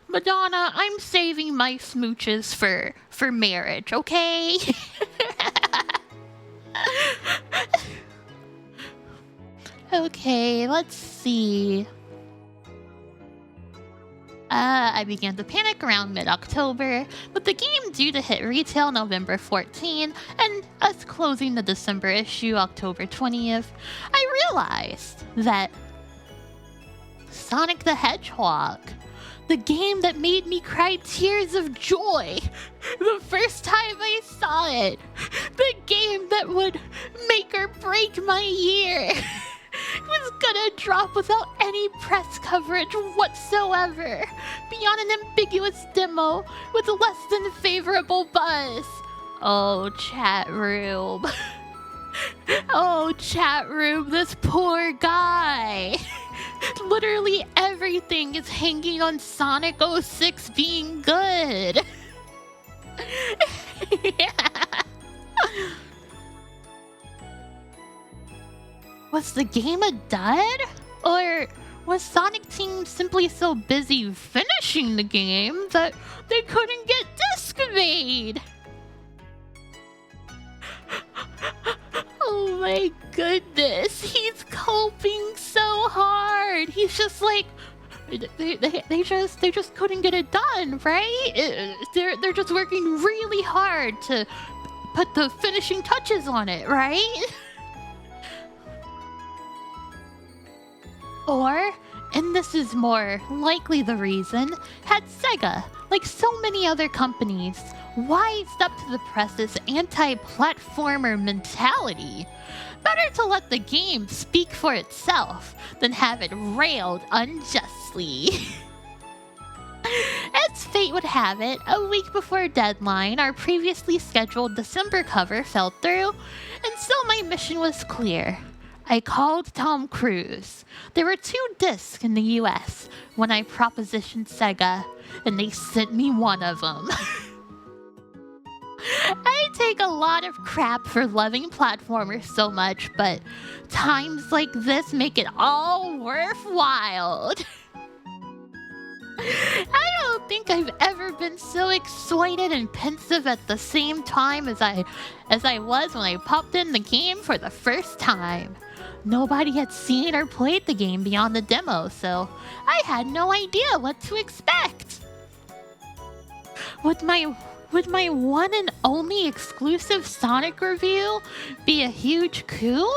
Madonna, I'm saving my smooches for marriage, okay? Okay, let's see. I began to panic around mid-October, with the game due to hit retail November 14 and us closing the December issue October 20th. I realized that Sonic the Hedgehog, the game that made me cry tears of joy the first time I saw it, the game that would make or break my year, was gonna drop without any press coverage whatsoever, beyond an ambiguous demo with less than favorable buzz. Oh, chat room. Oh, chat room, this poor guy. Literally everything is hanging on Sonic 06 being good. Yeah. Was the game a dud? Or was Sonic Team simply so busy finishing the game that they couldn't get disc made? Oh my goodness, he's coping so hard. He's just like, they just couldn't get it done, right? They're just working really hard to put the finishing touches on it, right? Or, and this is more likely the reason, had Sega, like so many other companies, wised up to the press's anti-platformer mentality. Better to let the game speak for itself than have it railed unjustly. As fate would have it, a week before deadline, our previously scheduled December cover fell through, and so my mission was clear. I called Tom Cruise. There were 2 discs in the US when I propositioned Sega, and they sent me one of them. I take a lot of crap for loving platformers so much, but times like this make it all worthwhile. I don't think I've ever been so excited and pensive at the same time as I was when I popped in the game for the first time. Nobody had seen or played the game beyond the demo, so I had no idea what to expect. Would my one and only exclusive Sonic review be a huge coup?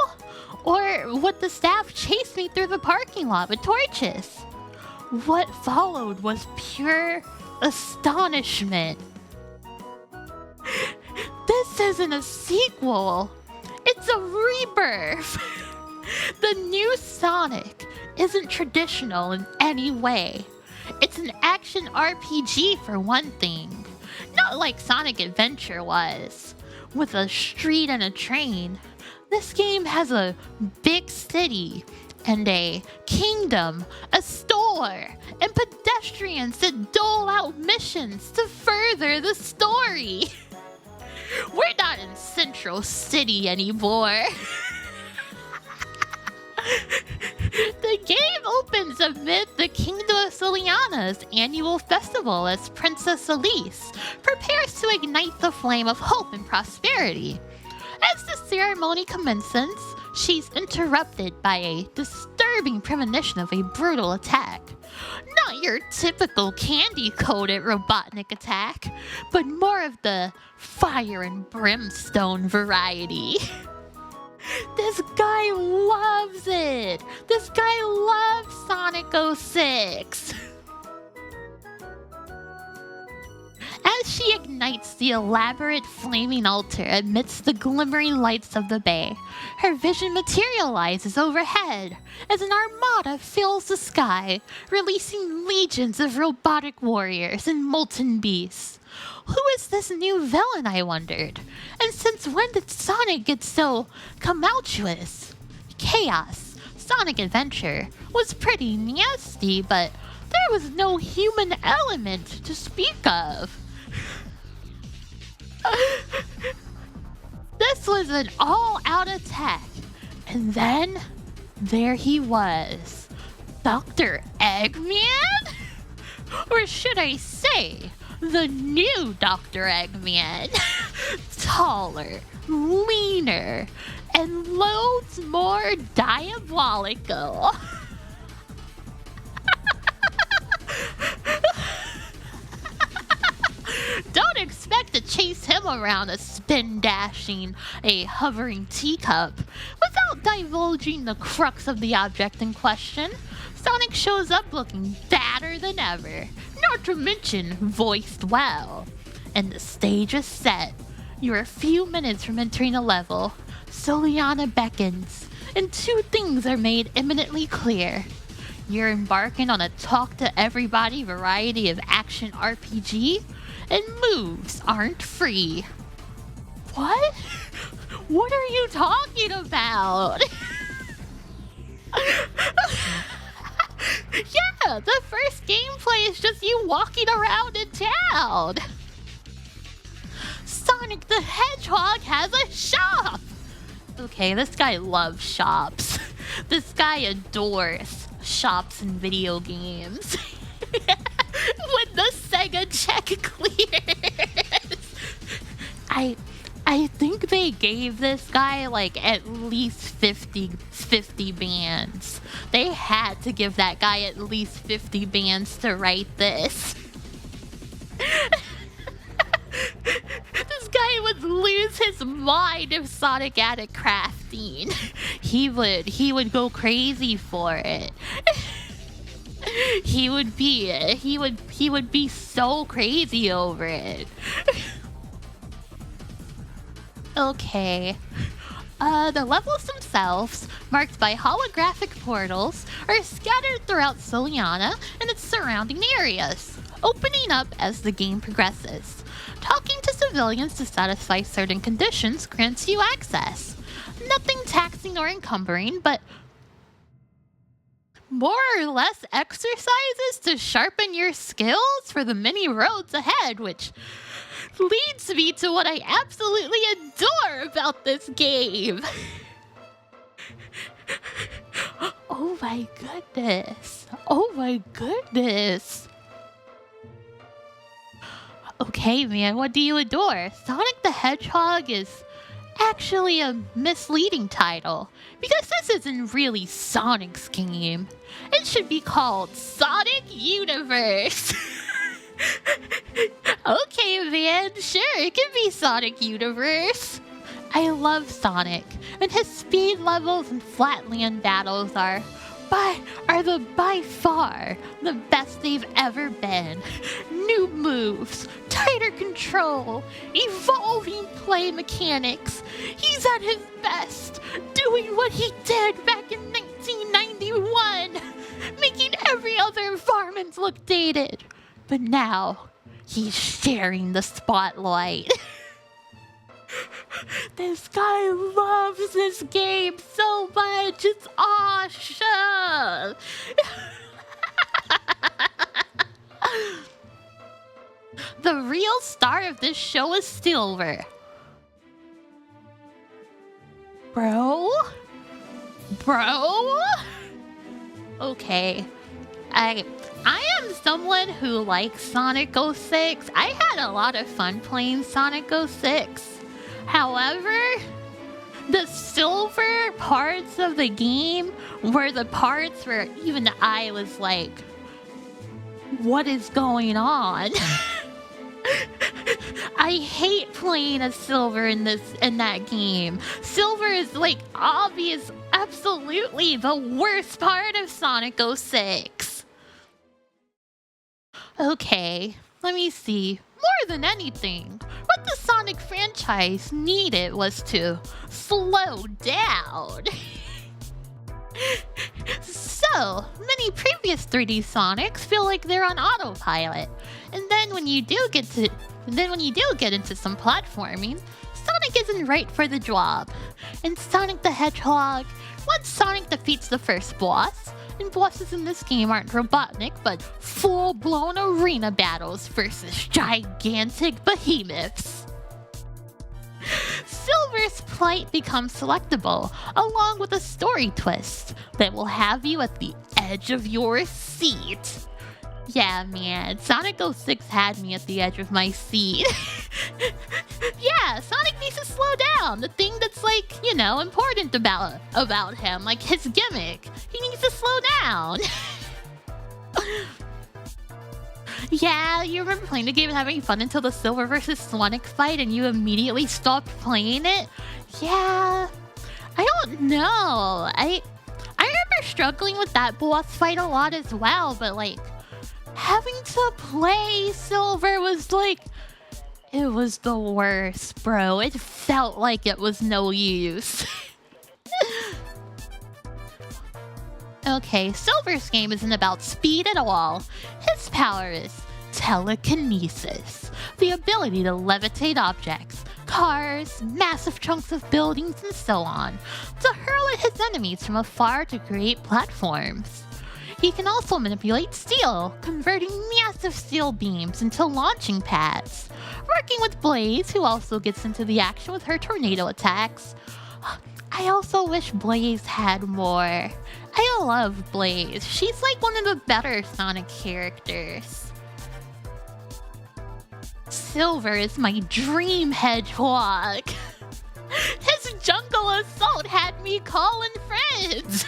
Or would the staff chase me through the parking lot with torches? What followed was pure astonishment. This isn't a sequel. It's a rebirth. The new Sonic isn't traditional in any way. It's an action RPG for one thing. Not like Sonic Adventure was, with a street and a train. This game has a big city and a kingdom, a store, and pedestrians that dole out missions to further the story. We're not in Central City anymore. The game opens amid the Kingdom of Soliana's annual festival as Princess Elise prepares to ignite the flame of hope and prosperity. As the ceremony commences, she's interrupted by a disturbing premonition of a brutal attack. Not your typical candy-coated Robotnik attack, but more of the fire and brimstone variety. This guy loves it! This guy loves Sonic 06! As she ignites the elaborate flaming altar amidst the glimmering lights of the bay, her vision materializes overhead as an armada fills the sky, releasing legions of robotic warriors and molten beasts. Who is this new villain, I wondered? And since when did Sonic get so tumultuous? Chaos, Sonic Adventure, was pretty nasty, but there was no human element to speak of. This was an all-out attack, and then there he was, Dr. Eggman? Or should I say, the new Dr. Eggman. Taller, leaner, and loads more diabolical. Don't expect to chase him around a spin-dashing, a hovering teacup. Without divulging the crux of the object in question, Sonic shows up looking badder than ever, not to mention voiced well. And the stage is set. You're a few minutes from entering a level. Soliana beckons, and two things are made eminently clear. You're embarking on a talk-to-everybody variety of action RPG, and moves aren't free. What? What are you talking about? Yeah, the first gameplay is just you walking around in town. Sonic the Hedgehog has a shop! Okay, this guy loves shops. This guy adores shops and video games. When the Sega check clears. I think they gave this guy like at least 50 bands. They had to give that guy at least 50 bands to write this. This guy would lose his mind if Sonic added crafting. He would go crazy for it. He would be so crazy over it. Okay. The levels themselves, marked by holographic portals, are scattered throughout Soliana and its surrounding areas, opening up as the game progresses. Talking to civilians to satisfy certain conditions grants you access. Nothing taxing or encumbering, but more or less exercises to sharpen your skills for the many roads ahead, which leads me to what I absolutely adore about this game. Oh my goodness. Oh my goodness. Okay, man, what do you adore? Sonic the Hedgehog is actually a misleading title, because this isn't really Sonic's game. It should be called Sonic Universe. Okay, man, sure, it can be Sonic Universe. I love Sonic, and his speed levels and flatland battles are by far the best they've ever been. New moves, tighter control, evolving play mechanics. He's at his best, doing what he did back in 1991, making every other varmint look dated. But now, he's sharing the spotlight. This guy loves this game so much. It's awesome. The real star of this show is Silver. Bro? Okay. I am someone who likes Sonic 06. I had a lot of fun playing Sonic 06. However, the silver parts of the game were the parts where even I was like, what is going on? I hate playing as Silver in that game. Silver is like absolutely the worst part of Sonic 06. Okay, let me see. More than anything, what the Sonic franchise needed was to slow down. So, many previous 3D Sonics feel like they're on autopilot. And then when you do get into some platforming, Sonic isn't right for the job. In Sonic the Hedgehog, once Sonic defeats the first boss, and bosses in this game aren't robotic, but full-blown arena battles versus gigantic behemoths. Silver's plight becomes selectable, along with a story twist that will have you at the edge of your seat. Yeah, man, Sonic 06 had me at the edge of my seat. Yeah, Sonic needs to slow down. The thing that's, like, you know, important about him, like his gimmick. He needs to slow down. Yeah, you remember playing the game and having fun until the Silver versus Sonic fight and you immediately stopped playing it? Yeah, I don't know. I remember struggling with that boss fight a lot as well, but like, having to play Silver was like, it was the worst, bro. It felt like it was no use. Okay, Silver's game isn't about speed at all. His power is telekinesis, the ability to levitate objects, cars, massive chunks of buildings, and so on, to hurl at his enemies from afar to create platforms. He can also manipulate steel, converting massive steel beams into launching pads, working with Blaze, who also gets into the action with her tornado attacks. I also wish Blaze had more. I love Blaze. She's like one of the better Sonic characters. Silver is my dream hedgehog. His jungle assault had me calling friends.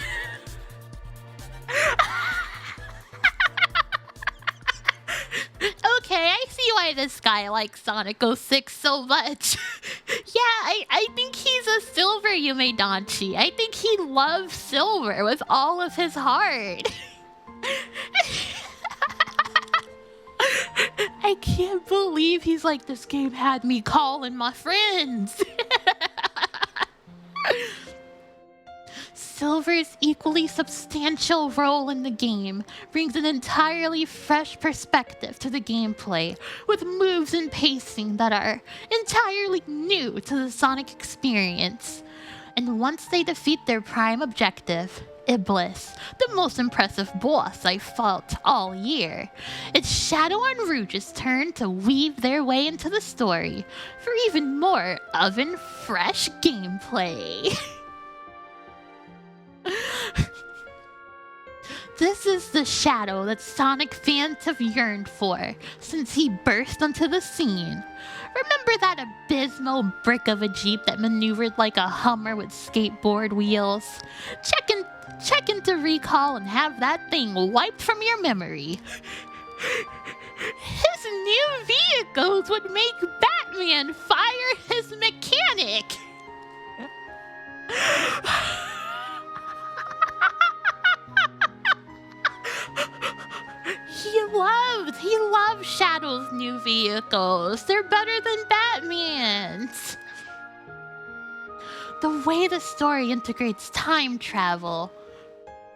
Okay, I see why this guy likes Sonic 06 so much. Yeah, I think he's a Silver Yumedanchi. I think he loves Silver with all of his heart. I can't believe he's like, this game had me calling my friends. Silver's equally substantial role in the game brings an entirely fresh perspective to the gameplay, with moves and pacing that are entirely new to the Sonic experience. And once they defeat their prime objective, Iblis, the most impressive boss I fought all year, it's Shadow and Rouge's turn to weave their way into the story for even more oven-fresh gameplay. This is the Shadow that Sonic fans have yearned for since he burst onto the scene. Remember that abysmal brick of a Jeep that maneuvered like a Hummer with skateboard wheels? Check into Recall and have that thing wiped from your memory. His new vehicles would make Batman fire his mechanic. He loved Shadow's new vehicles. They're better than Batman's. The way the story integrates time travel,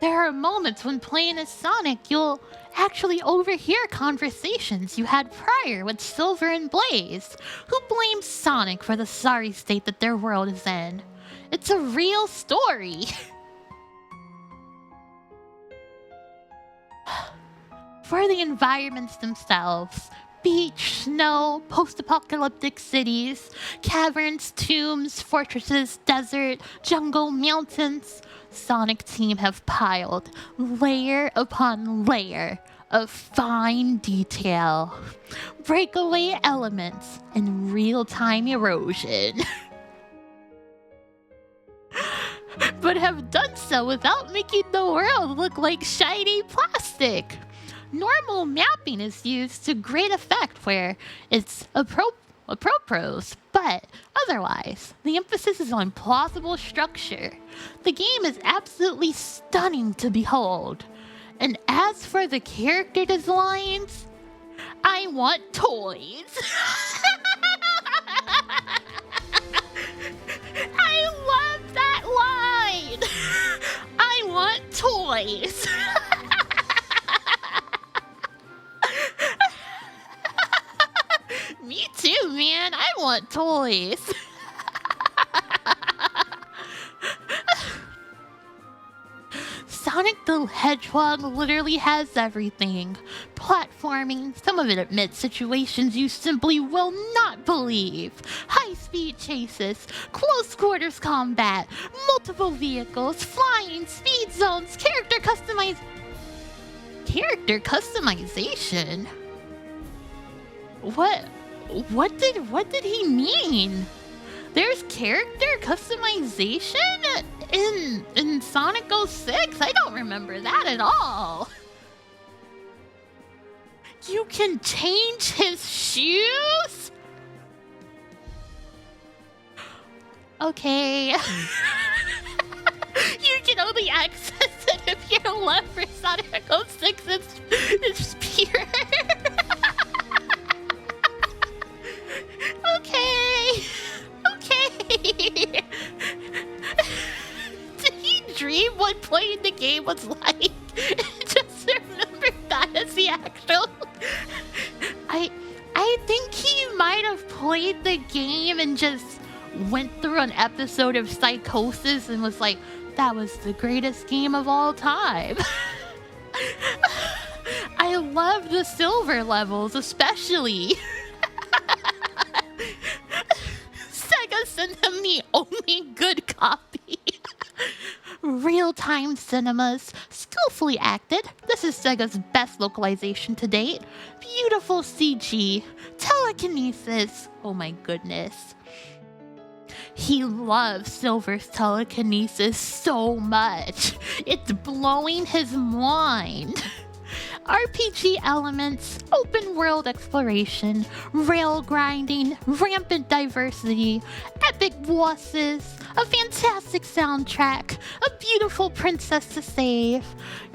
There are moments when playing as Sonic, you'll actually overhear conversations you had prior with Silver and Blaze, who blame Sonic for the sorry state that their world is in. It's a real story. For the environments themselves, beach, snow, post-apocalyptic cities, caverns, tombs, fortresses, desert, jungle, mountains, Sonic Team have piled layer upon layer of fine detail, breakaway elements, and real-time erosion. But have done so without making the world look like shiny plastic. Normal mapping is used to great effect where it's appropriate, but otherwise, the emphasis is on plausible structure. The game is absolutely stunning to behold. And as for the character designs, I want toys. I love that line. I want toys. Me too, man. I want toys. Sonic the Hedgehog literally has everything. Platforming, some of it amidst situations you simply will not believe. High-speed chases, close quarters combat, multiple vehicles, flying, speed zones, character customization? What did he mean? There's character customization in Sonic 06? I don't remember that at all. You can change his shoes? Okay. You can only access it if your love for Sonic 06 is pure. Okay. Did he dream what playing the game was like? Just remember that as the actual. I think he might have played the game and just went through an episode of Psychosis and was like, that was the greatest game of all time. I love the silver levels, especially. Sega sent him the only good copy. Real-time cinemas, skillfully acted. This is Sega's best localization to date. Beautiful CG, telekinesis. Oh my goodness. He loves Silver's telekinesis so much. It's blowing his mind. RPG elements, open world exploration, rail grinding, rampant diversity, epic bosses, a fantastic soundtrack, a beautiful princess to save.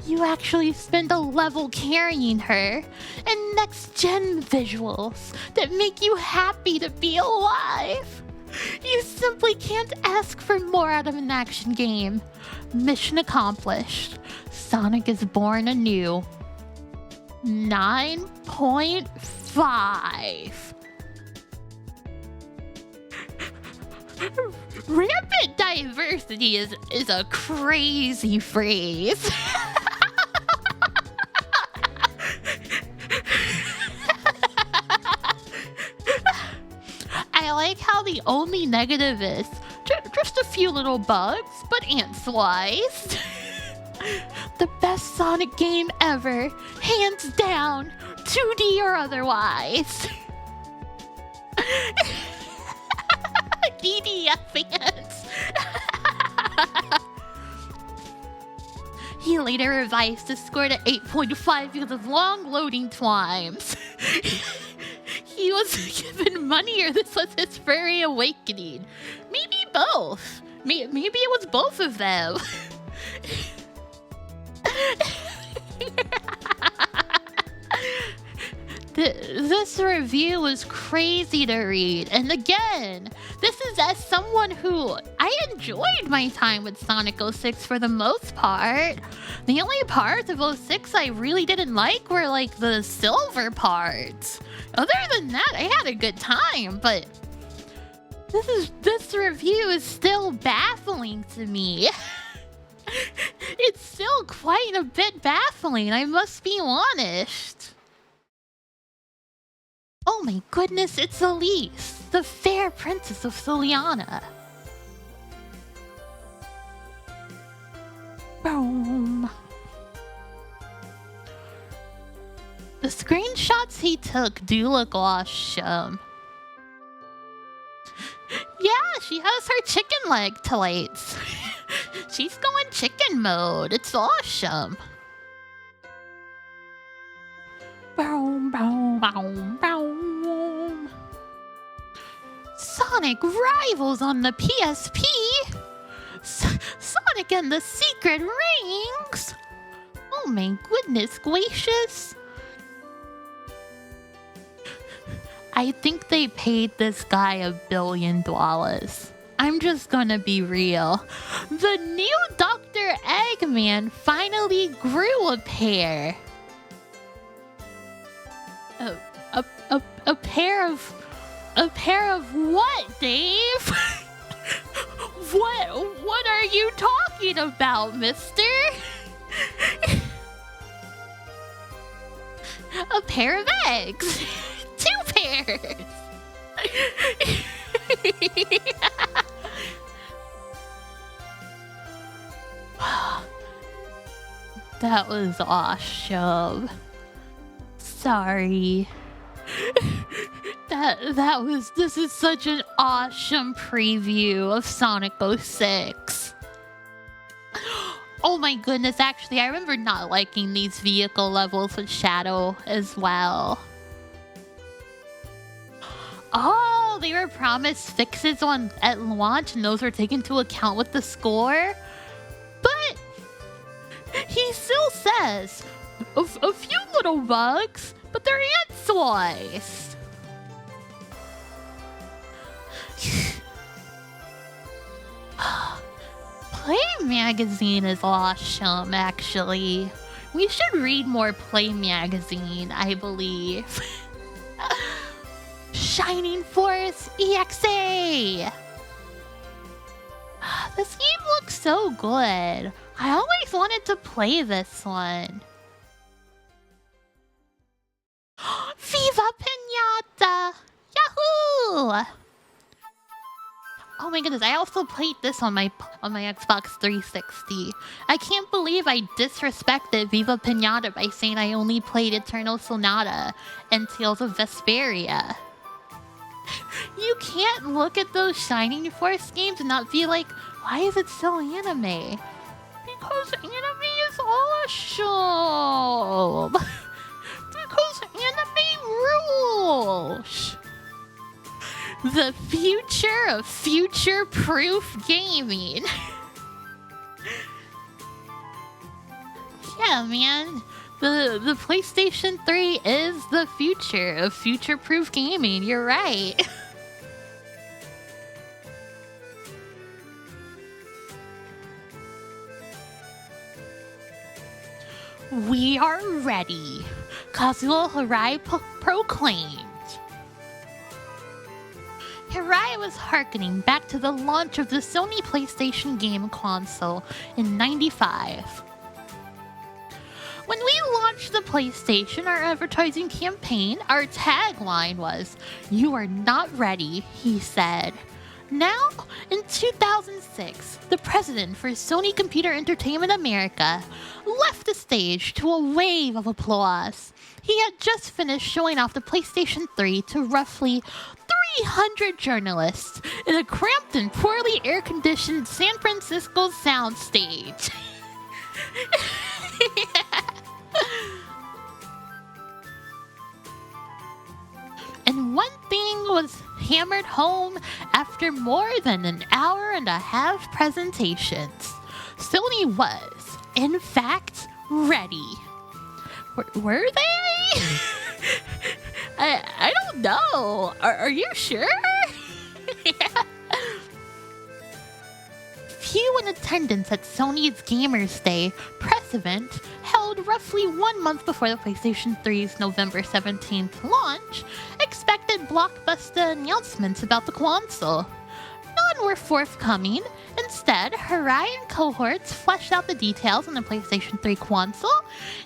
You actually spend a level carrying her, and next-gen visuals that make you happy to be alive. You simply can't ask for more out of an action game. Mission accomplished. Sonic is born anew. 9.5. Rampant diversity is a crazy phrase. I like how the only negative is just a few little bugs, but ants-wise. The best Sonic game ever, hands down, 2D or otherwise. DDF fans. He later revised his score to 8.5 because of long loading times. He was given money, or this was his furry awakening. Maybe both. Maybe it was both of them. This review was crazy to read. And again, this is as someone who I enjoyed my time with Sonic 06 for the most part. The only parts of 06 I really didn't like were like the silver parts. Other than that, I had a good time, but this review is still baffling to me. It's still quite a bit baffling, I must be honest. Oh my goodness, it's Elise, the fair princess of Soliana. Boom. The screenshots he took do look awesome. Yeah, she has her chicken leg tights. She's going chicken mode. It's awesome. Boom, boom, boom, boom. Sonic Rivals on the PSP. Sonic and the Secret Rings. Oh my goodness gracious. I think they paid this guy $1 billion. I'm just gonna be real. The new Dr. Eggman finally grew a pair. A pair of what, Dave? What are you talking about, mister? A pair of eggs. 2 pairs. That was awesome. Sorry. This is such an awesome preview of Sonic 06. Oh my goodness, actually, I remember not liking these vehicle levels with Shadow as well. Oh, they were promised fixes at launch and those were taken into account with the score? But he still says, a few little bugs, but they're ant-sized. Play Magazine is awesome, actually. We should read more Play Magazine, I believe. Shining Force EXA! This game looks so good. I always wanted to play this one. Viva Pinata! Yahoo! Oh my goodness, I also played this on my Xbox 360. I can't believe I disrespected Viva Pinata by saying I only played Eternal Sonata and Tales of Vesperia. You can't look at those Shining Force games and not be like, why is it so anime? Because anime is awesome! Because anime rules! The future of future-proof gaming. Yeah, man. The PlayStation 3 is the future of future-proof gaming. You're right. We are ready. Kazuo Hirai proclaimed. Hirai was hearkening back to the launch of the Sony PlayStation game console in '95. When we launched the PlayStation, our advertising campaign, our tagline was, "You are not ready," he said. Now, in 2006, the president for Sony Computer Entertainment America left the stage to a wave of applause. He had just finished showing off the PlayStation 3 to roughly 300 journalists in a cramped and poorly air-conditioned San Francisco soundstage. And one thing was hammered home after more than an hour and a half presentations. Sony was, in fact, ready. Were they? I don't know. Are you sure? Few in attendance at Sony's Gamers Day press event, held roughly 1 month before the PlayStation 3's November 17th launch, expected blockbuster announcements about the console. None were forthcoming. Instead, Hirai and cohorts fleshed out the details on the PlayStation 3 console,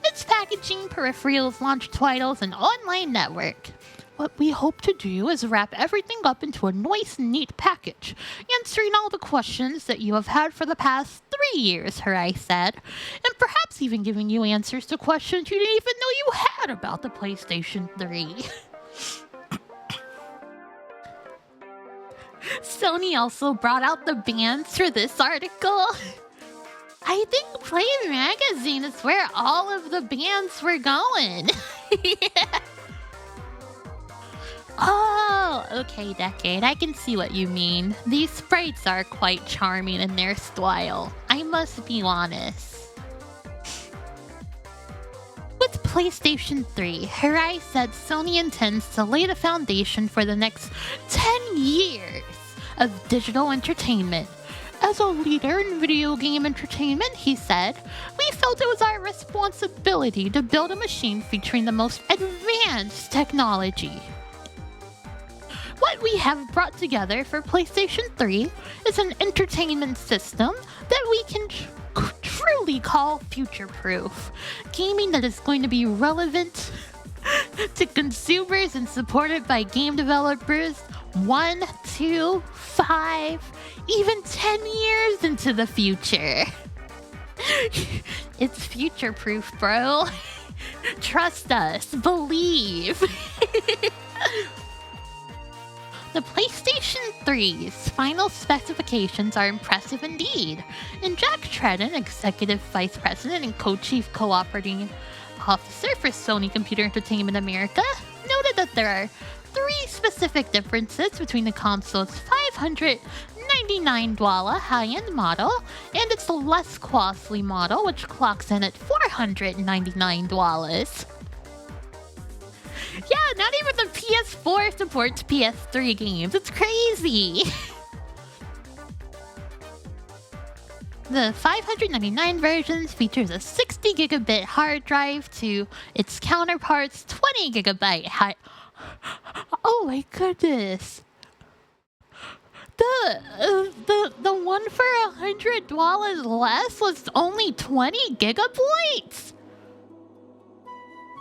its packaging, peripherals, launch titles, and online network. What we hope to do is wrap everything up into a nice, neat package, answering all the questions that you have had for the past 3 years, Hirai said, and perhaps even giving you answers to questions you didn't even know you had about the PlayStation 3. Sony also brought out the bands for this article. I think Play Magazine is where all of the bands were going. Yeah. Oh, okay, Decade. I can see what you mean. These sprites are quite charming in their style. I must be honest. With PlayStation 3, Hirai said Sony intends to lay the foundation for the next 10 years of digital entertainment. As a leader in video game entertainment, he said, we felt it was our responsibility to build a machine featuring the most advanced technology. What we have brought together for PlayStation 3 is an entertainment system that we can truly call future-proof. Gaming that is going to be relevant to consumers and supported by game developers 1, 2, 5, even 10 years into the future. It's future-proof, bro. Trust us. Believe. The PlayStation 3's final specifications are impressive indeed, and Jack Tredden, Executive Vice President and Co-Chief Co-Operating Officer for Sony Computer Entertainment America, noted that there are 3 specific differences between the console's $599 high-end model and its less costly model, which clocks in at $499. Yeah, not even the PS4 supports PS3 games. It's crazy. The 599 versions features a 60 gigabit hard drive to its counterpart's 20 gigabyte high. Oh my goodness. The one for $100 less was only 20 gigabytes?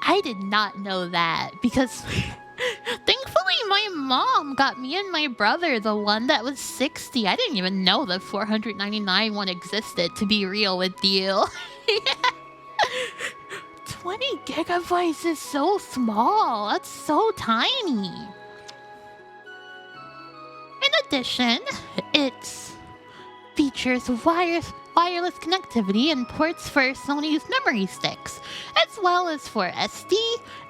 I did not know that because thankfully my mom got me and my brother the one that was 60. I didn't even know the 499 one existed, to be real with you. 20 gigabytes is so small. That's so tiny. In addition, it features wireless connectivity and ports for Sony's memory sticks, as well as for SD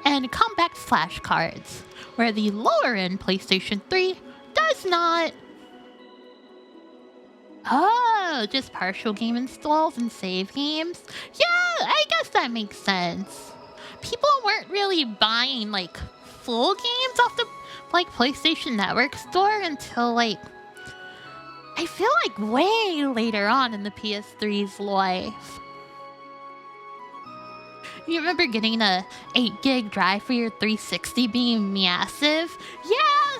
and compact flash cards, where the lower-end PlayStation 3 does not. Oh, just partial game installs and save games? Yeah, I guess that makes sense. People weren't really buying, like, full games off the, like, PlayStation Network store until, like, I feel like way later on in the PS3's life. You remember getting a 8 gig drive for your 360 being massive? Yeah,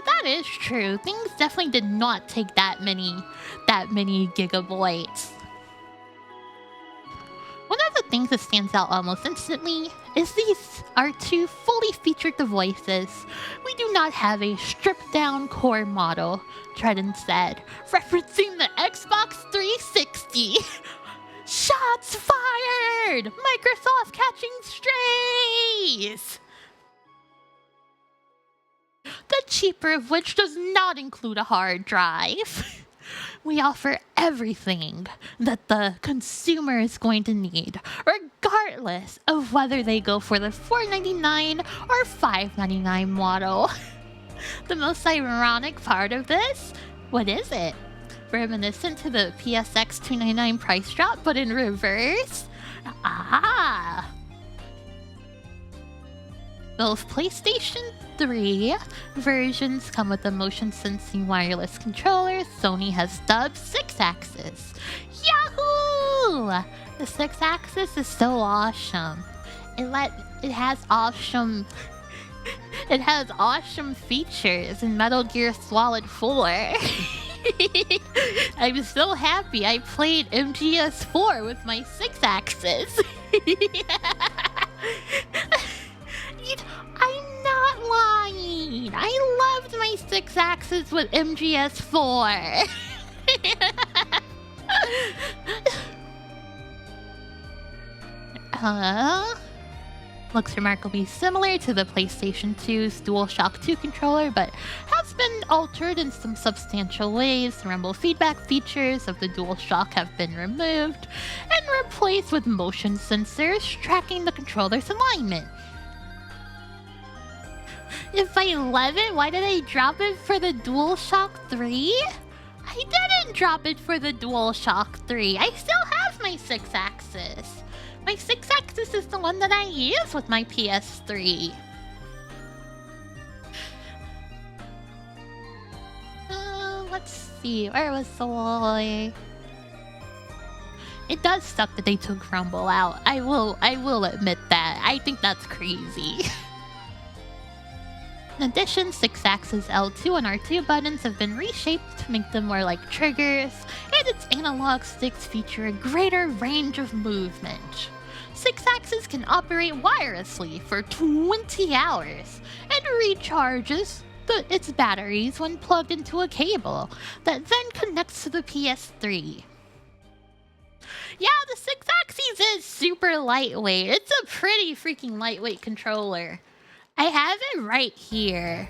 that is true. Things definitely did not take that many gigabytes. One of the things that stands out almost instantly is these are 2 fully featured devices. We do not have a stripped-down core model, Tredden said, referencing the Xbox 360. Shots fired! Microsoft catching strays! The cheaper of which does not include a hard drive. We offer everything that the consumer is going to need, regardless of whether they go for the $499 or $599 model. The most ironic part of this? What is it? Reminiscent to the PSX $299 price drop, but in reverse? Ah! both PlayStation 3 versions come with a motion sensing wireless controller. Sony has dubbed 6-axis. Yahoo! The 6-axis is so awesome. It has awesome features in Metal Gear Solid 4. I'm so happy I played MGS4 with my 6-axis. I'm not lying. I loved my 6-axis with MGS4. Looks remarkably similar to the PlayStation 2's DualShock 2 controller, but has been altered in some substantial ways. The rumble feedback features of the DualShock have been removed and replaced with motion sensors tracking the controller's alignment. If I love it, why did I drop it for the DualShock 3? I didn't drop it for the DualShock 3. I still have my 6-axis. My 6-axis is the one that I use with my PS3. Let's see, where was the lolly? It does suck that they took Rumble out. I will admit that. I think that's crazy. In addition, 6-axis L2 and R2 buttons have been reshaped to make them more like triggers, and its analog sticks feature a greater range of movement. 6-axis can operate wirelessly for 20 hours and recharges its batteries when plugged into a cable that then connects to the PS3. Yeah, the 6-axis is super lightweight. It's a pretty freaking lightweight controller. I have it right here.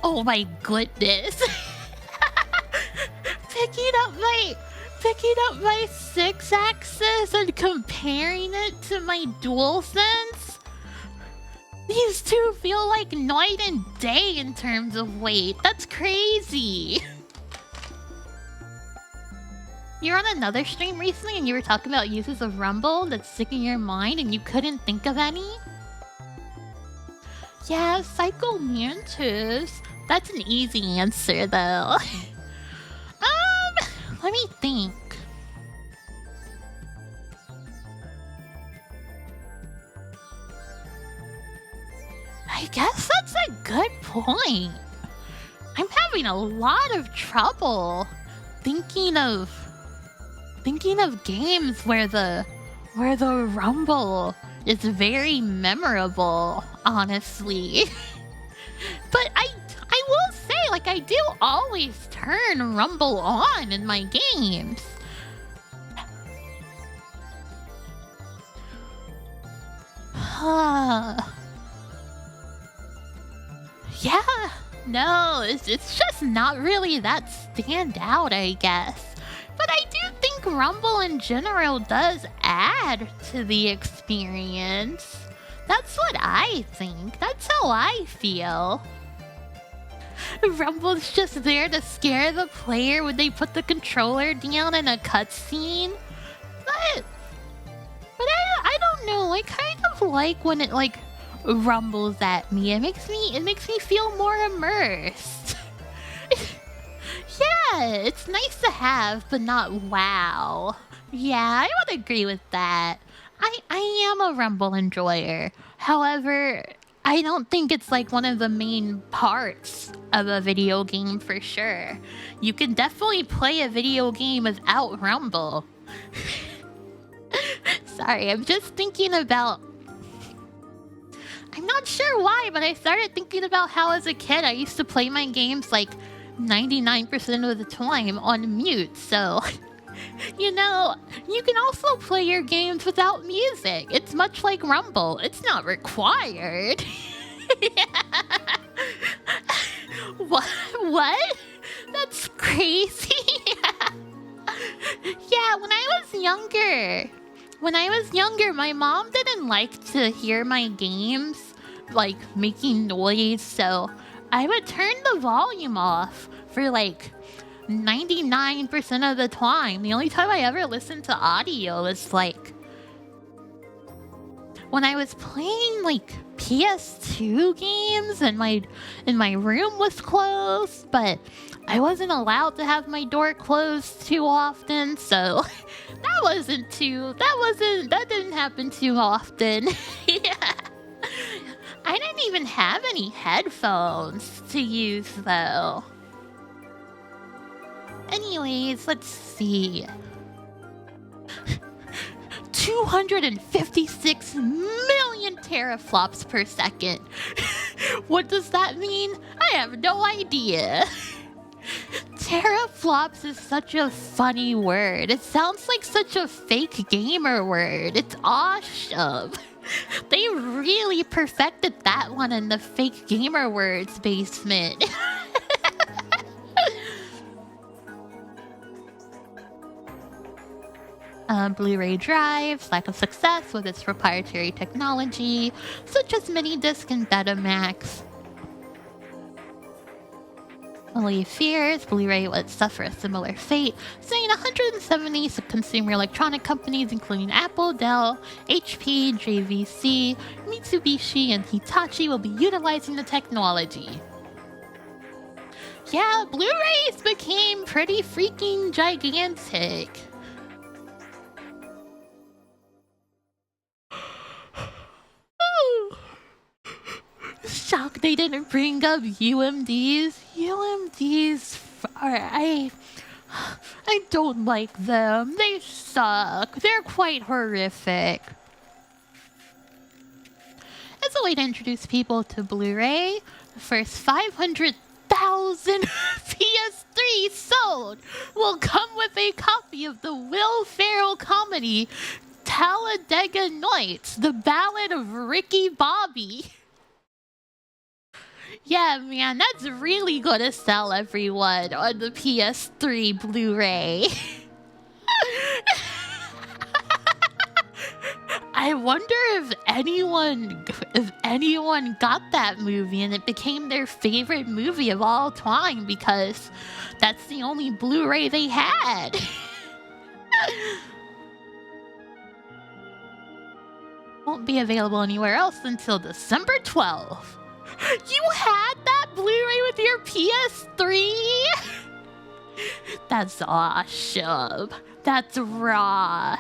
Oh my goodness. Picking up my 6-axis and comparing it to my DualSense. These two feel like night and day in terms of weight. That's crazy. You were on another stream recently and you were talking about uses of Rumble that stick in your mind and you couldn't think of any? Yeah, Psycho Mantis. That's an easy answer though. Let me think. I guess that's a good point. I'm having a lot of trouble thinking of games where the Rumble is very memorable, honestly. But I will say, like, I do always turn Rumble on in my games. Yeah, no, it's just not really that stand out, I guess. But I do think Rumble in general does add to the experience. That's what I think. That's how I feel. Rumble's just there to scare the player when they put the controller down in a cutscene. But I don't know. I kind of like when it like rumbles at me. It makes me feel more immersed. Yeah, it's nice to have, but not wow. Yeah, I would agree with that. I am a Rumble enjoyer. However, I don't think it's like one of the main parts of a video game for sure. You can definitely play a video game without Rumble. Sorry, I'm just thinking about... I'm not sure why, but I started thinking about how as a kid I used to play my games like 99% of the time on mute, so... You know, you can also play your games without music. It's much like Rumble. It's not required. What? That's crazy. Yeah, when I was younger, my mom didn't like to hear my games, like, making noise, so I would turn the volume off for, like, 99% of the time. The only time I ever listened to audio was like when I was playing like PS2 games and my room was closed, but I wasn't allowed to have my door closed too often, so that didn't happen too often. Yeah. I didn't even have any headphones to use though. Anyways, let's see. 256 million teraflops per second. What does that mean? I have no idea. Teraflops is such a funny word. It sounds like such a fake gamer word. It's awesome. They really perfected that one in the fake gamer words basement. Blu-ray drives, lack of success with its proprietary technology, such as mini disc and Betamax. Only fears Blu-ray would suffer a similar fate, saying 170 consumer electronic companies, including Apple, Dell, HP, JVC, Mitsubishi, and Hitachi, will be utilizing the technology. Yeah, Blu-rays became pretty freaking gigantic. Shocked they didn't bring up UMDs. UMDs I don't like them. They suck. They're quite horrific. As a way to introduce people to Blu-ray, the first 500,000 PS3 sold will come with a copy of the Will Ferrell comedy Talladega Nights, The Ballad of Ricky Bobby. Yeah, man, that's really gonna sell everyone on the PS3 Blu-ray. I wonder if anyone got that movie and it became their favorite movie of all time because that's the only Blu-ray they had. Won't be available anywhere else until December 12th. You had that Blu-ray with your PS3? That's awesome. That's raw.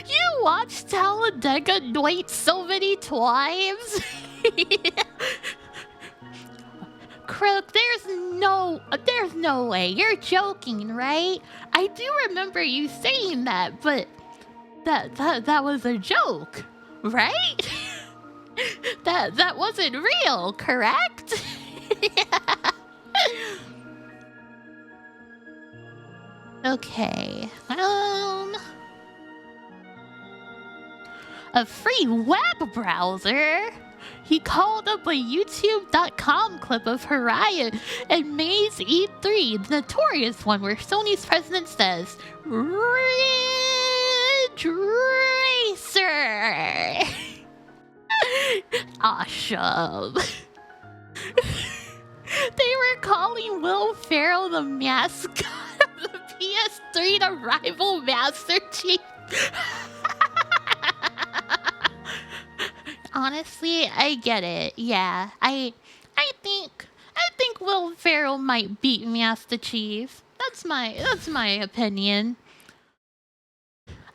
You watched Talladega Nights so many times? Crook, there's no way. You're joking, right? I do remember you saying that, but that was a joke, right? That wasn't real, correct? Yeah. Okay. A free web browser? He called up a YouTube.com clip of Haraya and Magz E3, the notorious one where Sony's president says, Ridge Racer! Awesome. They were calling Will Ferrell the mascot of the PS3 to rival Master Chief. Honestly, I get it. Yeah, I think Will Ferrell might beat Master Chief. That's my opinion.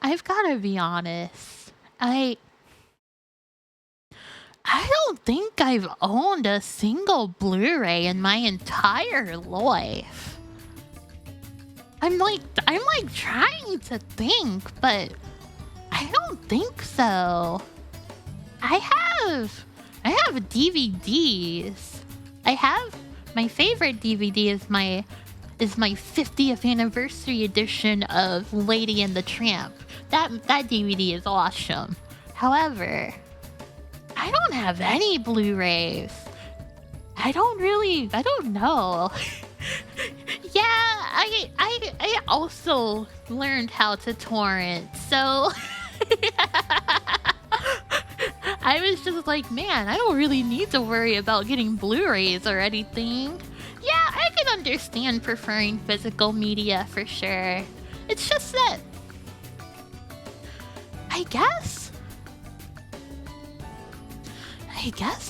I've gotta be honest. I don't think I've owned a single Blu-ray in my entire life. I'm like trying to think, but I don't think so. I have DVDs. I have my favorite DVD is my 50th anniversary edition of Lady and the Tramp. That DVD is awesome. However, I don't have any Blu-rays. I don't know. Yeah, I also learned how to torrent, so I was just like, man, I don't really need to worry about getting Blu-rays or anything. Yeah, I can understand preferring physical media for sure. It's just that I guess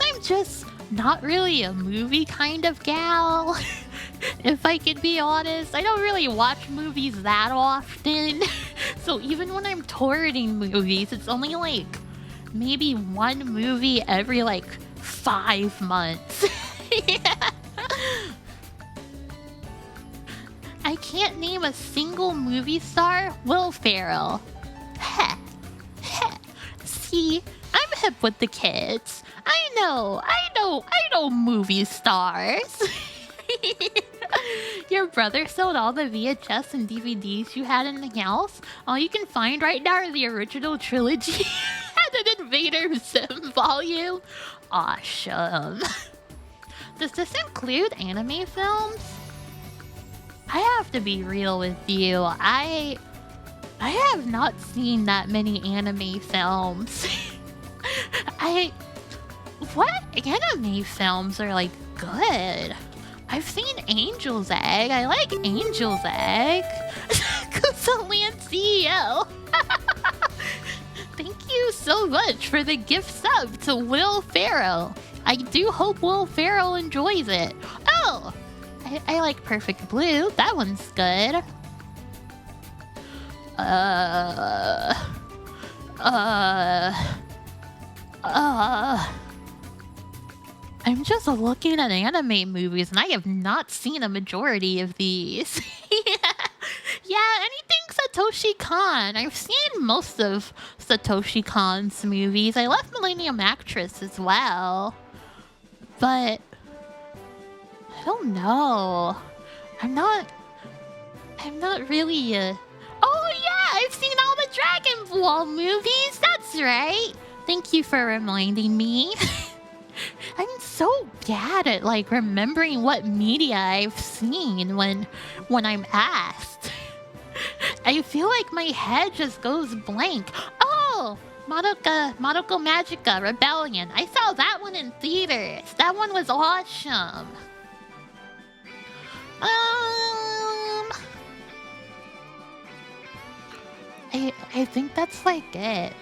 I'm just not really a movie kind of gal. If I could be honest, I don't really watch movies that often. So even when I'm torrenting movies, it's only like maybe one movie every like 5 months. Yeah. I can't name a single movie star. Will Ferrell. Heh. Heh. See, I'm hip with the kids. I know movie stars. Your brother sold all the VHS and DVDs you had in the house? All you can find right now are the original trilogy and an Invader Zim volume. Awesome. Does this include anime films? I have to be real with you. I have not seen that many anime films. What anime films are like good? I've seen Angel's Egg. I like Angel's Egg. Kusaland CEO. Thank you so much for the gift sub to Will Ferrell. I do hope Will Ferrell enjoys it. Oh, I like Perfect Blue. That one's good. I'm just looking at anime movies and I have not seen a majority of these. Yeah, anything Satoshi Kon. I've seen most of Satoshi Kon's movies. I left Millennium Actress as well. But I don't know. I'm not really Oh yeah, I've seen all the Dragon Ball movies. That's right. Thank you for reminding me. I'm so bad at like remembering what media I've seen when I'm asked. I feel like my head just goes blank. Oh, Madoka Magica Rebellion. I saw that one in theaters. That one was awesome. I think that's like it.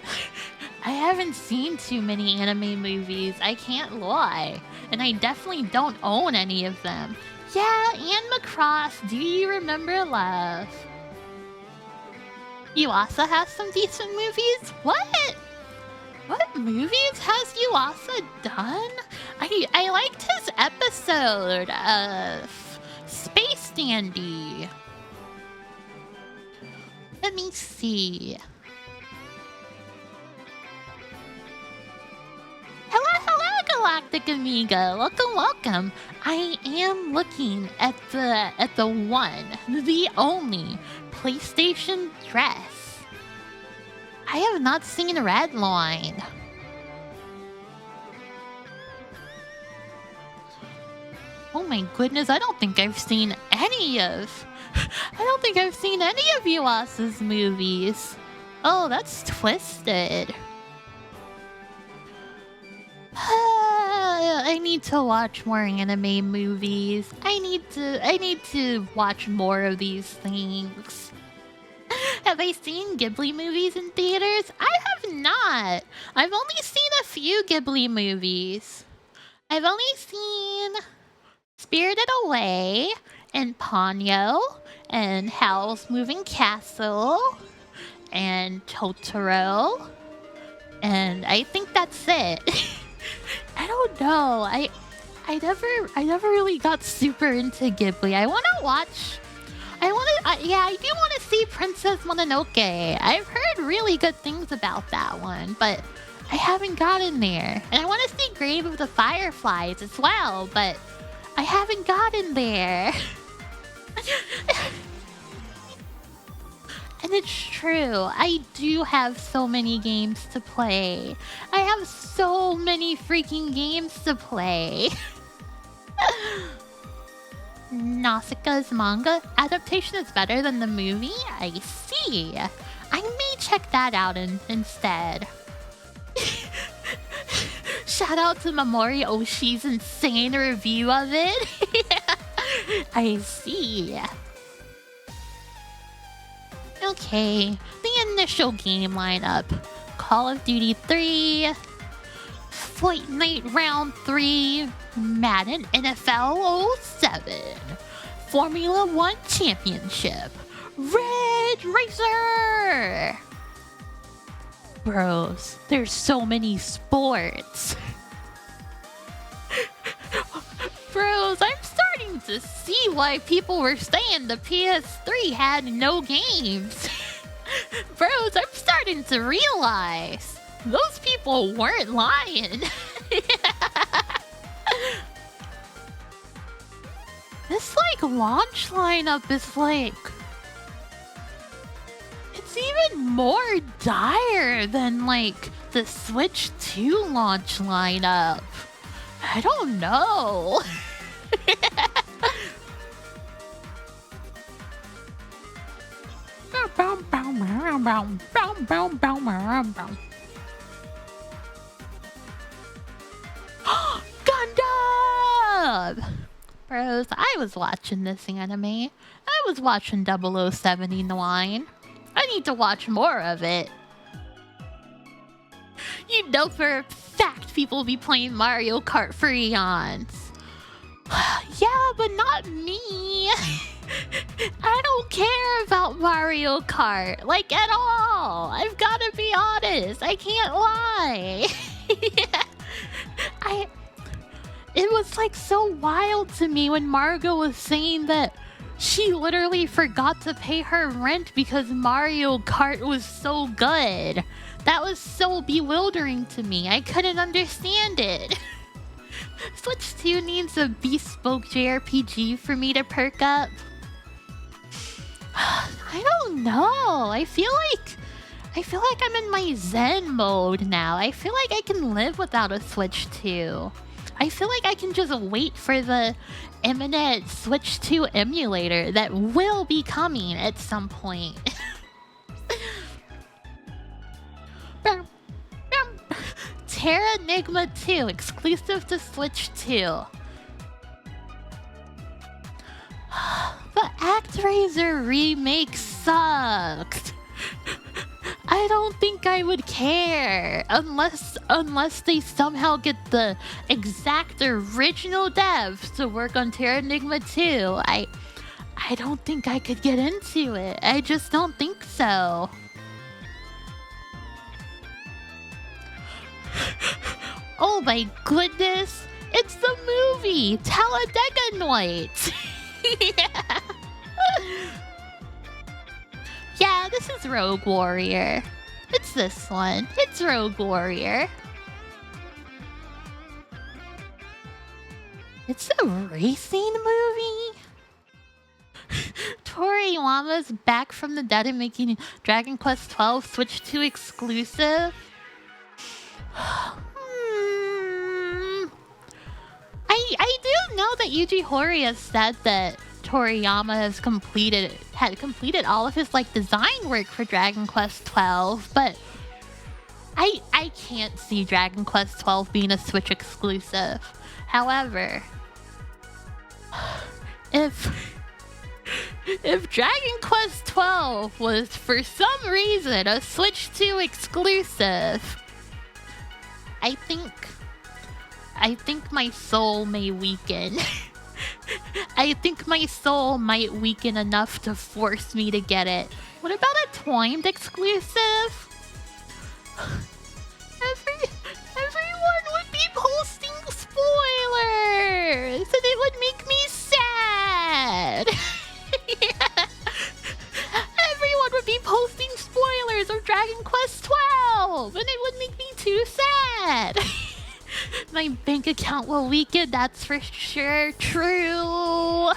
I haven't seen too many anime movies, I can't lie. And I definitely don't own any of them. Yeah, Anne Macross, do you remember Love? Yuasa has some decent movies? What? What movies has Yuasa done? I liked his episode of Space Dandy. Let me see. Hello, Galactic Amiga. Welcome. I am looking at the one, the only PlayStation dress. I have not seen Redline. Oh my goodness, I don't think I've seen any of Yuasa's movies. Oh, that's twisted. I need to watch more anime movies. I need to watch more of these things. Have I seen Ghibli movies in theaters? I have not. I've only seen a few Ghibli movies. I've only seen Spirited Away and Ponyo and Howl's Moving Castle and Totoro. And I think that's it. I don't know. I never really got super into Ghibli. I do want to see Princess Mononoke. I've heard really good things about that one, but I haven't gotten there. And I want to see Grave of the Fireflies as well, but I haven't gotten there. And it's true, I do have so many games to play. I have so many freaking games to play. Nausicaa's manga adaptation is better than the movie? I see. I may check that out instead. Shout out to Mamori Oshi's insane review of it. I see. Okay, the initial game lineup. Call of Duty 3, Fortnite Round 3, Madden NFL 07, Formula 1 Championship, Red Racer! Bros, there's so many sports. Bros, I'm starting to see why people were saying the PS3 had no games. Bros, I'm starting to realize those people weren't lying. This like launch lineup is like, it's even more dire than like the Switch 2 launch lineup. I don't know. Gundam! Bros, I was watching this anime. I was watching 0079. I need to watch more of it. You know for a fact people be playing Mario Kart for eons. Yeah, but not me. I don't care about Mario Kart, like at all. I've got to be honest. I can't lie. It was like so wild to me when Margot was saying that she literally forgot to pay her rent because Mario Kart was so good. That was so bewildering to me. I couldn't understand it. Switch 2 needs a bespoke JRPG for me to perk up. I don't know. I feel like I'm in my Zen mode now. I feel like I can live without a Switch 2. I feel like I can just wait for the imminent Switch 2 emulator that will be coming at some point. Terra Enigma 2, exclusive to Switch 2. The ActRaiser remake sucked. I don't think I would care unless they somehow get the exact original devs to work on Terra Enigma 2. I don't think I could get into it. I just don't think so. Oh my goodness! It's the movie Talladega Nights. Yeah. Yeah, this is Rogue Warrior. It's this one. It's Rogue Warrior. It's a racing movie? Toriyama's back from the dead and making Dragon Quest XII Switch 2 exclusive? I do know that Yuji Horii has said that Toriyama had completed all of his like design work for Dragon Quest XII, but I can't see Dragon Quest XII being a Switch exclusive. However, if Dragon Quest XII was for some reason a Switch 2 exclusive, I think my soul may weaken. I think my soul might weaken enough to force me to get it. What about a timed exclusive? Everyone would be posting spoilers, and it would make me sad. Yeah. Everyone would be posting spoilers of Dragon Quest XII, and it would make me too sad. My bank account will weaken, that's for sure true.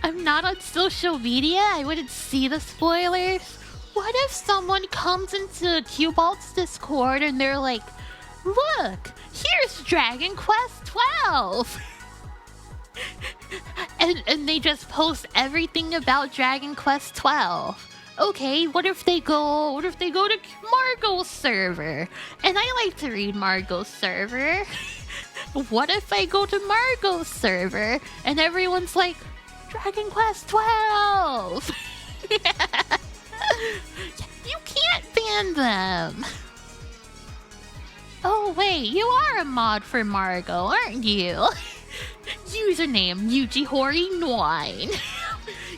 I'm not on social media, I wouldn't see the spoilers. What if someone comes into Cubalt's Discord and they're like, look, here's Dragon Quest XII. and they just post everything about Dragon Quest XII. Okay, what if they go to Margot's server? And I like to read Margot's server. What if I go to Margot's server and everyone's like, Dragon Quest 12! You can't ban them! Oh wait, you are a mod for Margot, aren't you? Username Yujihori9.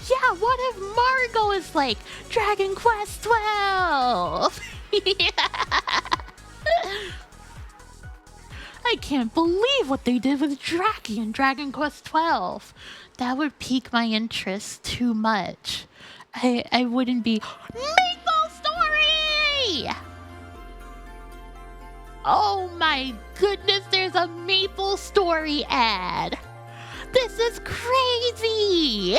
Yeah, what if Margot is like Dragon Quest 12? Yeah. I can't believe what they did with Draki in Dragon Quest 12. That would pique my interest too much. I wouldn't be Maple Story! Oh my goodness, there's a Maple Story ad. This is crazy.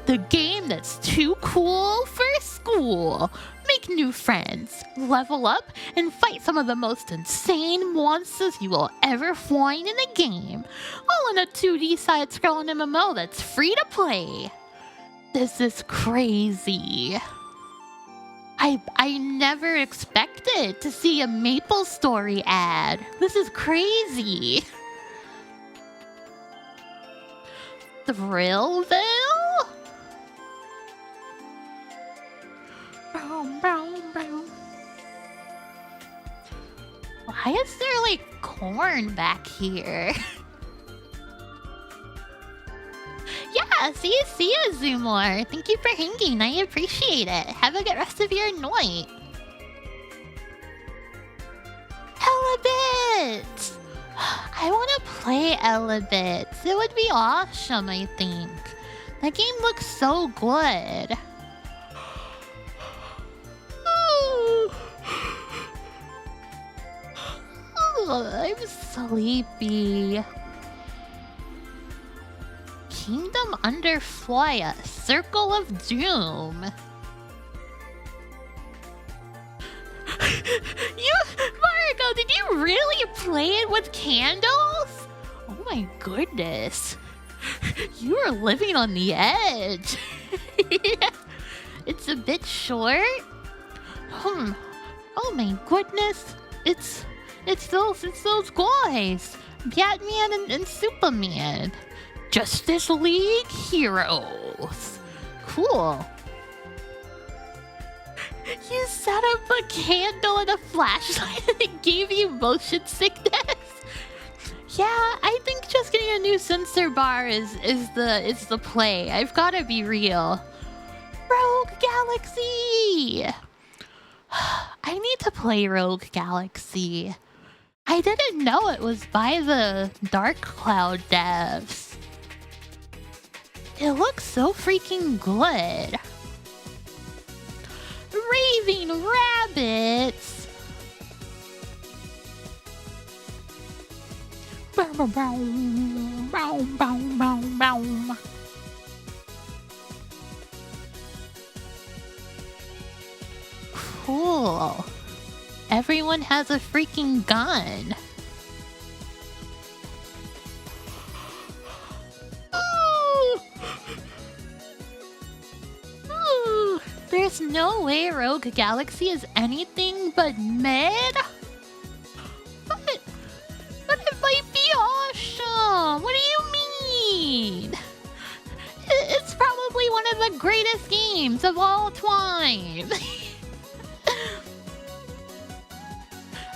The game that's too cool for school. Make new friends, level up, and fight some of the most insane monsters you will ever find in a game. All in a 2D side-scrolling MMO that's free to play. This is crazy. I never expected to see a Maple Story ad. This is crazy. Thrillville? Why is there like corn back here? Yeah, see ya, Zoomor. Thank you for hanging. I appreciate it. Have a good rest of your night. Elebits! I want to play Elebits. It would be awesome, I think. That game looks so good. I'm sleepy. Kingdom Under Fire, Circle of Doom. Margo, did you really play it with candles? Oh my goodness. You are living on the edge. It's a bit short. Oh my goodness. It's those guys. Batman and Superman. Justice League Heroes. Cool. You set up a candle and a flashlight and it gave you motion sickness. Yeah, I think just getting a new sensor bar is the play. I've gotta be real. Rogue Galaxy! I need to play Rogue Galaxy. I didn't know it was by the Dark Cloud devs. It looks so freaking good. Raving rabbits. Bow, bow, bow, bow, bow, bow, bow. Cool. Everyone has a freaking gun. There's no way Rogue Galaxy is anything but mid? But it might be awesome! What do you mean? It's probably one of the greatest games of all time!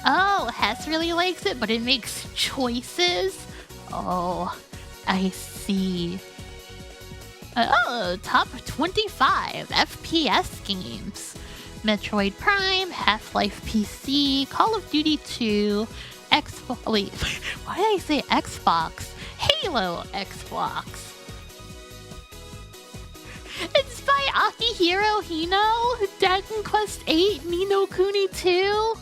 Oh, Hess really likes it, but it makes choices? Oh, I see. Oh, top 25 FPS games. Metroid Prime, Half-Life PC, Call of Duty 2, Xbox... Wait, why did I say Xbox? Halo Xbox. It's by Akihiro Hino, Dragon Quest 8, Ni no Kuni 2.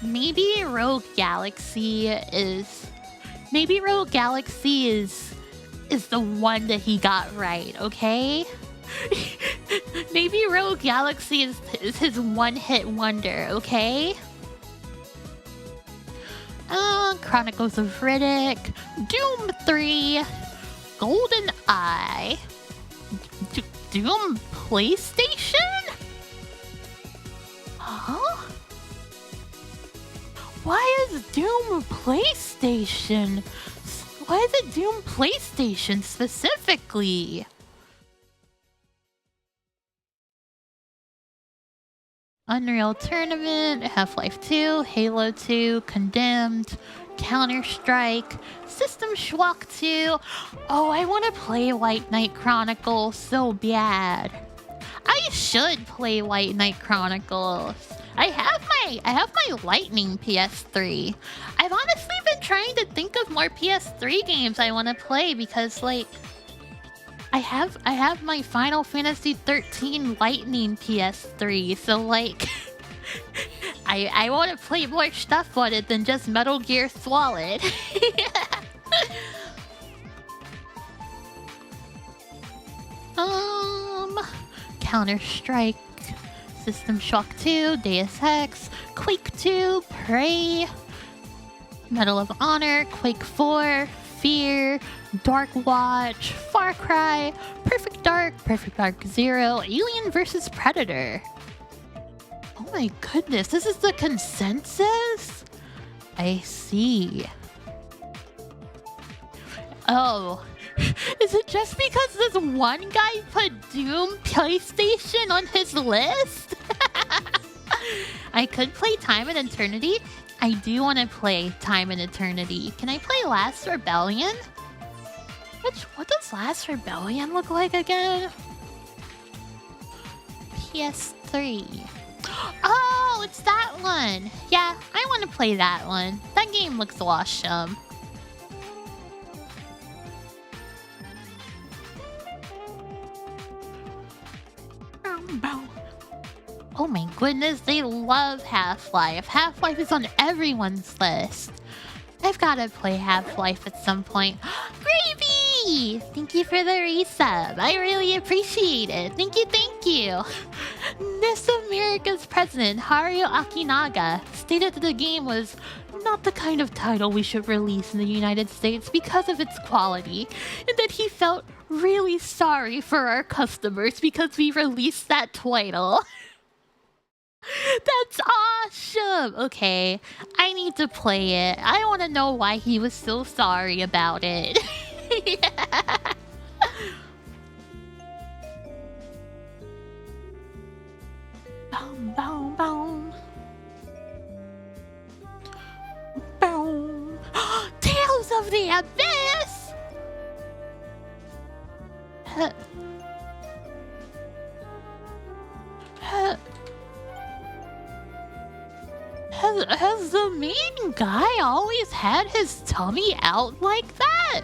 Maybe Rogue Galaxy is the one that he got right, okay? Maybe Rogue Galaxy is his one-hit wonder, okay? Chronicles of Riddick, Doom 3, Golden Eye, Doom PlayStation? Huh? Why is Doom PlayStation? Why is it Doom PlayStation specifically? Unreal Tournament, Half-Life 2, Halo 2, Condemned, Counter-Strike, System Shock 2. Oh, I want to play White Knight Chronicles so bad. I should play White Knight Chronicles. I have my Lightning PS3. I've honestly been trying to think of more PS3 games I want to play because like I have my Final Fantasy 13 Lightning PS3, so like I want to play more stuff on it than just Metal Gear Solid. Counter-Strike, System Shock 2, Deus Ex, Quake 2, Prey, Medal of Honor, Quake 4, Fear, Dark Watch, Far Cry, Perfect Dark 0, Alien vs Predator. Oh my goodness, this is the consensus? I see. Oh, is it just because this one guy put Doom PlayStation on his list? I could play Time and Eternity. I do want to play Time and Eternity. Can I play Last Rebellion? What does Last Rebellion look like again? PS3. Oh, it's that one. Yeah, I want to play that one. That game looks awesome. Oh my goodness, they love Half-Life. Half-Life is on everyone's list. I've got to play Half-Life at some point. Gravy! Thank you for the resub. I really appreciate it. Thank you. Miss America's president, Haruo Akinaga, stated that the game was not the kind of title we should release in the United States because of its quality, and that he felt really sorry for our customers because we released that title. That's awesome! Okay, I need to play it. I want to know why he was so sorry about it. Yeah. Boom, boom, boom. Boom. Tales of the Abyss! Has the main guy always had his tummy out like that?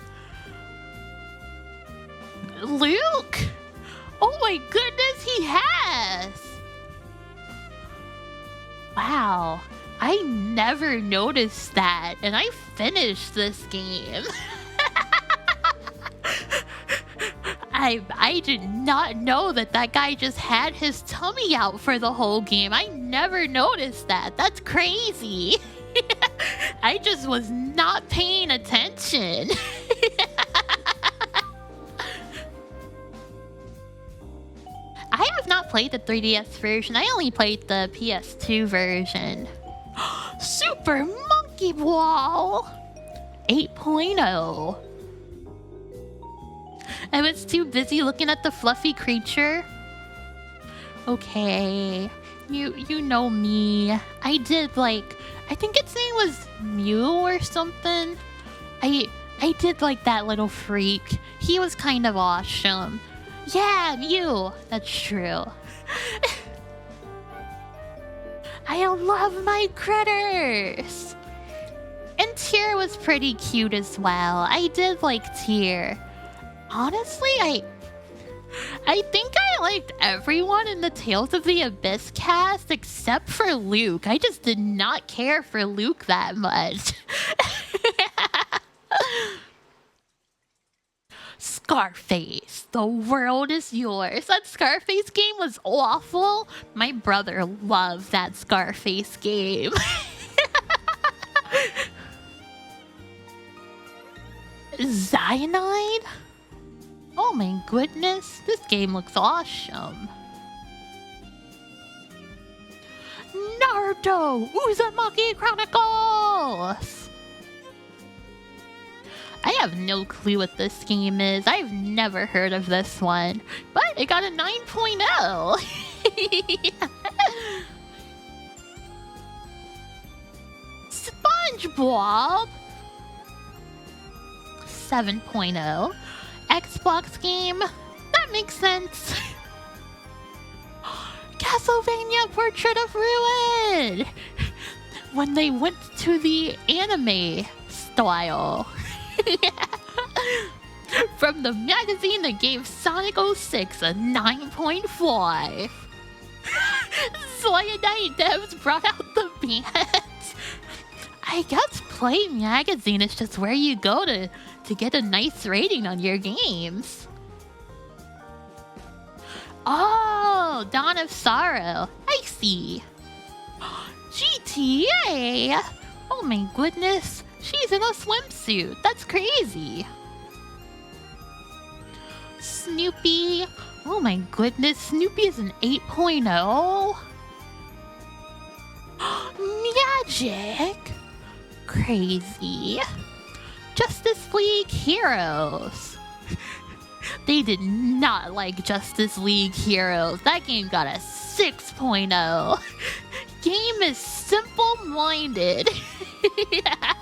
Luke? Oh my goodness, he has! Wow, I never noticed that, and I finished this game. I did not know that guy just had his tummy out for the whole game. I never noticed that. That's crazy. I just was not paying attention. I have not played the 3DS version. I only played the PS2 version. Super Monkey Ball 8.0. I was too busy looking at the fluffy creature. Okay, you know me. I did like, I think its name was Mew or something. I did like that little freak. He was kind of awesome. Yeah, Mew. That's true. I love my critters. And Tyr was pretty cute as well. I did like Tyr. Honestly, I think I liked everyone in the Tales of the Abyss cast except for Luke. I just did not care for Luke that much. Scarface, the world is yours. That Scarface game was awful. My brother loved that Scarface game. Cyanide? Oh my goodness, this game looks awesome. Naruto Uzumaki Chronicles! I have no clue what this game is. I've never heard of this one. But it got a 9.0. SpongeBob 7.0. Xbox game. That makes sense. Castlevania Portrait of Ruin! When they went to the anime style. From the magazine that gave Sonic 06 a 9.5. Cyanide Devs brought out the bands. I guess Play Magazine is just where you go to get a nice rating on your games. Oh, Dawn of Sorrow. I see. GTA? Oh my goodness. She's in a swimsuit. That's crazy. Snoopy. Oh my goodness. Snoopy is an 8.0. Magic. Crazy. Justice League Heroes. They did not like Justice League Heroes. That game got a 6.0. Game is simple-minded. Yeah.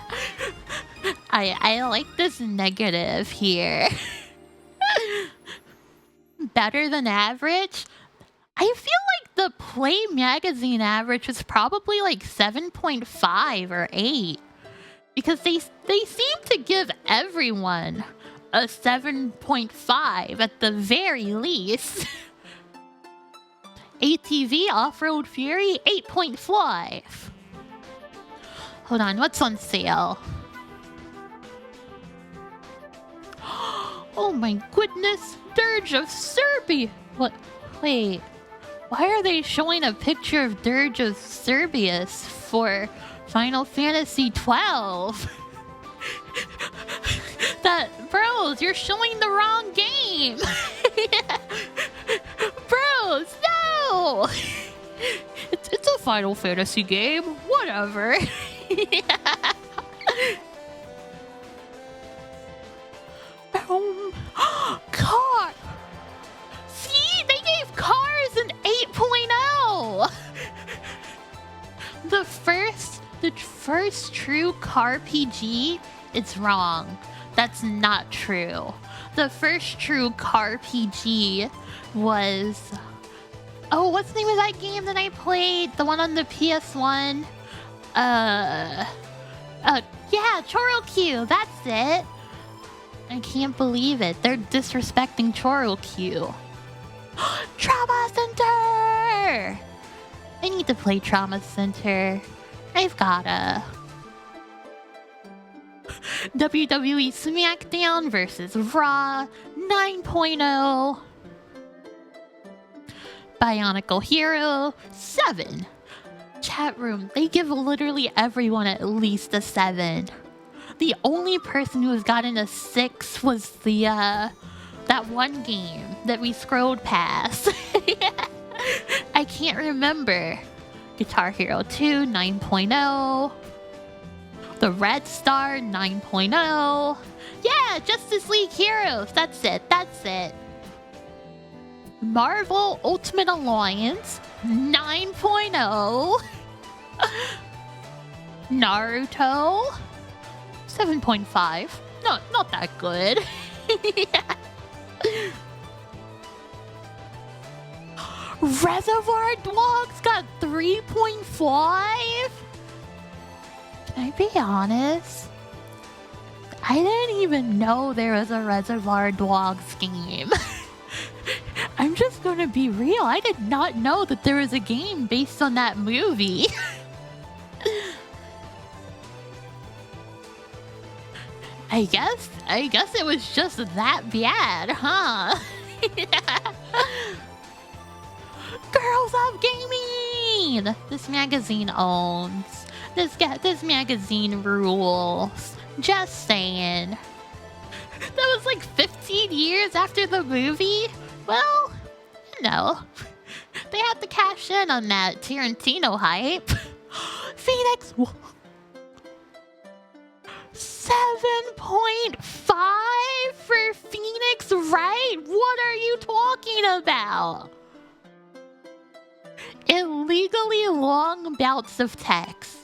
I like this negative here. Better than average? I feel like the Play Magazine average was probably like 7.5 or 8. Because they seem to give everyone a 7.5 at the very least. ATV Off-Road Fury 8.5. Hold on, what's on sale? Oh my goodness, Dirge of Serbia. What? Wait, why are they showing a picture of Dirge of Serbius for Final Fantasy 12? Bros, you're showing the wrong game. Bros, no. It's a Final Fantasy game. Whatever. Boom. Car. See, they gave Cars an 8.0. The first true car PG is wrong. That's not true. The first true car PG was... Oh, what's the name of that game that I played? The one on the PS1? Yeah, Chorokyu. That's it. I can't believe it. They're disrespecting Chorokyu. Trauma Center! I need to play Trauma Center. I've gotta. WWE SmackDown versus Raw 9.0. Bionicle Hero 7. Chat room, they give literally everyone at least a 7. The only person who has gotten a 6 was the that one game that we scrolled past. I can't remember. Guitar Hero 2 9.0. The Red Star 9.0. Yeah, Justice League Heroes. That's it. Marvel Ultimate Alliance 9.0. Naruto 7.5. No, not that good. Yeah. Reservoir Dogs got 3.5. Can I be honest? I didn't even know there was a Reservoir Dogs game. I'm just gonna be real. I did not know that there was a game based on that movie. I guess it was just that bad, huh? Girls of Gaming! This magazine owns. This magazine rules. Just saying. That was like 15 years after the movie? Well, you know. They had to cash in on that Tarantino hype. Phoenix. 7.5 for Phoenix, right? What are you talking about? Illegally long bouts of text.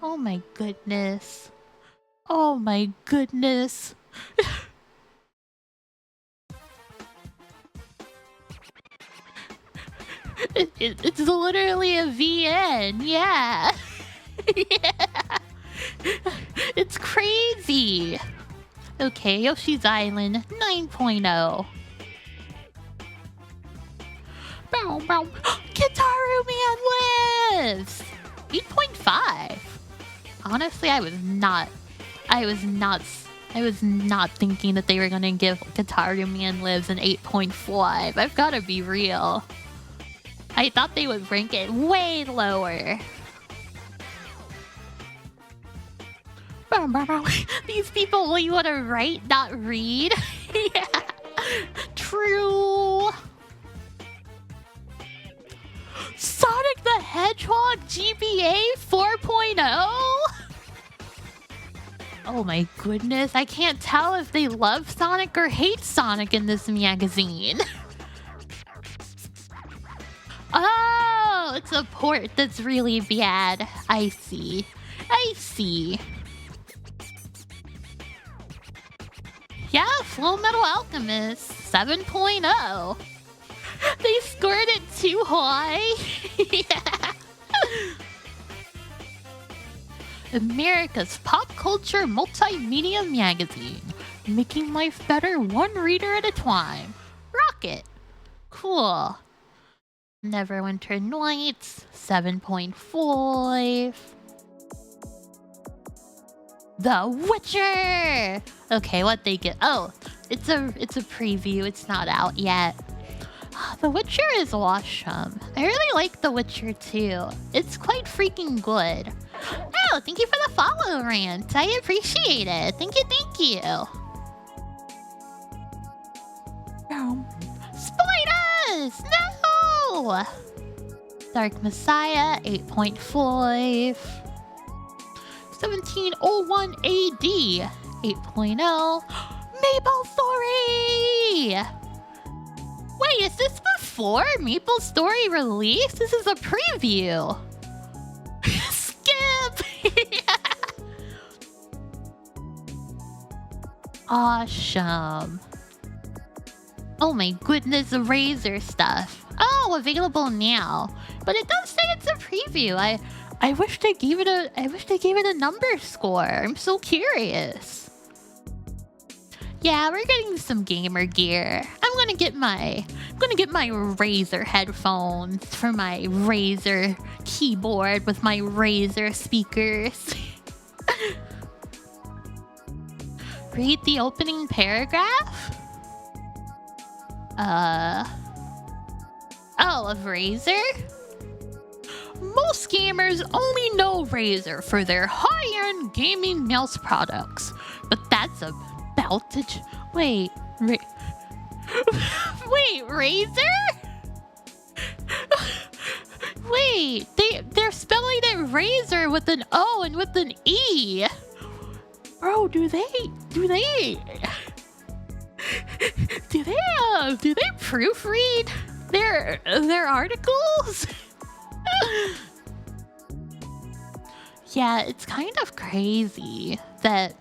Oh my goodness. Oh my goodness. It's literally a VN, yeah. Yeah. It's crazy. Okay, Yoshi's Island 9.0. Bow, bow. Kitaru Man lives! 8.5. Honestly, I was not thinking that they were gonna give Kitaru Man Lives an 8.5. I've gotta be real. I thought they would rank it way lower. These people only want to write, not read. Yeah. True. Sonic the Hedgehog GBA 4.0? Oh my goodness, I can't tell if they love Sonic or hate Sonic in this magazine. Oh, it's a port that's really bad. I see. I see. Yeah, Flow Metal Alchemist 7.0. They scored it too high. Yeah. America's pop culture multimedia magazine. Making life better one reader at a time. Rocket. Cool. Neverwinter Nights 7.5. The Witcher! Okay, what they get? Oh, it's a preview. It's not out yet. The Witcher is awesome. I really like The Witcher too. It's quite freaking good. Oh, thank you for the follow, Rant. I appreciate it. Thank you, thank you. Spoilers! No! Dark Messiah 8.5. 1701 AD 8.0. Maple Story! Wait, is this before Maple Story release? This is a preview. Skip! Awesome. Oh my goodness, the Razor stuff. Oh, available now. But it does say it's a preview. I wish they gave it a number score. I'm so curious. Yeah, we're getting some gamer gear. I'm gonna get my Razer headphones for my Razer keyboard with my Razer speakers. Read the opening paragraph? Oh, of Razer? Most gamers only know Razer for their high-end gaming mouse products, but that's about to wait, wait, Razer? Wait, they're spelling it Razer with an O and with an E. Bro, do they proofread their articles? Yeah, it's kind of crazy that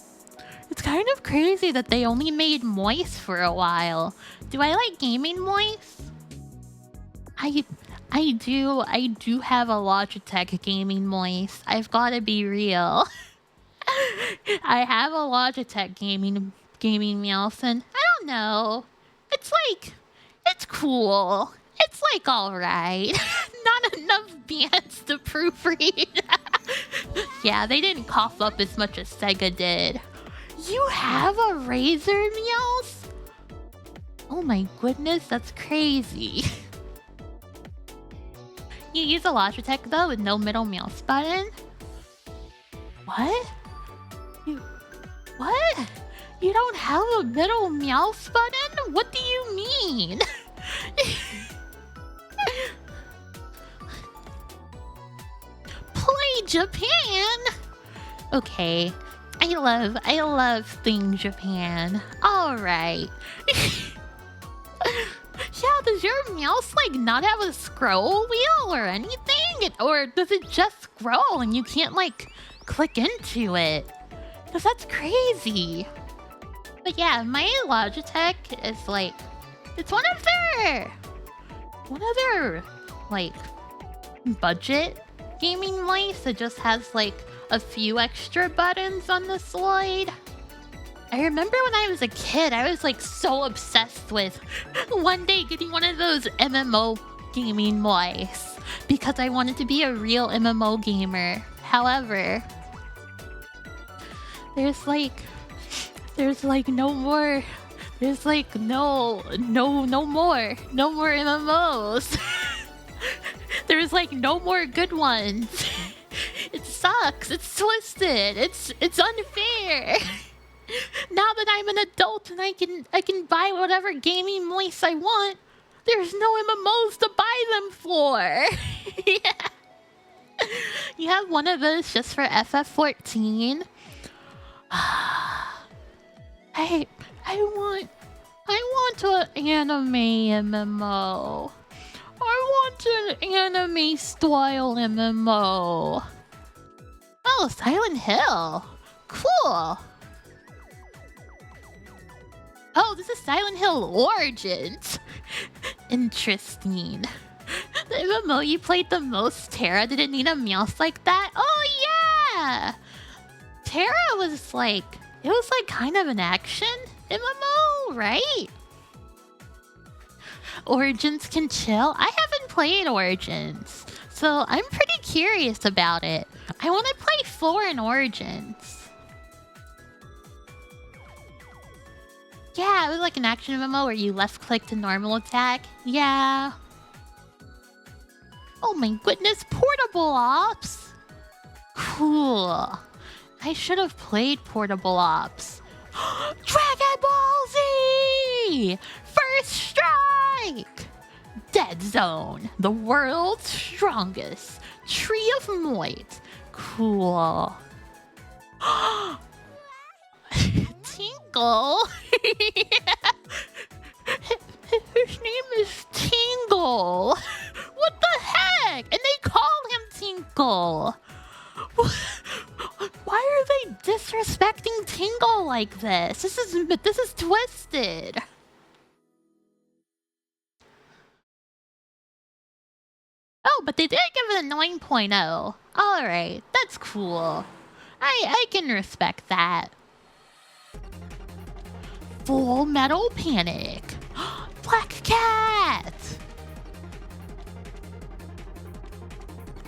they only made moist for a while. Do I like gaming moist? I do have a Logitech gaming moist. I've gotta be real. I have a Logitech gaming mouse, and I don't know. It's cool. It's alright. Not enough bands to proofread. Yeah, they didn't cough up as much as Sega did. You have a Razer mouse? Oh my goodness, that's crazy. You use a Logitech though with no middle mouse button? What? What? You don't have a middle mouse button? What do you mean? Play Japan. Okay. I love Thing Japan. Alright. Yeah, does your mouse like not have a scroll wheel or anything? Or does it just scroll and you can't like click into it? Cause that's crazy. But yeah, my Logitech is like, it's one of their like budget gaming mice that just has like a few extra buttons on the slide. I remember when I was a kid, I was like so obsessed with one day getting one of those MMO gaming mice because I wanted to be a real MMO gamer. However, there's like no more MMOs. There's like no more good ones. It sucks. It's twisted. It's unfair. Now that I'm an adult and I can buy whatever gaming mice I want, there's no MMOs to buy them for. Yeah. You have one of those just for FF14. I want an anime MMO. I want an anime style MMO. Oh, Silent Hill. Cool. Oh, this is Silent Hill Origins. Interesting. The MMO you played the most, Terra, didn't need a mouse like that? Oh, yeah! Terra was like... It was like kind of an action MMO, right? Origins can chill. I haven't played Origins, so I'm pretty curious about it. I want to play 4 in Origins. Yeah, it was like an action MMO where you left click to normal attack. Yeah. Oh my goodness, Portable Ops. Cool. I should have played Portable Ops. Dragon Ball Z! First Strike! Dead Zone, the world's strongest. Tree of Might. Cool. Tinkle? His name is Tingle. What the heck? And they call him Tinkle. Why are they disrespecting Tingle like this? This is twisted. Oh, but they did give it a 9.0. Alright, that's cool. I can respect that. Full Metal Panic. Black Cat!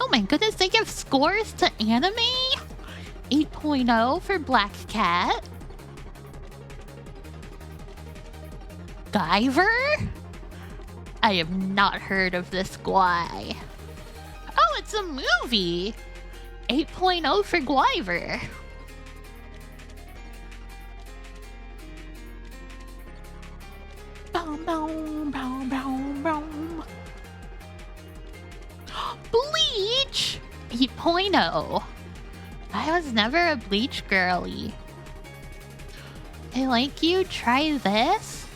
Oh my goodness, they give scores to anime? 8.0 for Black Cat. Guyver? I have not heard of this guy. Oh, it's a movie. 8.0 for Guyver. Boom, boom, boom, boom, boom. Bleach 8.0. I was never a Bleach girly. I like you. Try this.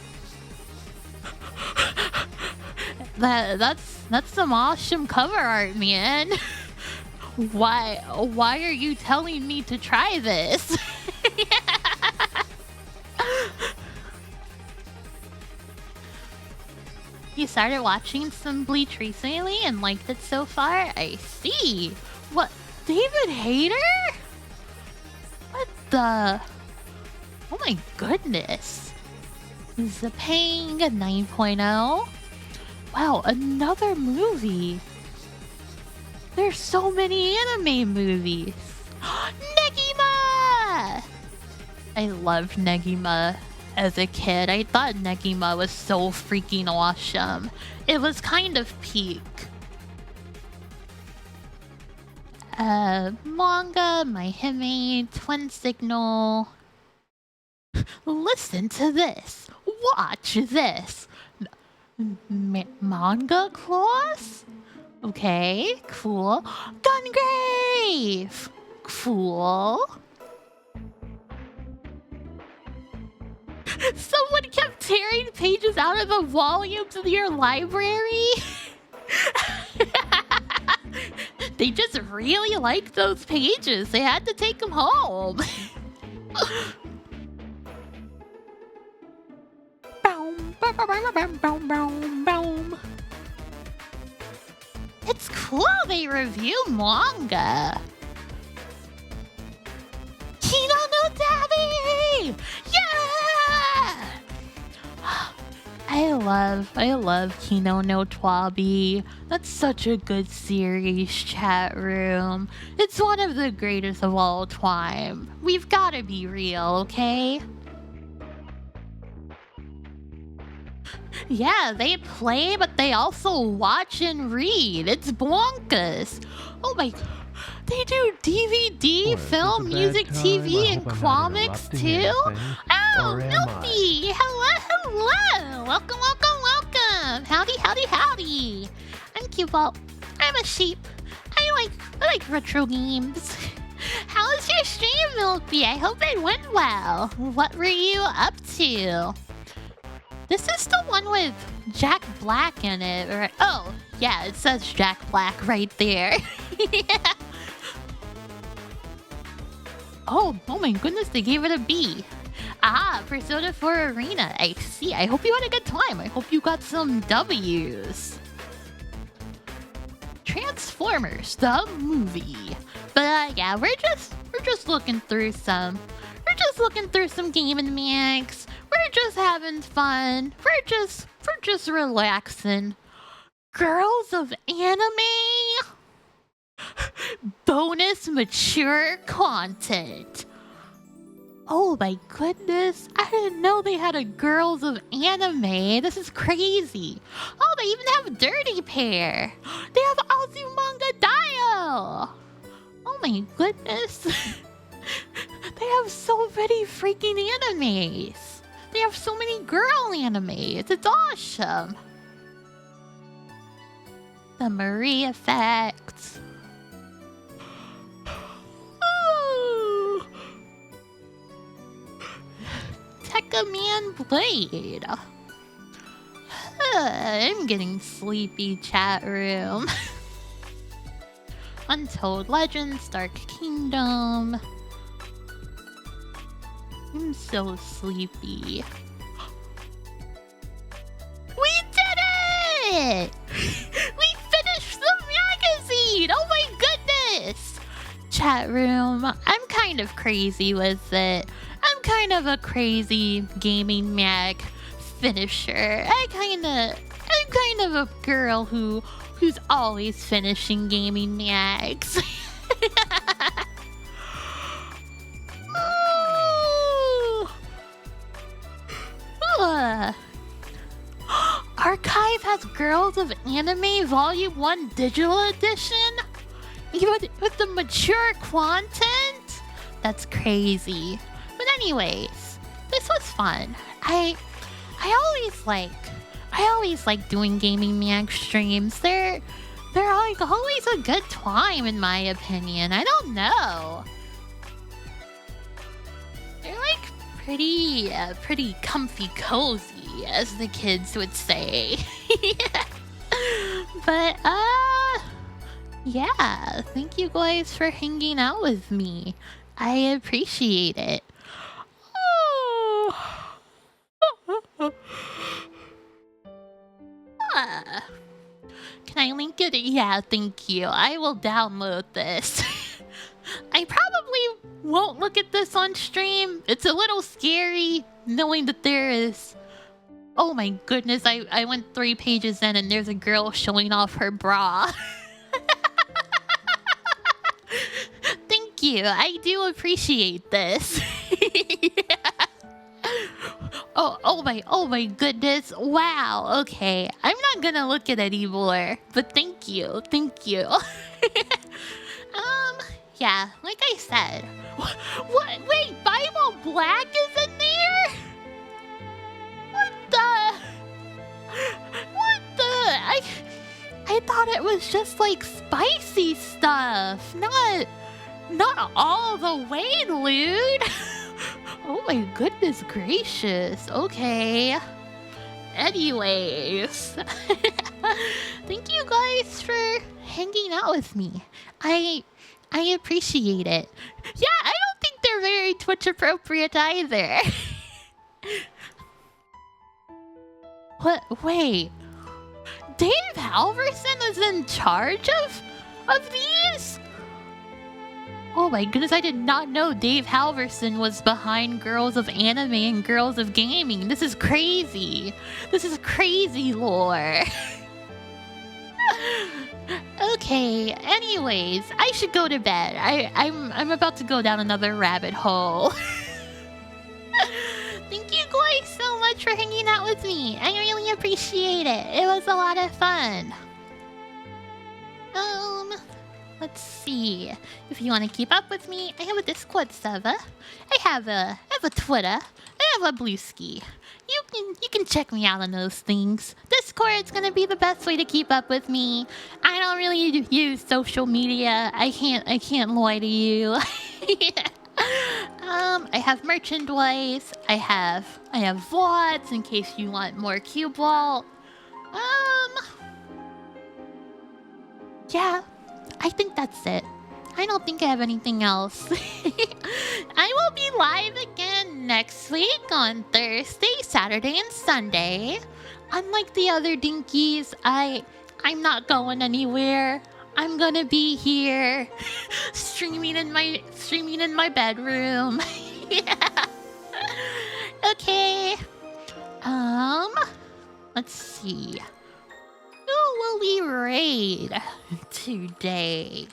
That's some awesome cover art, man. Why are you telling me to try this? You started watching some Bleach recently and liked it so far? I see. What? David Hayter? What the? Oh my goodness. Zapang 9.0. Wow, another movie. There's so many anime movies. Negima! I loved Negima as a kid. I thought Negima was so freaking awesome. It was kind of peak. Manga, My Hime, Twin Signal. Listen to this. Watch this. Manga claws? Okay, cool. Gun safe. Cool. Someone kept tearing pages out of the volumes of your library. They just really liked those pages. They had to take them home. It's cool they review manga. Kino no Tabi! Yeah! I love Kino no Tabi. That's such a good series, chat room. It's one of the greatest of all time. We've gotta be real, okay? Yeah, they play, but they also watch and read. It's bonkers. Oh my... They do DVD, film, music, TV, and comics too? Oh, Milky! Hello! Welcome! Howdy! I'm Cubalt. I'm a sheep. I like retro games. How's your stream, Milky? I hope it went well. What were you up to? This is the one with Jack Black in it, right? Oh, yeah, it says Jack Black right there. Yeah. Oh my goodness, they gave it a B. Ah, Persona 4 Arena. I see. I hope you had a good time. I hope you got some W's. Transformers, the movie. But yeah, we're just looking through some. We're just looking through some gaming mags. We're just having fun. We're just relaxing. Girls of Anime. Bonus mature content. Oh my goodness. I didn't know they had a Girls of Anime. This is crazy. Oh, they even have Dirty Pair. They have Azumanga Daioh. Oh my goodness. They have so many freaking animes. They have so many girl animes. It's awesome. The Marie Effect. Tekka Man Blade. I'm getting sleepy, chat room. Untold Legends, Dark Kingdom. I'm so sleepy. We did it! We finished the magazine! Oh my goodness! Chat room, I'm kind of crazy with it. I'm kind of a crazy gaming mag finisher. I'm kind of a girl who's always finishing gaming mags. Archive has Girls of Anime Volume 1 Digital Edition? Even with the mature content? That's crazy. But anyways, this was fun. I always like doing gaming mag streams. They're like always a good time in my opinion. I don't know. They're like pretty comfy cozy, as the kids would say. But yeah, thank you guys for hanging out with me. I appreciate it. Can I link it? Yeah, thank you. I will download this. I probably won't look at this on stream. It's a little scary knowing that there is... Oh my goodness, I went 3 pages in and there's a girl showing off her bra. Thank you. I do appreciate this. Yeah. Oh my goodness. Wow. Okay. I'm not gonna look at it anymore. But thank you. Yeah, like I said. What? Wait, Bible Black is in there? What the? I I thought it was just like spicy stuff, not all the way, dude. Oh my goodness gracious. Okay. Anyways, thank you guys for hanging out with me. I appreciate it. Yeah, I don't think they're very Twitch appropriate either. What? Wait. Dave Halverson is in charge of these? Oh my goodness, I did not know Dave Halverson was behind Girls of Anime and Girls of Gaming. This is crazy. This is crazy lore. Okay, anyways, I should go to bed. I'm about to go down another rabbit hole. Thank you guys so much for hanging out with me. I really appreciate it. It was a lot of fun. Let's see. If you want to keep up with me, I have a Discord server. I have a Twitter. I have a Blueski. You can check me out on those things. Discord's gonna be the best way to keep up with me. I don't really use social media. I can't lie to you. I have merchandise. I have VODs in case you want more Cube Vault. Yeah, I think that's it. I don't think I have anything else. I will be live again next week on Thursday, Saturday, and Sunday. Unlike the other dinkies, I'm not going anywhere. I'm gonna be here streaming in my bedroom. Yeah. Okay. Let's see. Who will we raid today?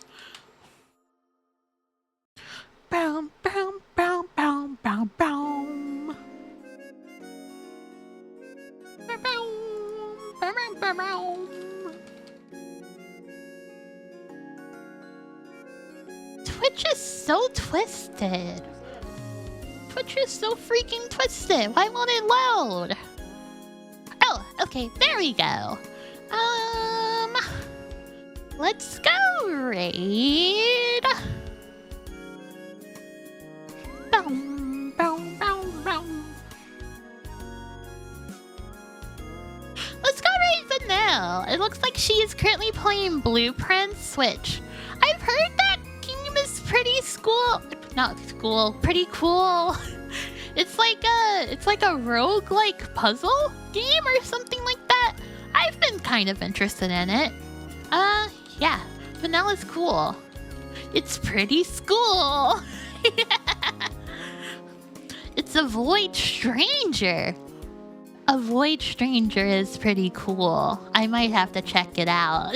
Boom, boom, boom, boom, boom, boom. Boom, boom, boom, boom. Twitch is so twisted. Twitch is so freaking twisted. Why won't it load? Oh, okay, there we go. Let's go raid. Boom, boom, boom, boom. Let's go raid Vanille. It looks like she is currently playing Blueprints, which I've heard that game is pretty pretty cool. It's like a roguelike puzzle game or something like that. I've been kind of interested in it. Yeah, Vanilla's cool. It's pretty school. It's a Void Stranger. A Void Stranger is pretty cool. I might have to check it out.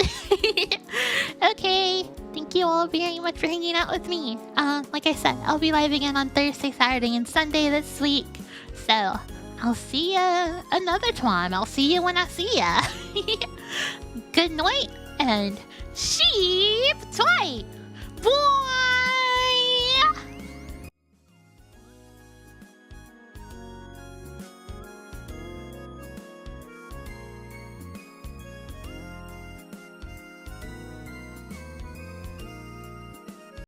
Okay, thank you all very much for hanging out with me. Like I said, I'll be live again on Thursday, Saturday, and Sunday this week. So, I'll see ya another time. I'll see you when I see ya. Good night, and sheep tight. Bye!